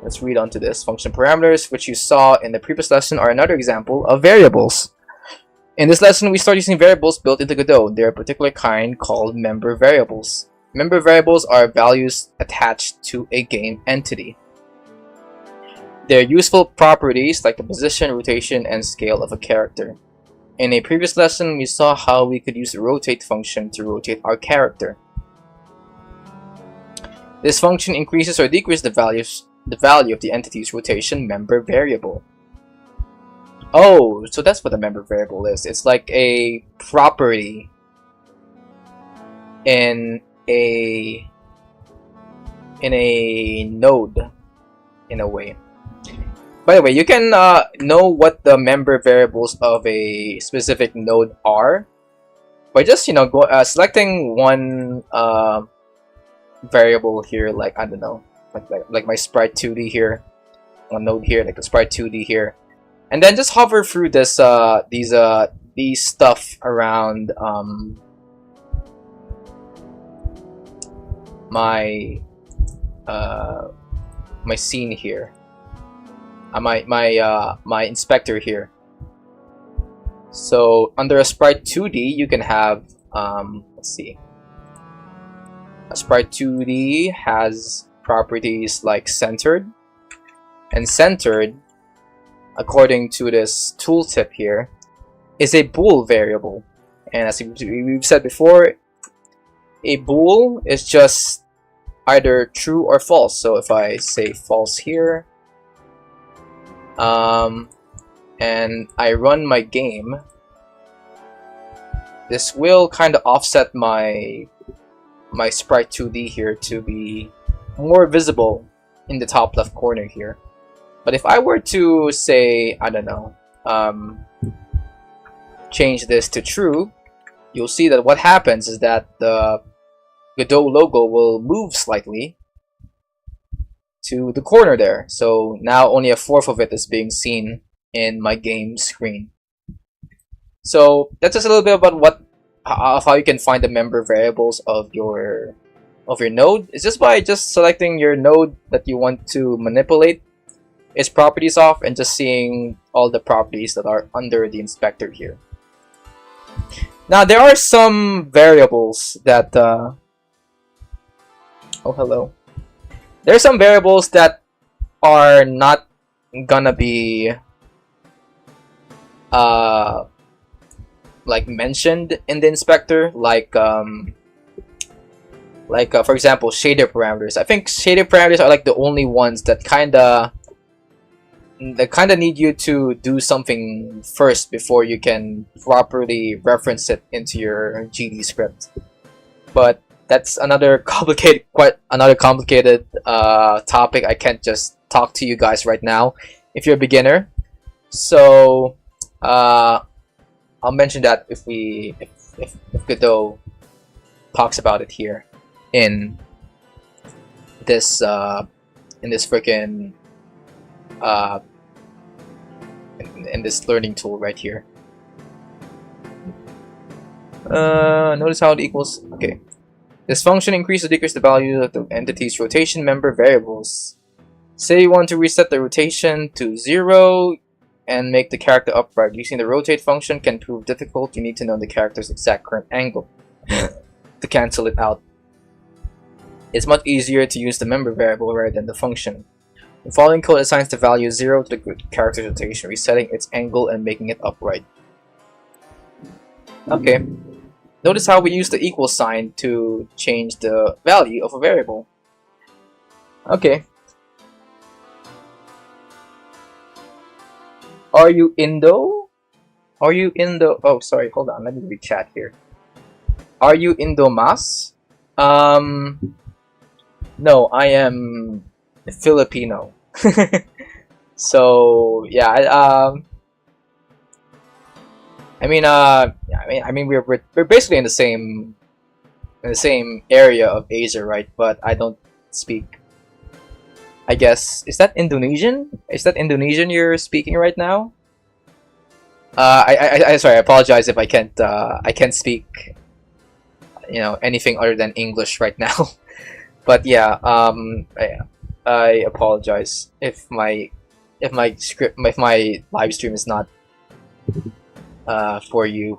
let's read on to this. Function parameters, which you saw in the previous lesson, are another example of variables. In this lesson, we start using variables built into Godot. They're a particular kind called member variables. Member variables are values attached to a game entity. They're useful properties like the position, rotation, and scale of a character. In a previous lesson, we saw how we could use the rotate function to rotate our character. This function increases or decreases the value of the entity's rotation member variable. Oh, so that's what a member variable is. It's like a property in a node, in a way. By the way, you can know what the member variables of a specific node are by just selecting one variable here, like, I don't know, like my sprite 2D here, one node here, like the sprite 2D here, and then just hover through this these stuff around my scene here, my inspector here. So under a sprite 2D, you can have let's see, a sprite 2D has properties like centered, and centered, according to this tooltip here, is a bool variable. And as we've said before, a bool is just either true or false. So if I say false here, and I run my game, this will kind of offset my my sprite 2D here to be more visible in the top left corner here. But if I were to say, I don't know, change this to true, you'll see that what happens is that the Godot logo will move slightly to the corner there. So now only a fourth of it is being seen in my game screen. So that's just a little bit about how you can find the member variables of your node. It's just by selecting your node that you want to manipulate its properties off and just seeing all the properties that are under the inspector here. Now there are some variables that oh hello. There are some variables that are not gonna be like mentioned in the inspector, like for example shader parameters. I think shader parameters are like the only ones that kinda need you to do something first before you can properly reference it into your GDScript. But that's another complicated topic. I can't just talk to you guys right now if you're a beginner. So I'll mention that if Godot talks about it here in this freaking in this learning tool right here. Notice how it equals. Okay, this function increases or decreases the value of the entity's rotation member variables. Say you want to reset the rotation to 0 and make the character upright. Using the rotate function can prove difficult. You need to know the character's exact current angle to cancel it out. It's much easier to use the member variable rather than the function. The following code assigns the value 0 to the character's rotation, resetting its angle and making it upright. Okay. Notice how we use the equal sign to change the value of a variable. Okay. Are you Indo? Are you Indo? Oh, sorry. Hold on. Let me read chat here. Are you Indomas? No, I am Filipino. So yeah, I mean, we're basically in the same area of Asia, right? But I don't speak. I guess, is that Indonesian? Is that Indonesian you're speaking right now? I sorry, I apologize if I can't speak, you know, anything other than English right now. But yeah, I apologize if my live stream is not for you.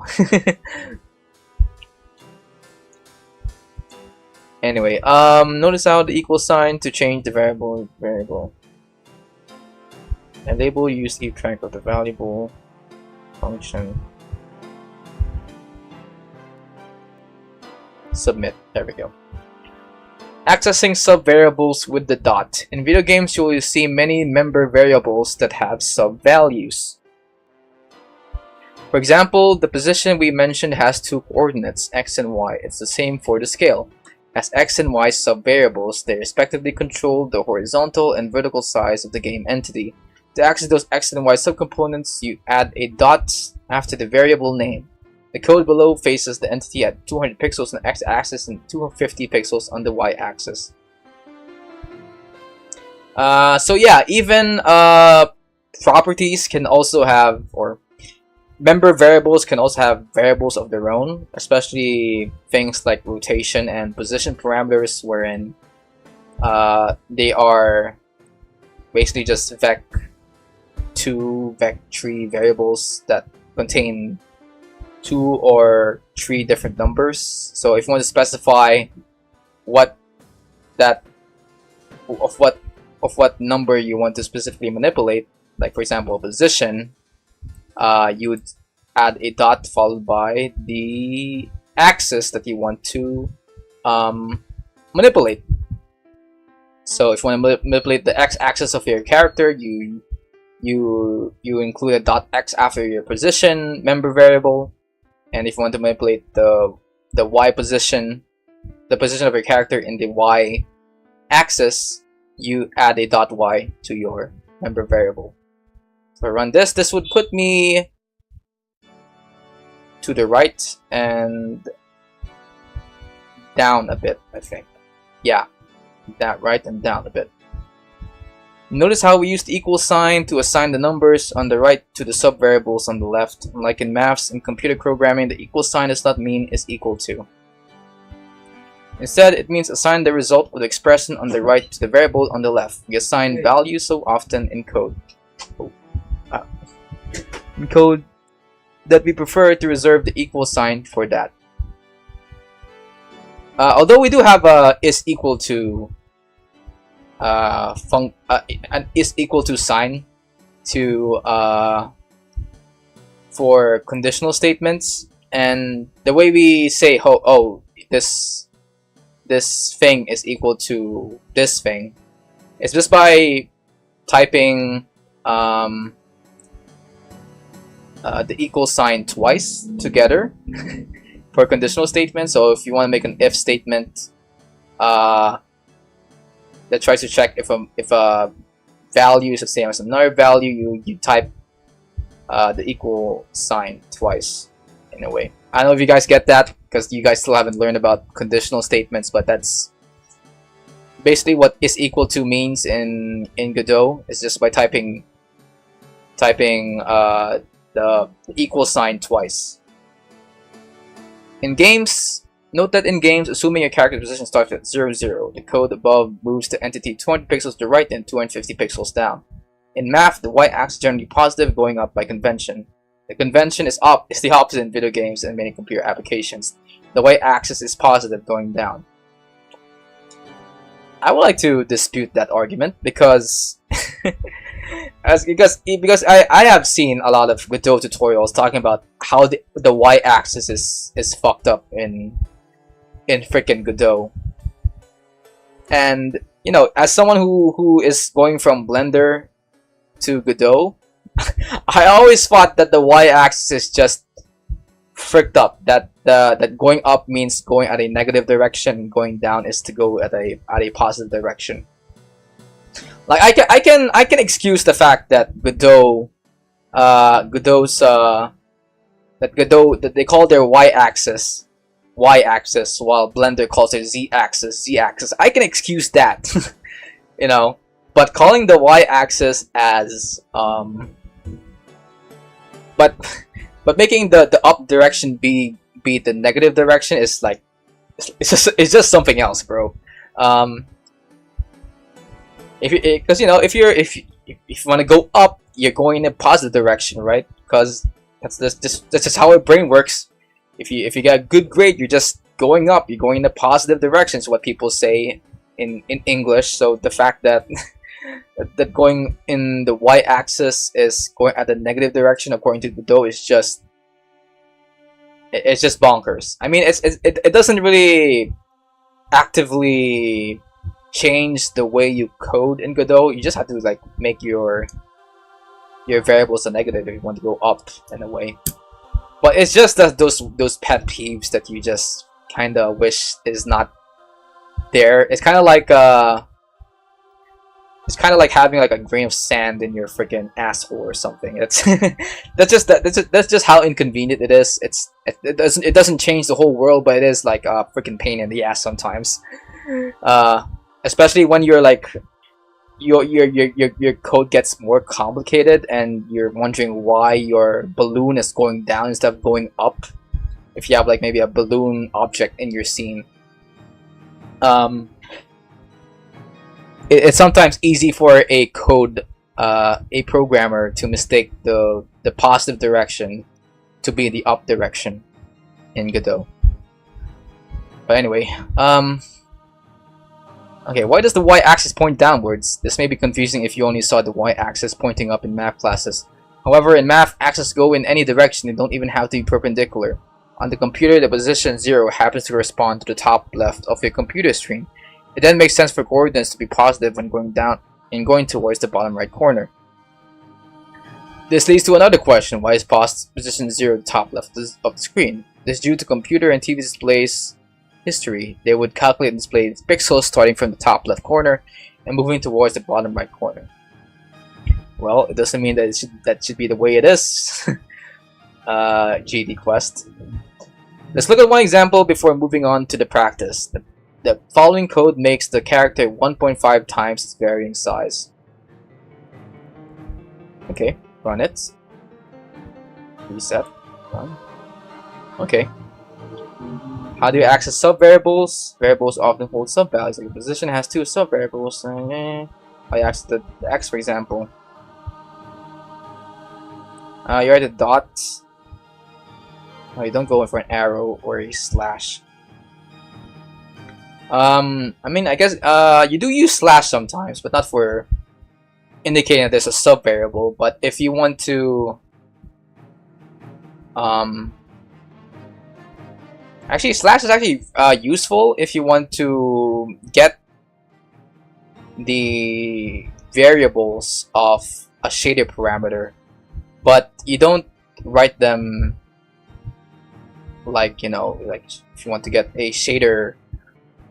Anyway, notice how the equal sign to change the variable. And label use keep track of the variable function. Submit. There we go. Accessing sub-variables with the dot. In video games, you will see many member variables that have sub-values. For example, the position we mentioned has two coordinates, x and y. It's the same for the scale. As x and y sub-variables, they respectively control the horizontal and vertical size of the game entity. To access those x and y subcomponents, you add a dot after the variable name. The code below faces the entity at 200 pixels on the x-axis and 250 pixels on the y-axis. So yeah, even properties can also have, or member variables can also have variables of their own, especially things like rotation and position parameters, wherein they are basically just vec2, vec3 variables that contain 2 or 3 different numbers. So if you want to specify what number you want to specifically manipulate, like for example position, you would add a dot followed by the axis that you want to manipulate. So if you want to manipulate the x-axis of your character, you include a dot x after your position member variable. And if you want to manipulate the y position, the position of your character in the y axis, you add a dot y to your member variable. So I run this. This would put me to the right and down a bit, I think. Yeah, that right and down a bit. Notice how we use the equal sign to assign the numbers on the right to the subvariables on the left. Unlike in maths and computer programming, the equal sign does not mean is equal to. Instead, it means assign the result of the expression on the right to the variable on the left. We assign values so often in code. In code that we prefer to reserve the equal sign for that. Although we do have a is equal to an is equal to sign to for conditional statements, and the way we say this thing is equal to this thing is just by typing the equal sign twice together for conditional statements. So if you want to make an if statement that tries to check if a value is the same as another value, you type the equal sign twice in a way. I don't know if you guys get that because you guys still haven't learned about conditional statements, but that's basically what is equal to means in Godot. It's just by typing the equal sign twice. In games, note that in games, assuming your character's position starts at 0, 0, the code above moves the entity 200 pixels to the right and 250 pixels down. In math, the y-axis is generally positive, going up by convention. The convention is the opposite in video games and many computer applications. The y-axis is positive, going down. I would like to dispute that argument because because I have seen a lot of Godot tutorials talking about how the y-axis is fucked up in freaking Godot. And you know, as someone who is going from Blender to Godot, I always thought that the y-axis is just fricked up. That going up means going at a negative direction, going down is to go at a positive direction. Like I can excuse the fact that Godot that they call their y-axis while Blender calls it z-axis. I can excuse that. You know, but calling the y-axis as but making the up direction be the negative direction is like it's just something else, bro. Because you know, if you want to go up, you're going in a positive direction, right? Because that's just how our brain works. If you get a good grade, you're just going up. You're going in a positive direction. Is what people say in English. So the fact that that going in the y-axis is going at the negative direction according to Godot is just bonkers. I mean, it doesn't really actively change the way you code in Godot. You just have to like make your variables a negative if you want to go up in a way. But it's just that those pet peeves that you just kind of wish is not there. It's kind of like having like a grain of sand in your freaking asshole or something. It's that's just how inconvenient it is. It doesn't change the whole world, but it is like a freaking pain in the ass sometimes. Especially when you're like your code gets more complicated and you're wondering why your balloon is going down instead of going up. If you have like maybe a balloon object in your scene. It's sometimes easy for a programmer to mistake the positive direction to be the up direction in Godot. But anyway, okay, why does the y-axis point downwards? This may be confusing if you only saw the y-axis pointing up in math classes. However, in math, axes go in any direction. They don't even have to be perpendicular. On the computer, the position 0 happens to correspond to the top left of your computer screen. It then makes sense for coordinates to be positive when going down and going towards the bottom right corner. This leads to another question: why is position 0 the top left of the screen? This is due to computer and TV displays history, they would calculate and display pixels starting from the top left corner and moving towards the bottom right corner. Well, it doesn't mean that that should be the way it is. GDQuest. Let's look at one example before moving on to the practice. The following code makes the character 1.5 times its varying size. Okay, run it. Reset. Run. Okay. How do you access subvariables? Variables often hold subvalues. Like a position has two subvariables. I access the x, for example. You're at the dot. Oh, you don't go in for an arrow or a slash. I mean, I guess you do use slash sometimes, but not for indicating that there's a subvariable. But if you want to, actually, slash is actually useful if you want to get the variables of a shader parameter, but you don't write them like, you know, like if you want to get a shader,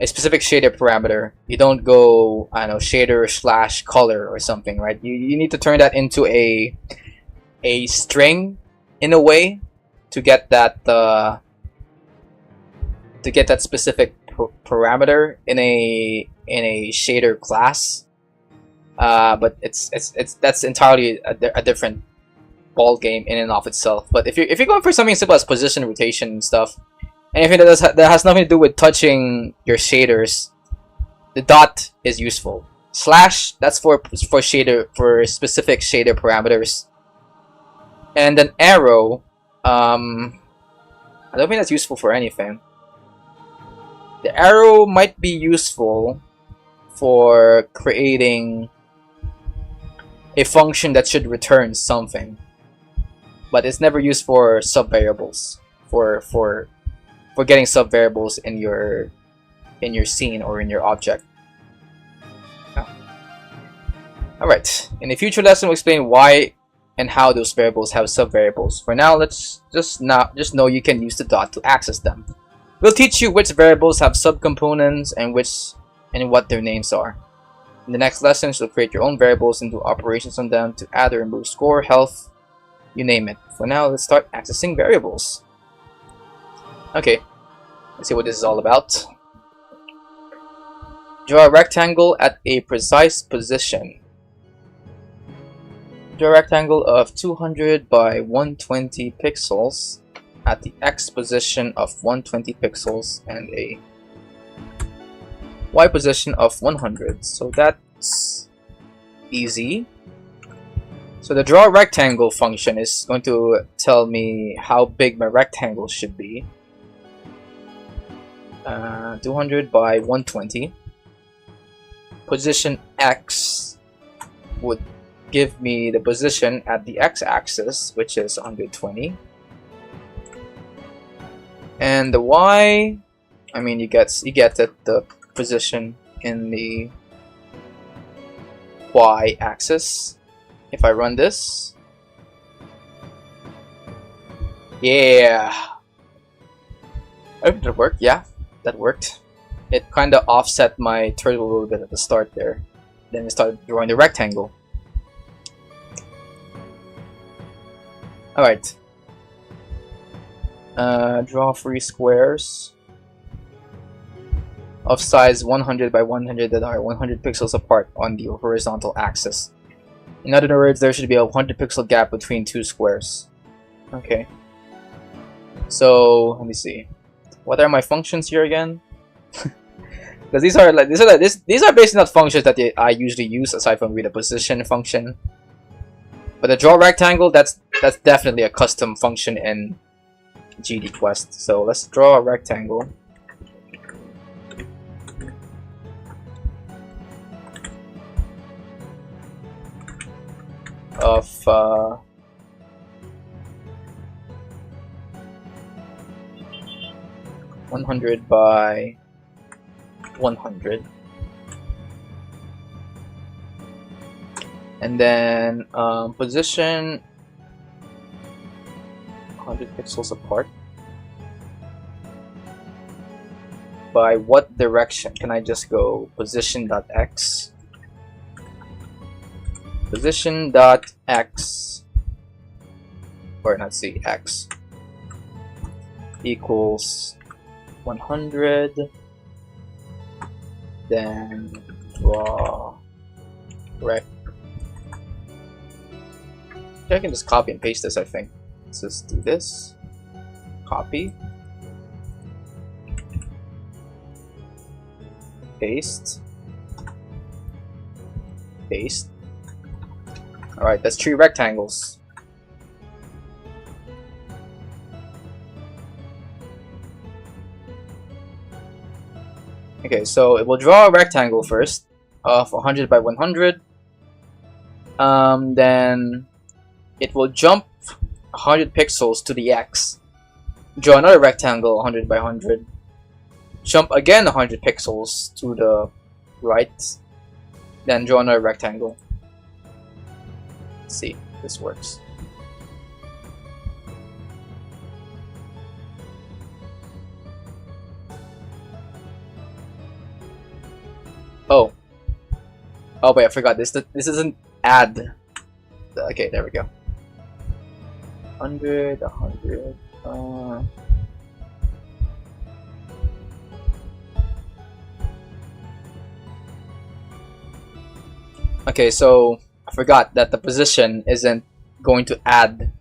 a specific shader parameter, you don't go, I don't know, shader slash color or something, right? You need to turn that into a string in a way to get that specific parameter in a shader class. But that's entirely a different ball game in and of itself. But if you're going for something simple as position, rotation, and stuff, anything that has nothing to do with touching your shaders, the dot is useful. Slash, that's for specific shader parameters, and an arrow, I don't think that's useful for anything. The arrow might be useful for creating a function that should return something, but it's never used for subvariables, for getting subvariables in your scene or in your object. Alright, in the future lesson we'll explain why and how those variables have subvariables. For now, let's just know you can use the dot to access them. We'll teach you which variables have subcomponents and what their names are. In the next lessons, you'll create your own variables and do operations on them to add or remove score, health, you name it. For now, let's start accessing variables. Okay, let's see what this is all about. Draw a rectangle at a precise position. Draw a rectangle of 200 by 120 pixels at the X position of 120 pixels and a Y position of 100. So that's easy. So the draw rectangle function is going to tell me how big my rectangle should be. 200 by 120. Position X would give me the position at the X-axis, which is 120. And the Y, I mean, you get it, the position in the Y-axis. If I run this, yeah, did it work? Yeah, that worked. It kind of offset my turtle a little bit at the start there. Then I started drawing the rectangle. Alright. Draw 3 squares of size 100 by 100 that are 100 pixels apart on the horizontal axis. In other words, there should be a 100 pixel gap between two squares. Okay. So let me see. What are my functions here again? Because these are basically not functions that I usually use aside from the position function. But the draw rectangle, that's definitely a custom function in GDQuest. So let's draw a rectangle. Of 100 by 100, and then position 100 pixels apart. by what direction? Can I just go position.x? Position.x, or not C, x equals 100, then draw rect. I can just copy and paste this, I think. Let's just do this. Copy. Paste. Paste. Alright, that's 3 rectangles. Okay, so it will draw a rectangle first of 100 by 100. Then it will jump 100 pixels to the x. Draw another rectangle 100 by 100. Jump again 100 pixels to the right. Then draw another rectangle. Let's see if this works. Oh wait, I forgot this isn't add. Okay, there we go. 100. Okay, so I forgot that the position isn't going to add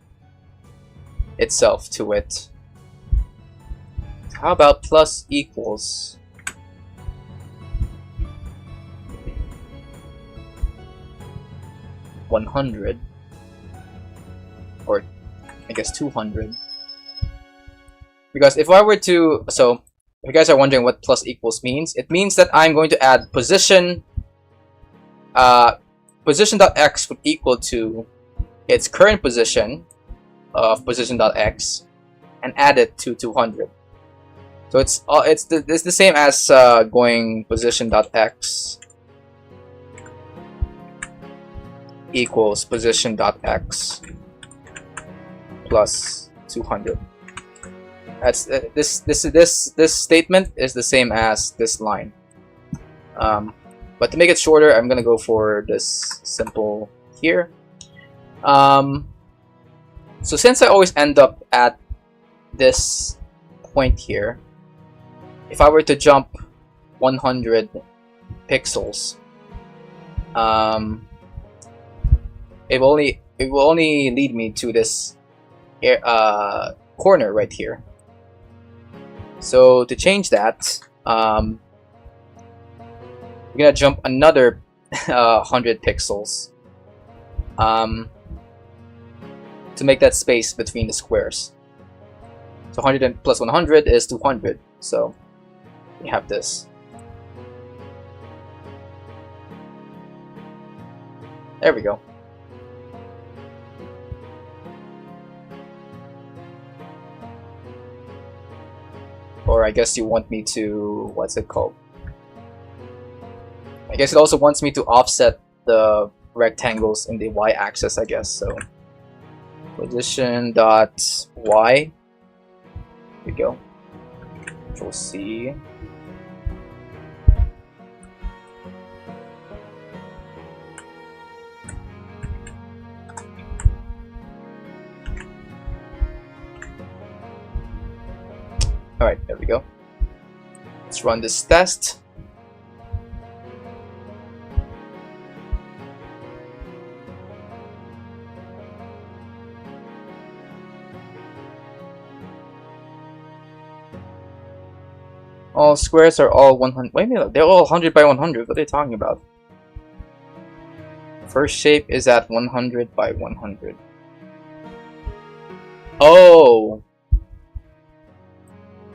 itself to it. How about plus equals? $100, or I guess 200. Because if I were to, so if you guys are wondering what plus equals means, it means that I'm going to add position. Position.x would equal to its current position of position.x and add it to 200. So it's the same as going position.x equals position.x plus 200. That's this statement is the same as this line. But to make it shorter, I'm gonna go for this simple here. So since I always end up at this point here, if I were to jump 100 pixels, it will only lead me to this corner right here. So to change that, we're gonna jump another 100 pixels to make that space between the squares. So 100 plus 100 is 200. So we have this. There we go. Or I guess you want me to, what's it called? I guess it also wants me to offset the rectangles in the y-axis, I guess. So position dot y. Here we go. Control C. Alright, there we go. Let's run this test. All squares are all 100. Wait a minute, they're all 100 by 100. What are they talking about? First shape is at 100 by 100. Oh!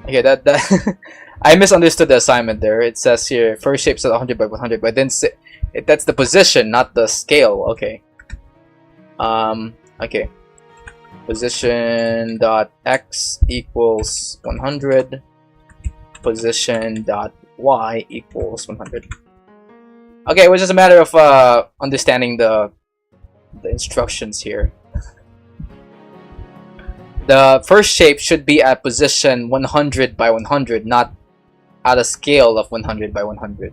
Okay, that I misunderstood the assignment there. It says here first shape's at 100 by 100, but then that's the position, not the scale. Okay. Okay. Position dot x equals 100. Position dot y equals 100. Okay, it was just a matter of understanding the instructions here. The first shape should be at position 100 by 100, not at a scale of 100 by 100.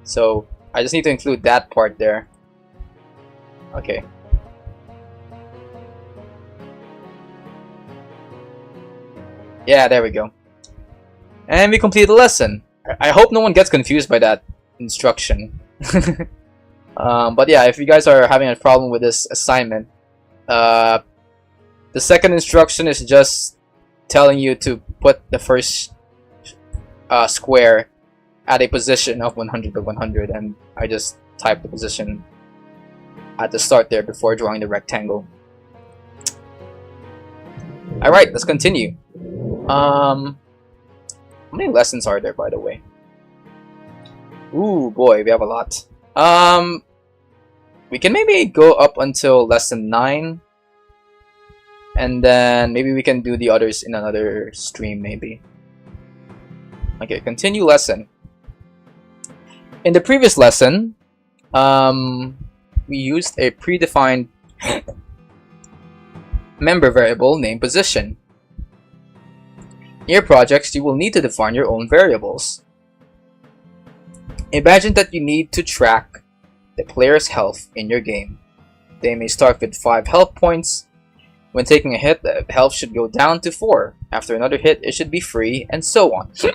So I just need to include that part there. Okay. Yeah, there we go. And we complete the lesson. I hope no one gets confused by that instruction. But yeah, if you guys are having a problem with this assignment, the second instruction is just telling you to put the first square at a position of 100 by 100, and I just typed the position at the start there before drawing the rectangle. Alright, let's continue. How many lessons are there, by the way? Ooh, boy, we have a lot. We can maybe go up until lesson 9, and then maybe we can do the others in another stream, maybe. Okay, continue lesson. In the previous lesson, we used a predefined member variable named position. In your projects, you will need to define your own variables. Imagine that you need to track the player's health in your game. They may start with 5 health points. When taking a hit, the health should go down to 4. After another hit, it should be free, and so on. To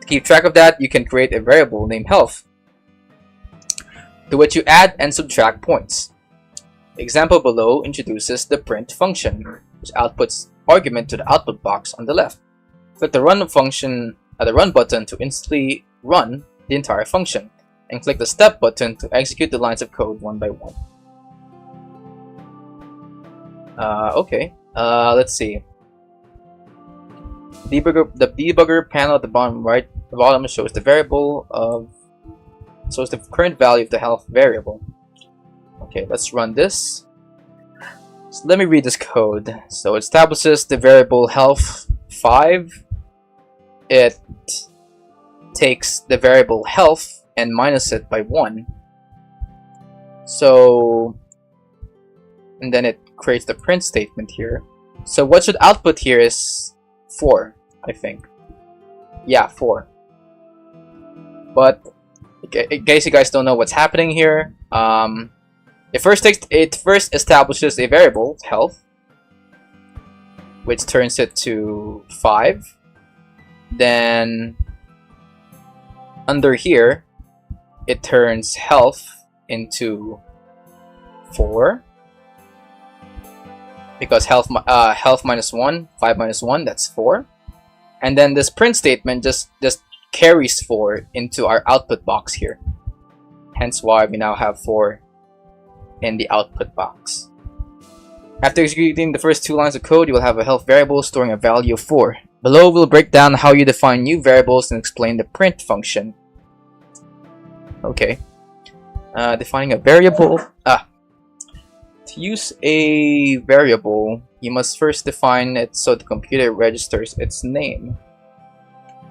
keep track of that, you can create a variable named health, to which you add and subtract points. The example below introduces the print function, which outputs argument to the output box on the left. Click the run function at the run button to instantly run the entire function, and click the step button to execute the lines of code one by one. Okay, let's see. The debugger panel at the bottom right, the bottom shows the current value of the health variable. Okay, let's run this. So let me read this code. So it establishes the variable health 5. It takes the variable health and minus it by 1. So, and then it creates the print statement here. So what should output here is 4, I think. Yeah, 4. But in case you guys don't know what's happening here, it first establishes a variable health, which turns it to 5. Then under here, it turns health into 4, because health minus 1, 5 minus 1, that's 4. And then this print statement just carries 4 into our output box here. Hence why we now have 4 in the output box. After executing the first 2 lines of code, you will have a health variable storing a value of 4. Below, we'll break down how you define new variables and explain the print function. Okay. Defining a variable. To use a variable, you must first define it so the computer registers its name.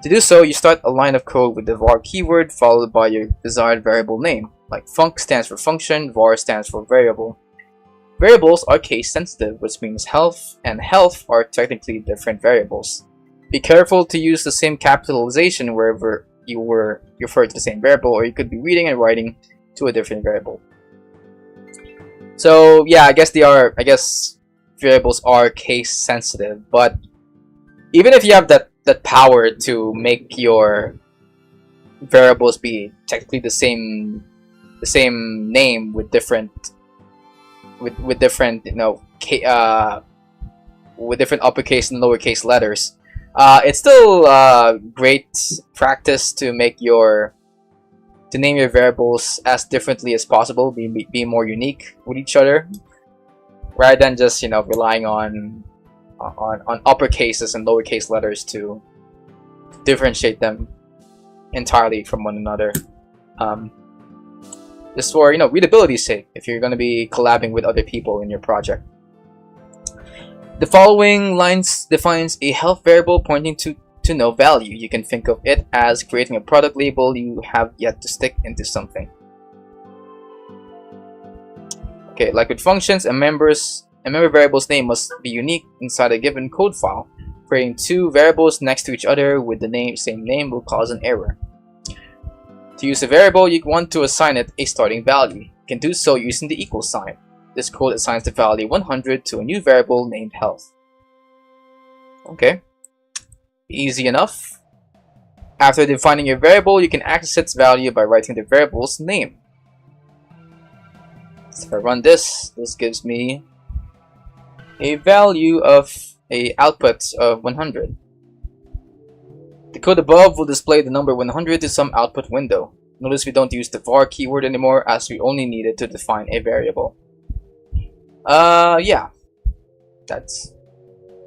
To do so, you start a line of code with the var keyword followed by your desired variable name. Like func stands for function, var stands for variable. Variables are case sensitive, which means health and health are technically different variables. Be careful to use the same capitalization wherever you refer to the same variable, or you could be reading and writing to a different variable. So yeah, I guess variables are case sensitive, but even if you have that power to make your variables be technically the same name with different with different uppercase and lowercase letters, it's still great practice to name your variables as differently as possible, be more unique with each other, rather than just relying on uppercases and lowercase letters to differentiate them entirely from one another. Just for readability's sake, if you're going to be collabing with other people in your project. The following lines defines a health variable pointing to no value. You can think of it as creating a product label you have yet to stick into something. Okay, like with functions, a member variable's name must be unique inside a given code file. Separating two variables next to each other with the same name will cause an error. To use a variable, you want to assign it a starting value. You can do so using the equal sign. This code assigns the value 100 to a new variable named health. Okay, easy enough. After defining your variable, you can access its value by writing the variable's name. So if I run this, this gives me a value of a output of 100. The code above will display the number 100 to some output window. Notice we don't use the var keyword anymore, as we only need it to define a variable. Yeah, that's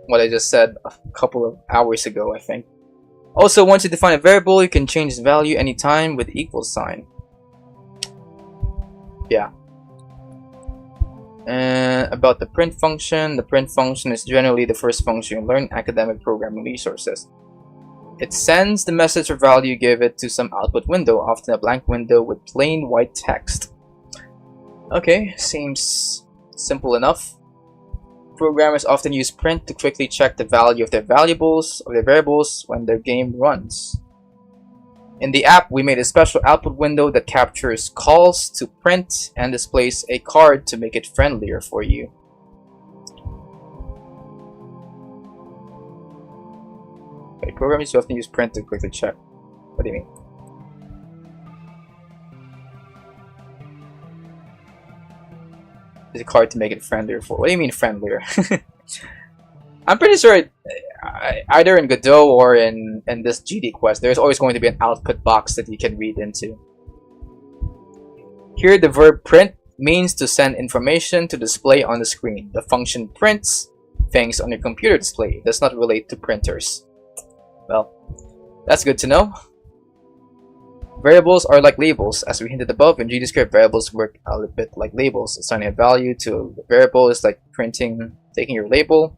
what I just said a couple of hours ago, I think. Also, once you define a variable, you can change its value anytime with the equal sign. Yeah. And about the print function is generally the first function you learn in academic programming resources. It sends the message or value you give it to some output window, often a blank window with plain white text. Okay, seems simple enough. Programmers often use print to quickly check the value of their variables when their game runs. In the app, we made a special output window that captures calls to print and displays a card to make it friendlier for you. Okay, programmers often use print to quickly check. What do you mean? There's a card to make it friendlier for. What do you mean friendlier? I'm pretty sure either in Godot or in this GDQuest, there's always going to be an output box that you can read into. Here, the verb print means to send information to display on the screen. The function prints things on your computer display. It does not relate to printers. Well, that's good to know. Variables are like labels. As we hinted above, in GDScript, variables work a little bit like labels. Assigning a value to a variable is like taking your label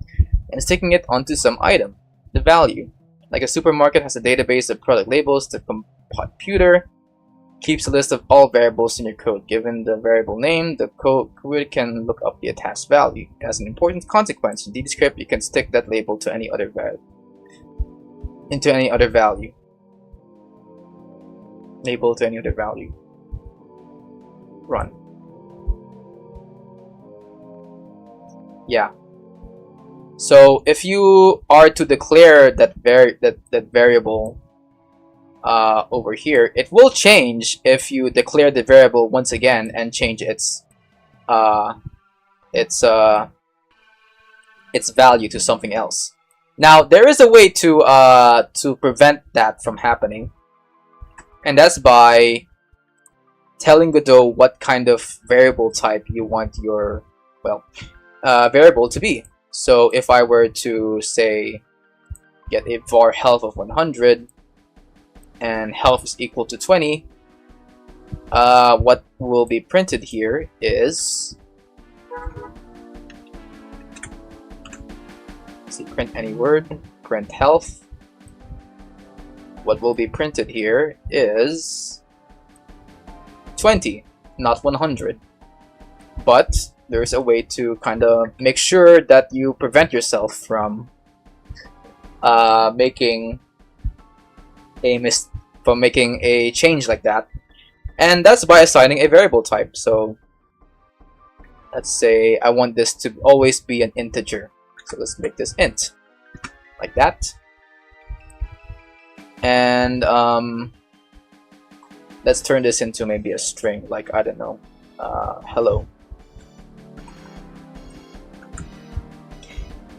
and sticking it onto some item, the value. Like a supermarket has a database of product labels, the computer keeps a list of all variables in your code. Given the variable name, the code can look up the attached value. As an important consequence, in GDScript, you can stick that label to any other value. Label to any other value. Run. Yeah. So if you are to declare that variable over here, it will change if you declare the variable once again and change its value to something else. Now there is a way to prevent that from happening, and that's by telling Godot what kind of variable type you want your variable to be. So if I were to say get a var health of 100 and health is equal to 20, what will be printed here is, let's see, print any word, print health. What will be printed here is 20, not 100. But there's a way to kind of make sure that you prevent yourself from making a change like that, and that's by assigning a variable type. So let's say I want this to always be an integer, so let's make this int like that, and let's turn this into maybe a string, like, I don't know, hello.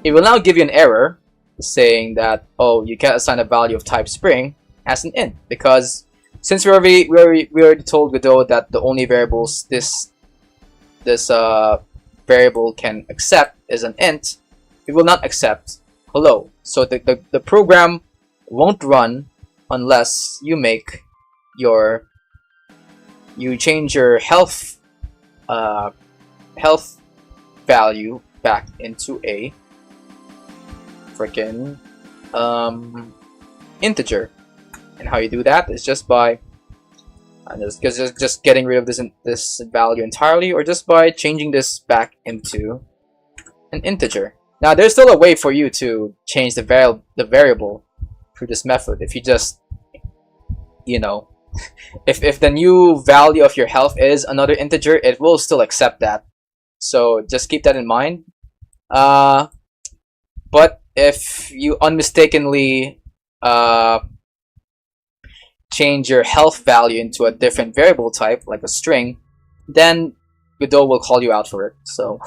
It will now give you an error saying that, oh, you can't assign a value of type string as an int, because since we already told Godot that the only variables this variable can accept is an int, it will not accept hello. So the program won't run unless you change your health value back into a freaking integer. And how you do that is just by just getting rid of this value entirely, or just by changing this back into an integer. Now, there's still a way for you to change the variable through this method. If you just, you know, if the new value of your health is another integer, it will still accept that. So just keep that in mind. But if you unmistakenly change your health value into a different variable type, like a string, then Godot will call you out for it. So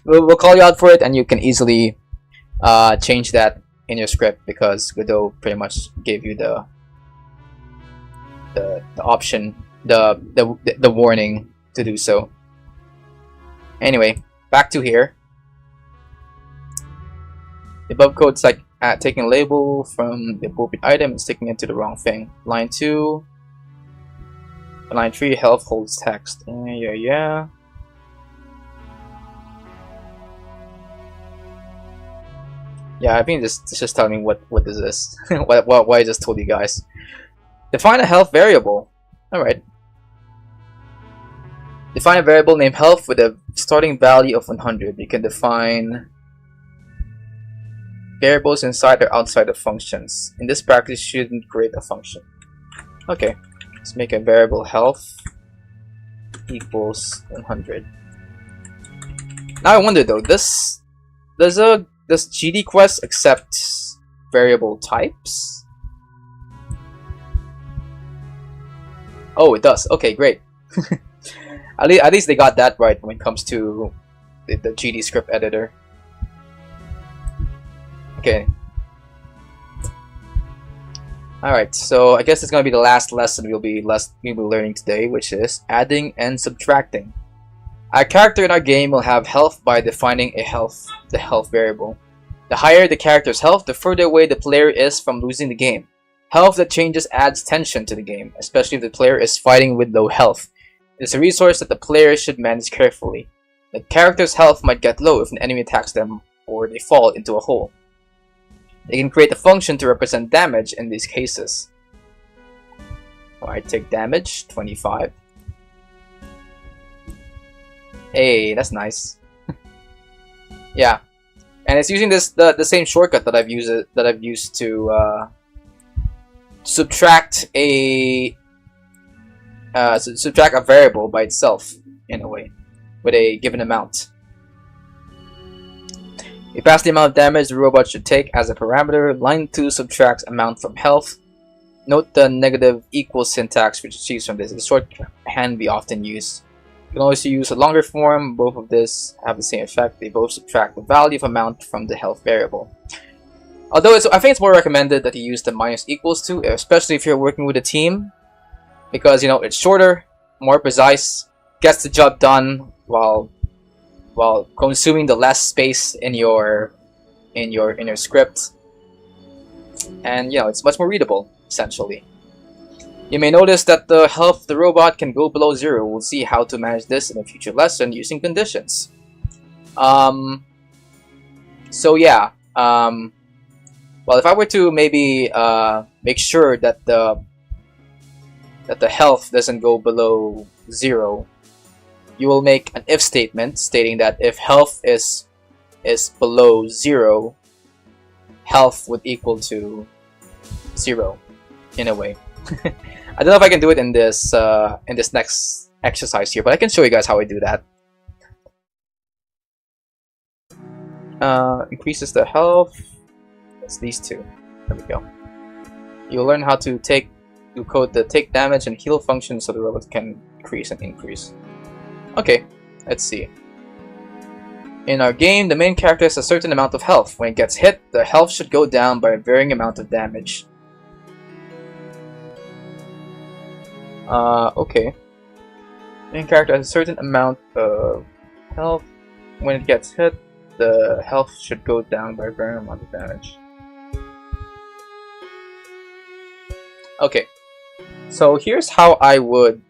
we'll call you out for it, and you can easily change that in your script, because Godot pretty much gave you the option, the warning to do so. Anyway, back to here. The above code's like taking a label from the appropriate item and sticking it to the wrong thing. Line 2. Line 3, health holds text. Yeah. Yeah, I think this just telling me what is this? what I just told you guys. Define a health variable. Alright. Define a variable named health with a starting value of 100. You can define variables inside or outside of functions. In this practice, you shouldn't create a function. Okay, let's make a variable health equals 100. Now I wonder though, does GDQuest accept variable types? Oh, it does. Okay, great. At least they got that right when it comes to the GDScript editor. Okay. Alright, so I guess it's gonna be the last lesson we'll be learning today, which is adding and subtracting. Our character in our game will have health by defining the health variable. The higher the character's health, the further away the player is from losing the game. Health that changes adds tension to the game, especially if the player is fighting with low health. It's a resource that the player should manage carefully. The character's health might get low if an enemy attacks them or they fall into a hole. They can create a function to represent damage in these cases. Alright, take damage, 25. Hey, that's nice. Yeah, and it's using the same shortcut that I've used to subtract a variable by itself in a way with a given amount. You pass the amount of damage the robot should take as a parameter. Line 2 subtracts amount from health. Note the negative equals syntax which achieves from this. It's shorthand we often use. You can also use a longer form. Both of this have the same effect. They both subtract the value of amount from the health variable. Although I think it's more recommended that you use the minus equals to, especially if you're working with a team, because you know it's shorter, more precise, gets the job done while consuming the less space in your script, and you know it's much more readable essentially. You may notice that the health of the robot can go below 0. We'll see how to manage this in a future lesson using conditions. So yeah, well, if I were to maybe make sure that the health doesn't go below 0, you will make an if statement stating that if health is below 0, health would equal to 0 in a way. I don't know if I can do it in this next exercise here, but I can show you guys how I do that. Increases the health. It's these two. There we go. You'll learn how to code the take damage and heal function so the robot can increase and increase. Okay, let's see. In our game, the main character has a certain amount of health. When it gets hit, the health should go down by a varying amount of damage. Okay. Main character has a certain amount of health. When it gets hit, the health should go down by a varying amount of damage. Okay. So here's how I would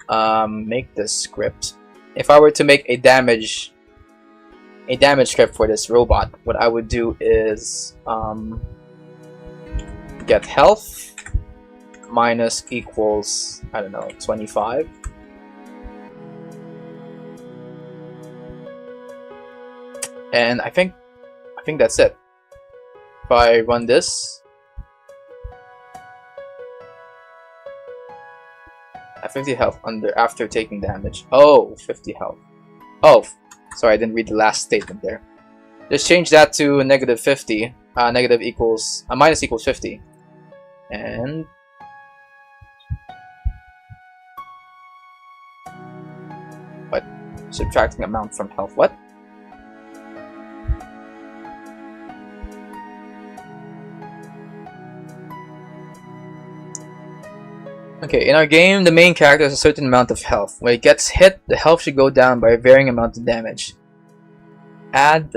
make this script. If I were to make a damage script for this robot, what I would do is get health minus equals, I don't know, 25. And I think think that's it. If I run this, at 50 health after taking damage. Oh, 50 health. Oh, sorry, I didn't read the last statement there. Just change that to negative 50. Negative equals minus equals 50, and what? Subtracting amount from health. What? Okay, in our game, the main character has a certain amount of health. When it gets hit, the health should go down by a varying amount of damage. Add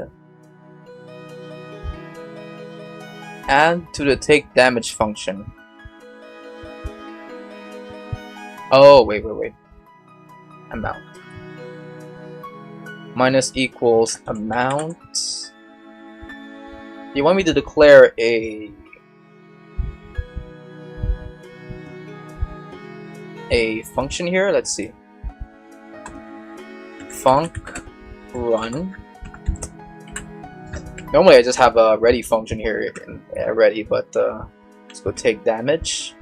to the take damage function. Oh, wait. Amount. Minus equals amount. You want me to declare a function here? Let's see. Func run. Normally I just have a ready function here ready, but let's go take damage.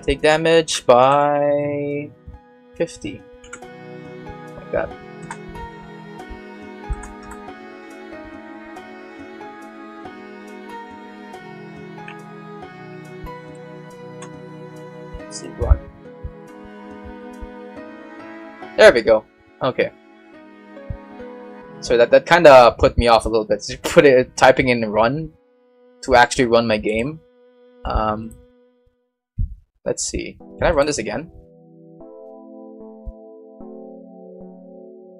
Take damage by 50. Like that. Let's see, run. There we go. Okay. So that kind of put me off a little bit. So typing in run to actually run my game. Let's see. Can I run this again?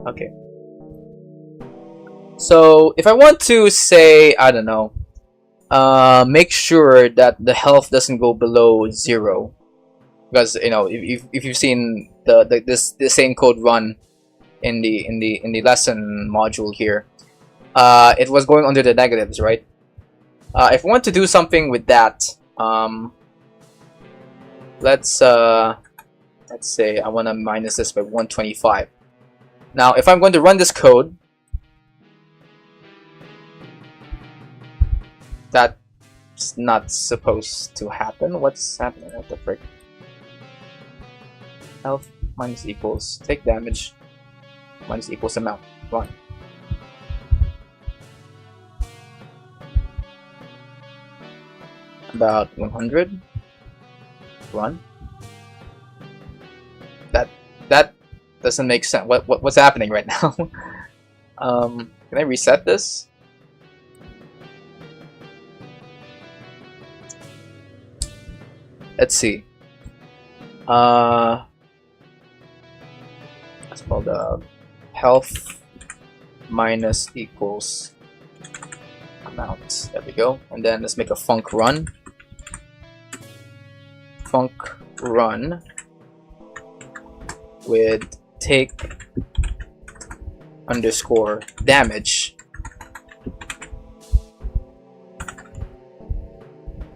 Okay. So if I want to say, I don't know, make sure that the health doesn't go below 0, because you know if you've seen this same code run in the lesson module here, it was going under the negatives, right? If I want to do something with that, let's say I want to minus this by 125. Now, if I'm going to run this code, that's not supposed to happen. What's happening? What the frick? Health minus equals take damage minus equals amount. Run. About 100. Run. That doesn't make sense. What's happening right now? Can I reset this? Let's see. That's called health minus equals amount. There we go. And then let's make a func run. Func run with take underscore damage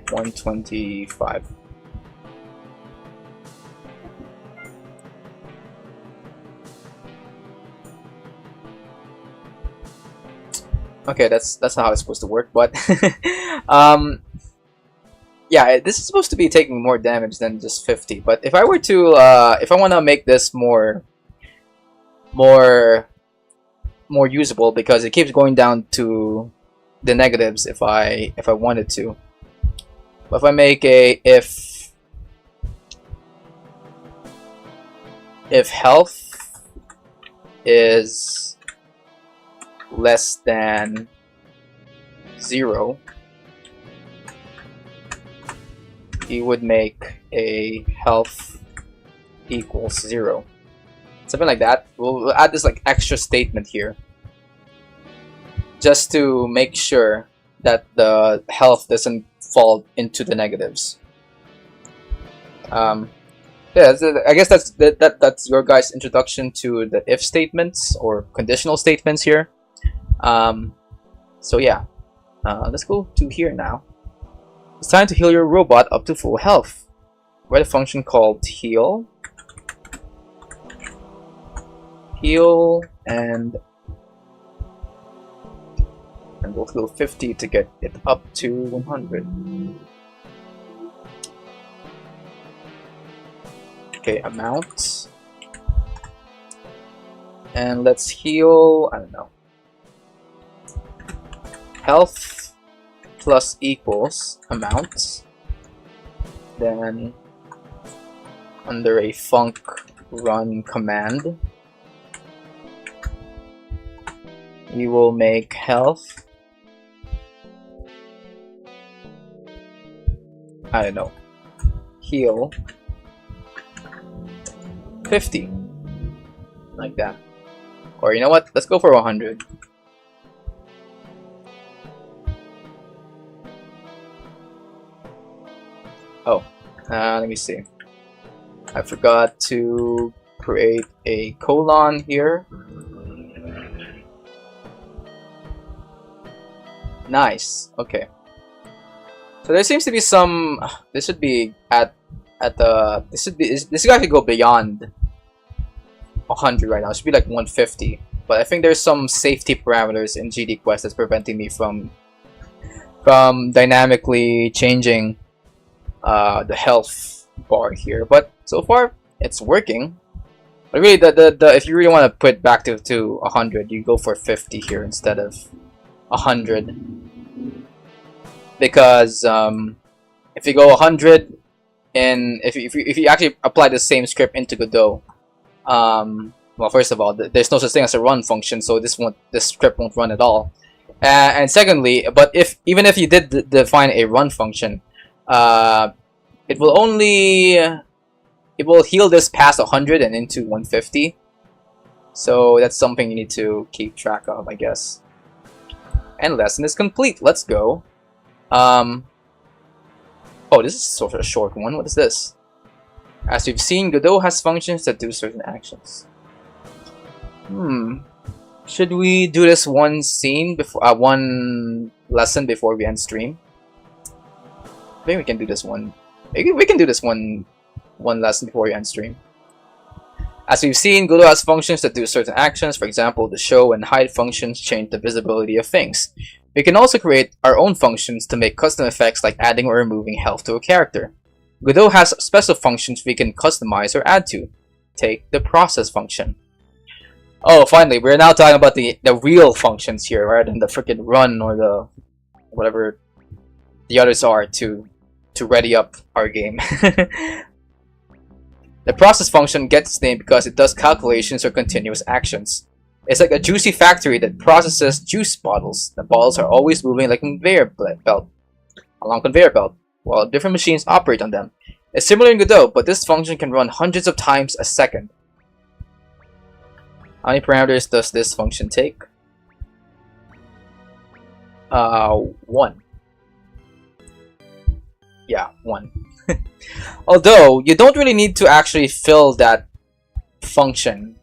125. Okay, that's not how it's supposed to work, but yeah, this is supposed to be taking more damage than just 50. But if I were to if I want to make this more usable, because it keeps going down to the negatives if I wanted to. But if I make a if health is less than 0, he would make a health equals 0. Something like that. We'll add this like extra statement here, just to make sure that the health doesn't fall into the negatives. Yeah, I guess that's your guys' introduction to the if statements or conditional statements here. So yeah, let's go to here now. It's time to heal your robot up to full health. Write a function called heal. Heal and and we'll heal 50 to get it up to 100. Okay, amount. And let's heal, I don't know, health plus equals amount. Then under a func run command, we will make health, I don't know, heal 50, like that. Or you know what, let's go for 100. Oh, let me see. I forgot to create a colon here. Nice. Okay. So there seems to be some. This should be at the. This should actually go beyond 100 right now. It should be like 150. But I think there's some safety parameters in GDQuest that's preventing me from dynamically changing the health bar here. But so far it's working. But really, if you really want to put back to 100, you go for 50 here instead of 100, because if you go 100 and if you actually apply the same script into Godot, well, first of all, there's no such thing as a run function, so this script won't run at all. And secondly, but even if you did define a run function, it will heal this past 100 and into 150. So that's something you need to keep track of, I guess. And lesson is complete. Let's go. Oh, this is sort of a short one. What is this? As we've seen, Godot has functions that do certain actions. Should we do this one scene before one lesson before we end stream? I think we can do this one. We can do this one lesson before we end stream. As we've seen, Godot has functions that do certain actions. For example, the show and hide functions change the visibility of things. We can also create our own functions to make custom effects like adding or removing health to a character. Godot has special functions we can customize or add to. Take the process function. Oh, finally, we're now talking about the real functions here, rather than the freaking run or the whatever the others are to ready up our game. The process function gets its name because it does calculations or continuous actions. It's like a juicy factory that processes juice bottles. The bottles are always moving like a conveyor belt, along conveyor belt, while different machines operate on them. It's similar in Godot, but this function can run hundreds of times a second. How many parameters does this function take? 1. Yeah, 1. Although, you don't really need to actually fill that function,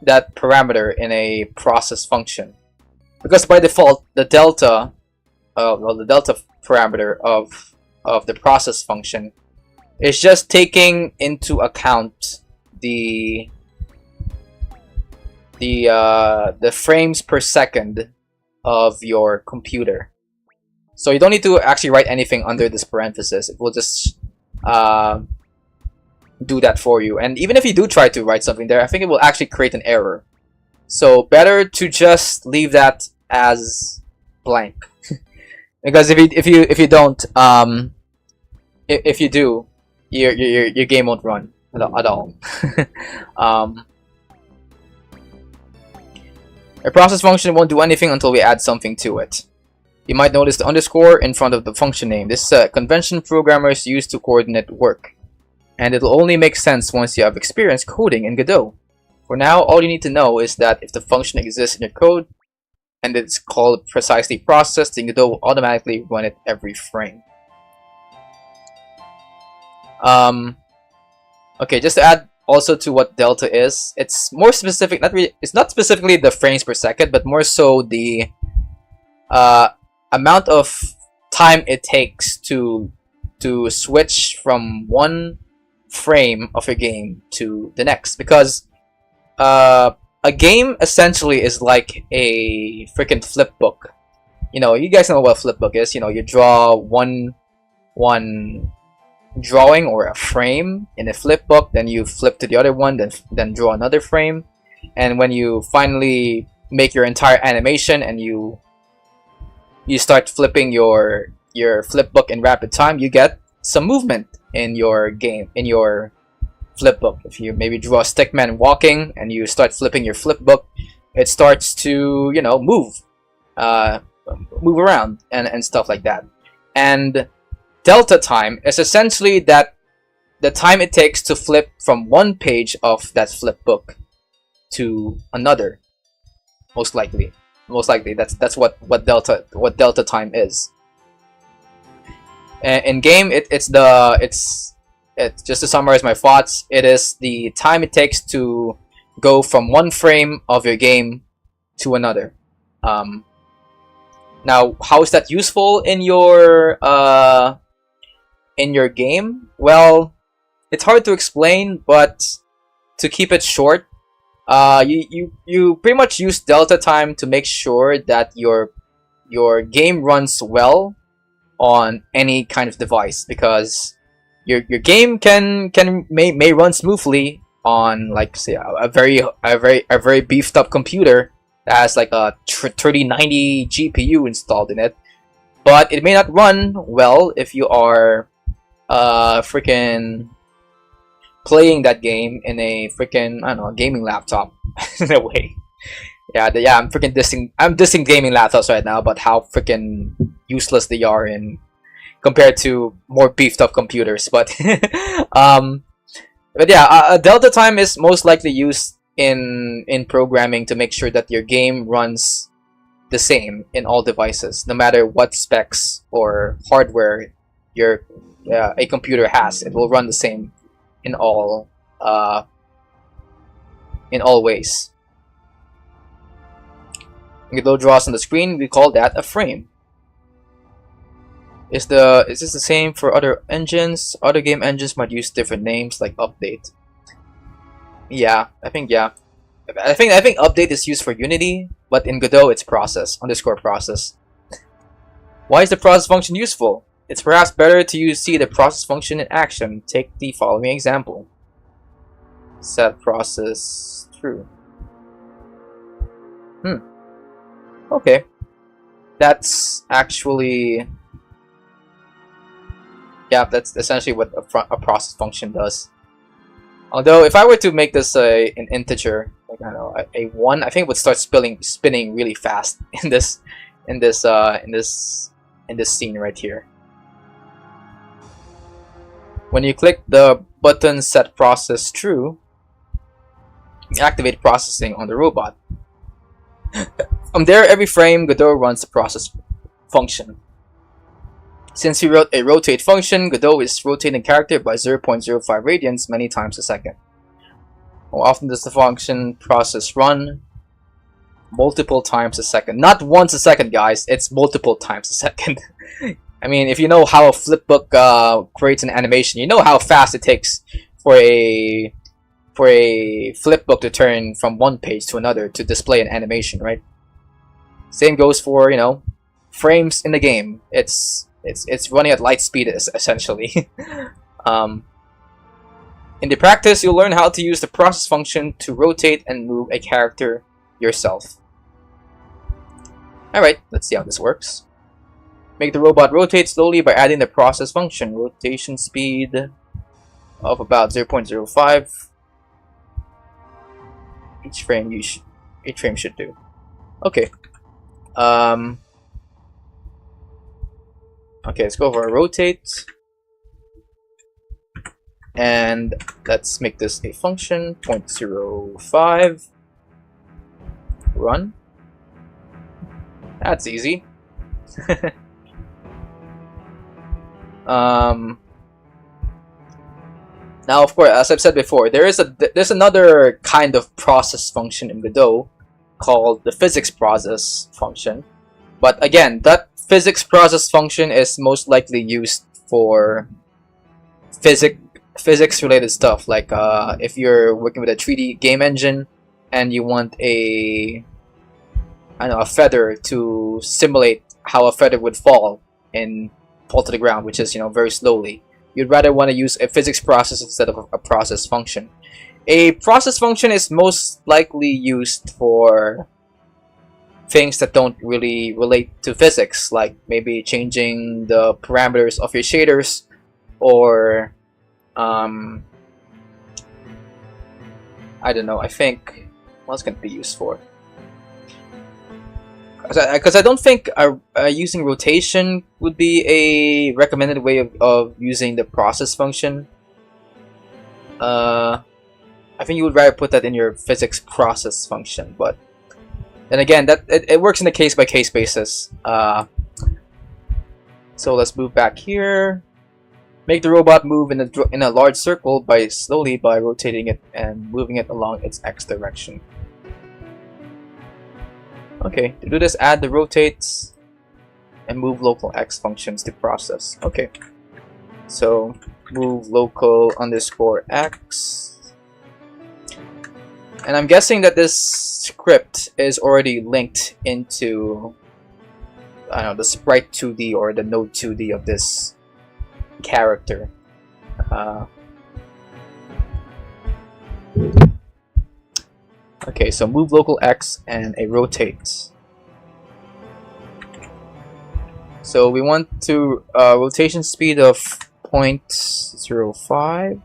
that parameter in a process function. Because by default, the delta parameter of the process function is just taking into account the frames per second of your computer. So you don't need to actually write anything under this parenthesis. It will just do that for you. And even if you do try to write something there, I think it will actually create an error. So better to just leave that as blank. Because if you don't, if you do, your game won't run at all. A process function won't do anything until we add something to it. You might notice the underscore in front of the function name. This is a convention programmers use to coordinate work, and it'll only make sense once you have experience coding in Godot. For now, all you need to know is that if the function exists in your code and it's called precisely processed, then Godot will automatically run it every frame. Okay, just to add also to what delta is, it's more specific. It's not specifically the frames per second, but more so the amount of time it takes to switch from one frame of your game to the next. Because a game essentially is like a freaking flip book. you know, you guys know what flipbook is. You know, you draw one drawing or a frame in a flipbook, then you flip to the other one, then draw another frame, and when you finally make your entire animation and you start flipping your flipbook in rapid time, you get some movement in your game, in your flipbook. If you maybe draw a stickman walking and you start flipping your flipbook, it starts to, you know, move around and stuff like that. And delta time is essentially that the time it takes to flip from one page of that flipbook to another. Most likely that's what delta time is. In game, it's just to summarize my thoughts, it is the time it takes to go from one frame of your game to another. Now, how is that useful in your game? Well, it's hard to explain, but to keep it short, you pretty much use delta time to make sure that your game runs well on any kind of device, because your game may run smoothly on, like, say, a very beefed up computer that has like a 3090 GPU installed in it, but it may not run well if you are freaking playing that game in a freaking, I don't know, gaming laptop in a way. Yeah, I'm freaking dissing gaming laptops right now about how freaking useless they are in compared to more beefed up computers. But but yeah, delta time is most likely used in programming to make sure that your game runs the same in all devices, no matter what specs or hardware a computer has. It will run the same in all ways. Godot draws on the screen, we call that a frame. Is this the same for other engines? Other game engines might use different names like update. Yeah. I think update is used for Unity, but in Godot it's process_process. Why is the process function useful? It's perhaps better to see the process function in action. Take the following example. Set process true. Okay. That's actually... yeah, that's essentially what a process function does. Although, if I were to make this an integer, like, I don't know, a 1, I think it would start spinning really fast in this scene right here. When you click the button set process true, you activate processing on the robot. From there, every frame, Godot runs the process function. Since we wrote a rotate function, Godot is rotating character by 0.05 radians many times a second. How often does the function process run? Multiple times a second. Not once a second, guys. It's multiple times a second. I mean, if you know how a flipbook creates an animation, you know how fast it takes for a flipbook to turn from one page to another to display an animation, right? Same goes for, you know, frames in the game. It's running at light speed, essentially. In the practice, you'll learn how to use the process function to rotate and move a character yourself. Alright, let's see how this works. Make the robot rotate slowly by adding the process function. Rotation speed of about 0.05. Each frame should do. Okay. Okay, let's go over rotate. And let's make this a function, 0.05. Run. That's easy. Now, of course, as I've said before, there's another kind of process function in Godot called the physics process function. But again, that physics process function is most likely used for physics related stuff, like if you're working with a 3D game engine and you want a feather to simulate how a feather would fall to the ground, which is, you know, very slowly. You'd rather want to use a physics process instead of a process function. A process function is most likely used for things that don't really relate to physics, like maybe changing the parameters of your shaders, or I don't know. I think what's going to be used for? Because I don't think using rotation would be a recommended way of using the process function. I think you would rather put that in your physics process function, but then again, that it works in a case-by-case basis. So let's move back here. Make the robot move in a large circle slowly by rotating it and moving it along its x direction. Okay, to do this, add the rotates and move local x functions to process. Okay, so move local underscore x. And I'm guessing that this script is already linked into, I don't know, the sprite 2D or the node 2D of this character. Okay, so move local x and a rotate. So we want to rotation speed of 0.05,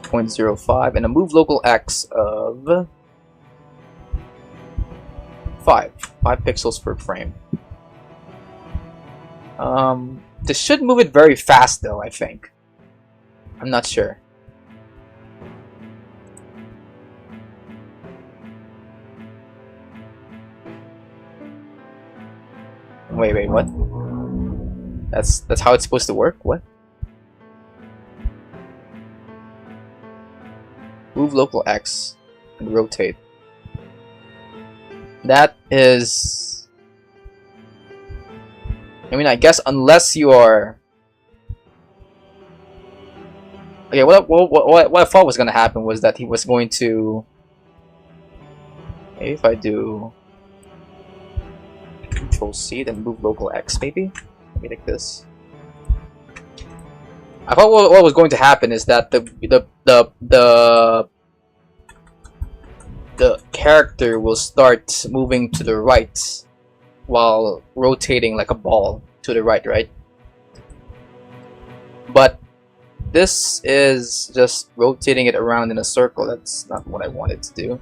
0.05, and a move local x of 5 pixels per frame. This should move it very fast though, I think. I'm not sure. Wait, what? That's how it's supposed to work? What? Move local x and rotate. That is, I mean, I guess unless you are, okay, what I thought was gonna happen was that he was going to, maybe if I do Control C then move local x, maybe? Let me like this. I thought what was going to happen is that the character will start moving to the right while rotating like a ball to the right? But this is just rotating it around in a circle. That's not what I wanted to do.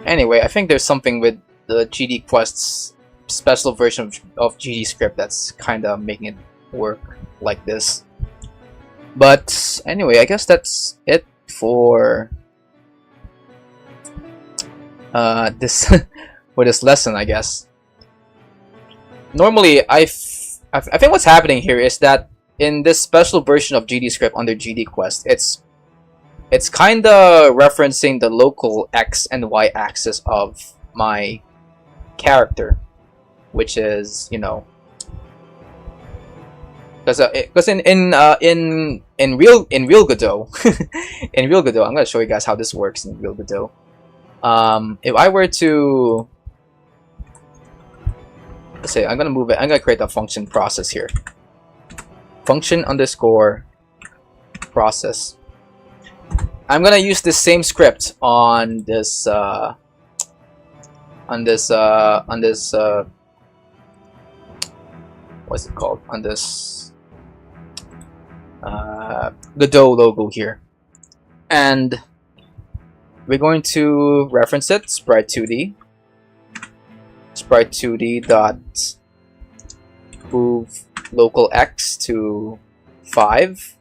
Anyway, I think there's something with the GDQuest's special version of GDScript that's kind of making it work like this. But anyway, I guess that's it for this for this lesson, I guess. Normally, I think what's happening here is that in this special version of GDScript under GDQuest, it's kind of referencing the local x and y axis of my character, which is, you know, because in real Godot, in real Godot, I'm gonna show you guys how this works in real Godot. If I were to, let's say, I'm gonna move it. I'm gonna create a function process here. Function underscore process. I'm gonna use the same script on this what's it called, on this Godot logo here, and we're going to reference it, sprite 2D dot move local x to 5,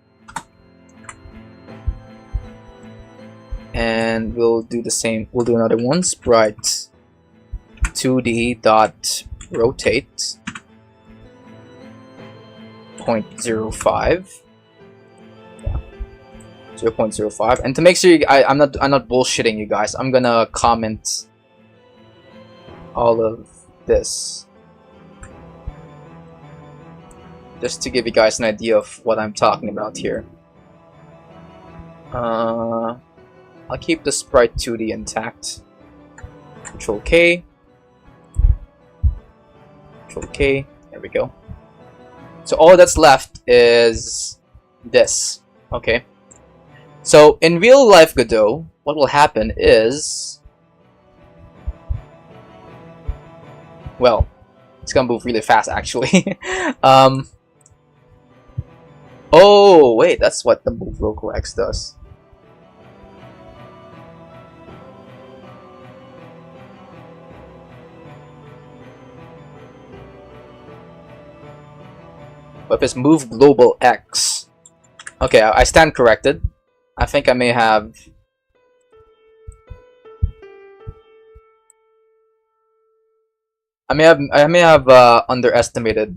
and we'll do the same. We'll do another one, sprite 2D dot rotate 0.05. Yeah, 0.05. And to make sure I'm not bullshitting you guys, I'm gonna comment all of this just to give you guys an idea of what I'm talking about here. I'll keep the sprite 2D intact. Control K. Control K. There we go. So all that's left is this. Okay. So in real life Godot, what will happen is, well, it's gonna move really fast actually. Oh wait, that's what the move local X does. But if it's move global X, okay, I stand corrected. I think I may have underestimated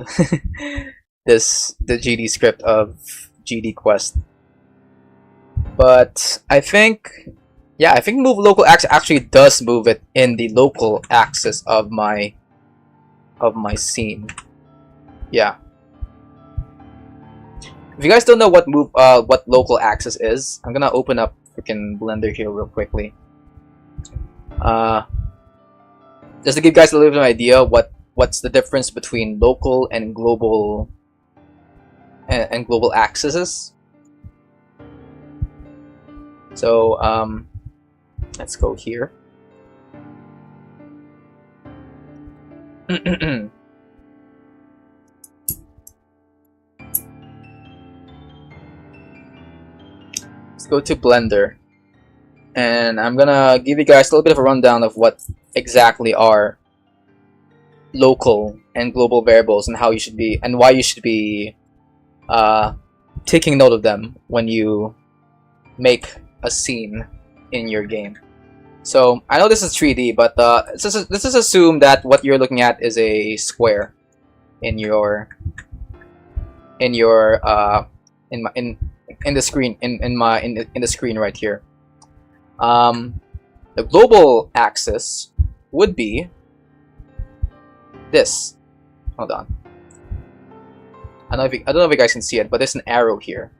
the GDScript of GDQuest. But I think, yeah, I think move local axis actually does move it in the local axis of my scene. Yeah. If you guys don't know what local axis is, I'm gonna open up freaking Blender here real quickly. Just to give you guys a little bit of an idea what's the difference between local and global axes. So let's go here. Let's go to Blender, and I'm gonna give you guys a little bit of a rundown of what exactly are local and global variables and how you should be and why you should be taking note of them when you make a scene in your game. So I know this is 3D, but this is assume that what you're looking at is a square in your in the screen in the screen right here. The global axis would be this. Hold on. I don't know if you guys can see it, but there's an arrow here.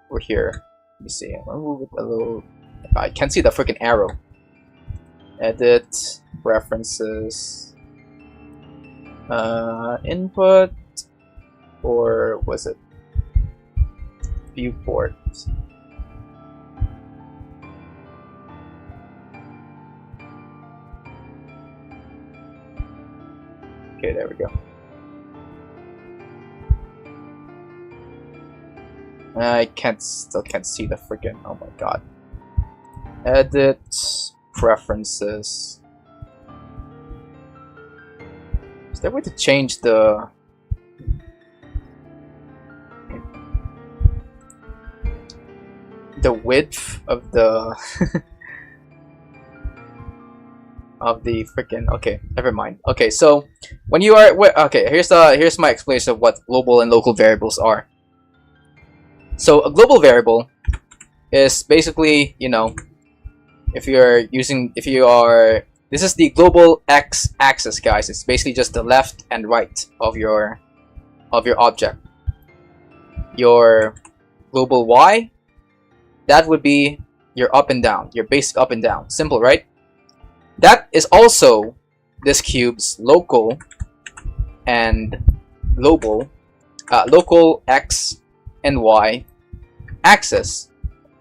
We're here. Let me see. I'll move it a little. I can't see the freaking arrow. Edit, preferences, input, or was it viewport? Okay, there we go. I still can't see the freaking, oh my god. Edit, preferences. Is there a way to change the width of the of the freaking, okay, never mind. Okay, so when you are, okay, here's my explanation of what global and local variables are. So a global variable is basically, you know, this is the global X axis, guys. It's basically just the left and right of your object. Your global Y, that would be your up and down, your basic up and down. Simple, right? That is also this cube's local and global, local X and Y axis.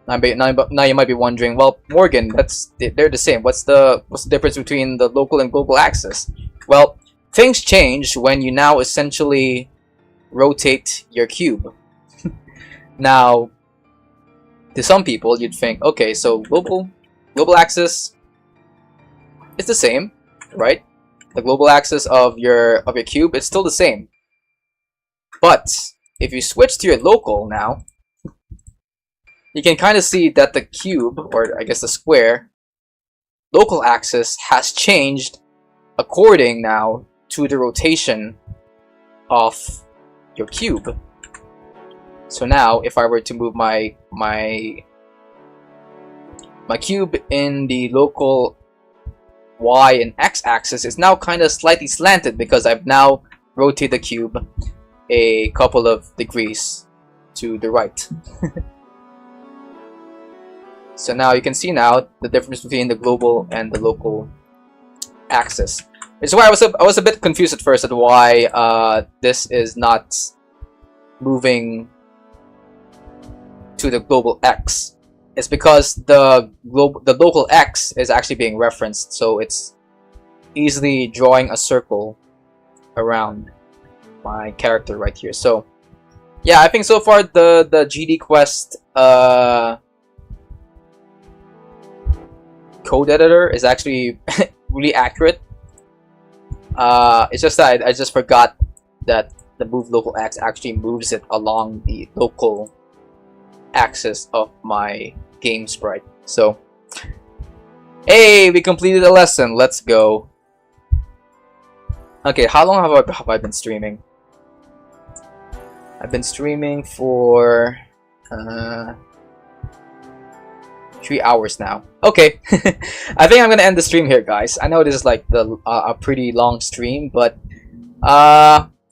Now you might be wondering, well, Morgan, they're the same. What's the difference between the local and global axis? Well, things change when you now essentially rotate your cube. Now, to some people, you'd think, okay, so global axis is the same, right? The global axis of your cube is still the same. But if you switch to your local now, you can kind of see that the cube, or I guess the square, local axis has changed according now to the rotation of your cube. So now, if I were to move my cube in the local Y and X axis, it's now kind of slightly slanted because I've now rotated the cube a couple of degrees to the right. So now you can see now the difference between the global and the local axis. It's why I was a bit confused at first at why this is not moving to the global X. It's because the local X is actually being referenced, so it's easily drawing a circle around my character right here. So yeah, I think so far the GDQuest code editor is actually really accurate. It's just that I just forgot that the move local X actually moves it along the local axis of my game sprite. So hey, we completed a lesson. Let's go. Okay, how long have I been streaming? I've been streaming for 3 hours now. Okay, I think I'm gonna end the stream here, guys. I know this is like a pretty long stream, but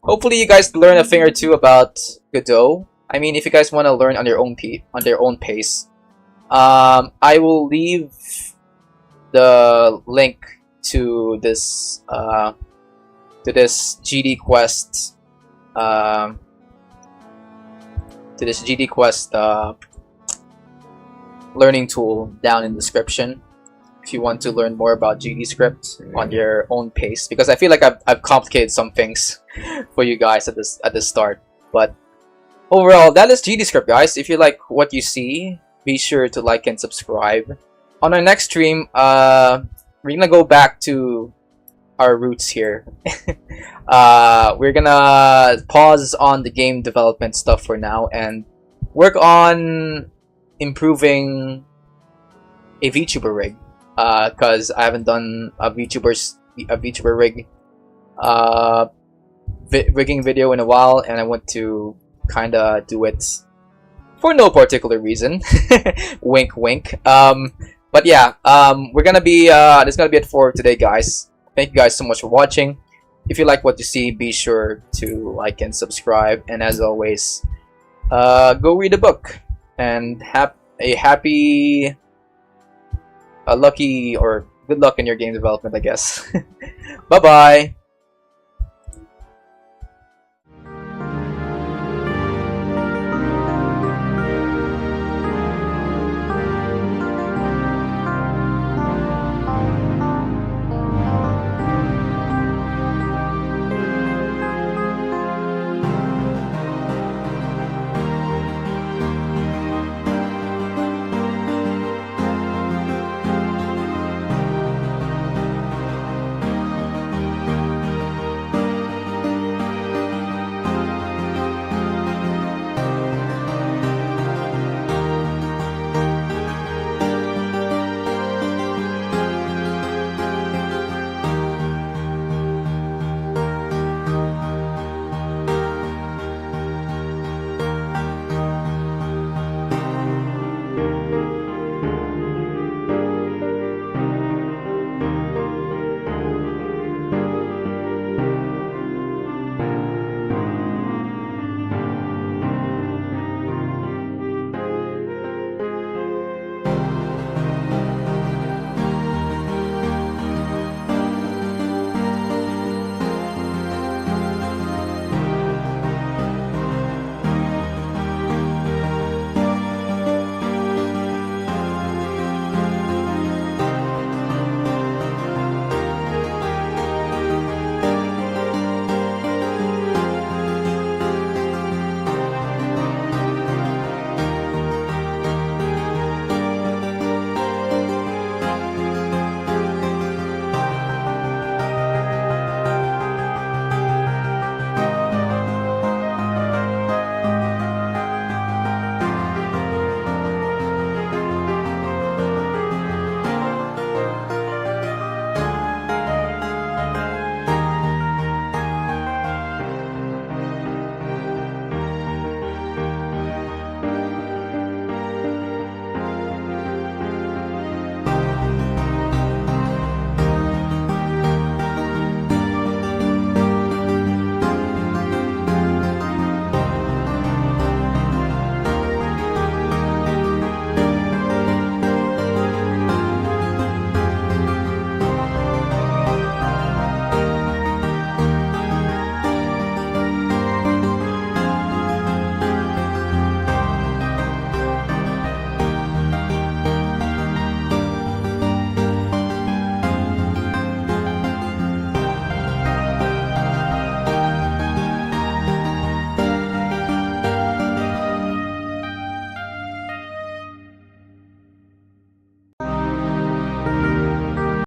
hopefully you guys learn a thing or two about Godot. I mean, if you guys want to learn on your own pace, I will leave the link to this GDQuest learning tool down in the description if you want to learn more about GDScript on your own pace, because I feel like I've complicated some things for you guys at the start. But overall, that is GDScript, guys. If you like what you see, be sure to like and subscribe. On our next stream, we're gonna go back to our roots here. We're gonna pause on the game development stuff for now and work on improving a VTuber rig, because I haven't done a VTuber rig rigging video in a while, and I want to kind of do it for no particular reason. Wink wink. But yeah, we're gonna be this is gonna be it for today, guys. Thank you guys so much for watching. If you like what you see, be sure to like and subscribe, and as always, go read a book and have a happy, lucky, or good luck in your game development, I guess. Bye bye.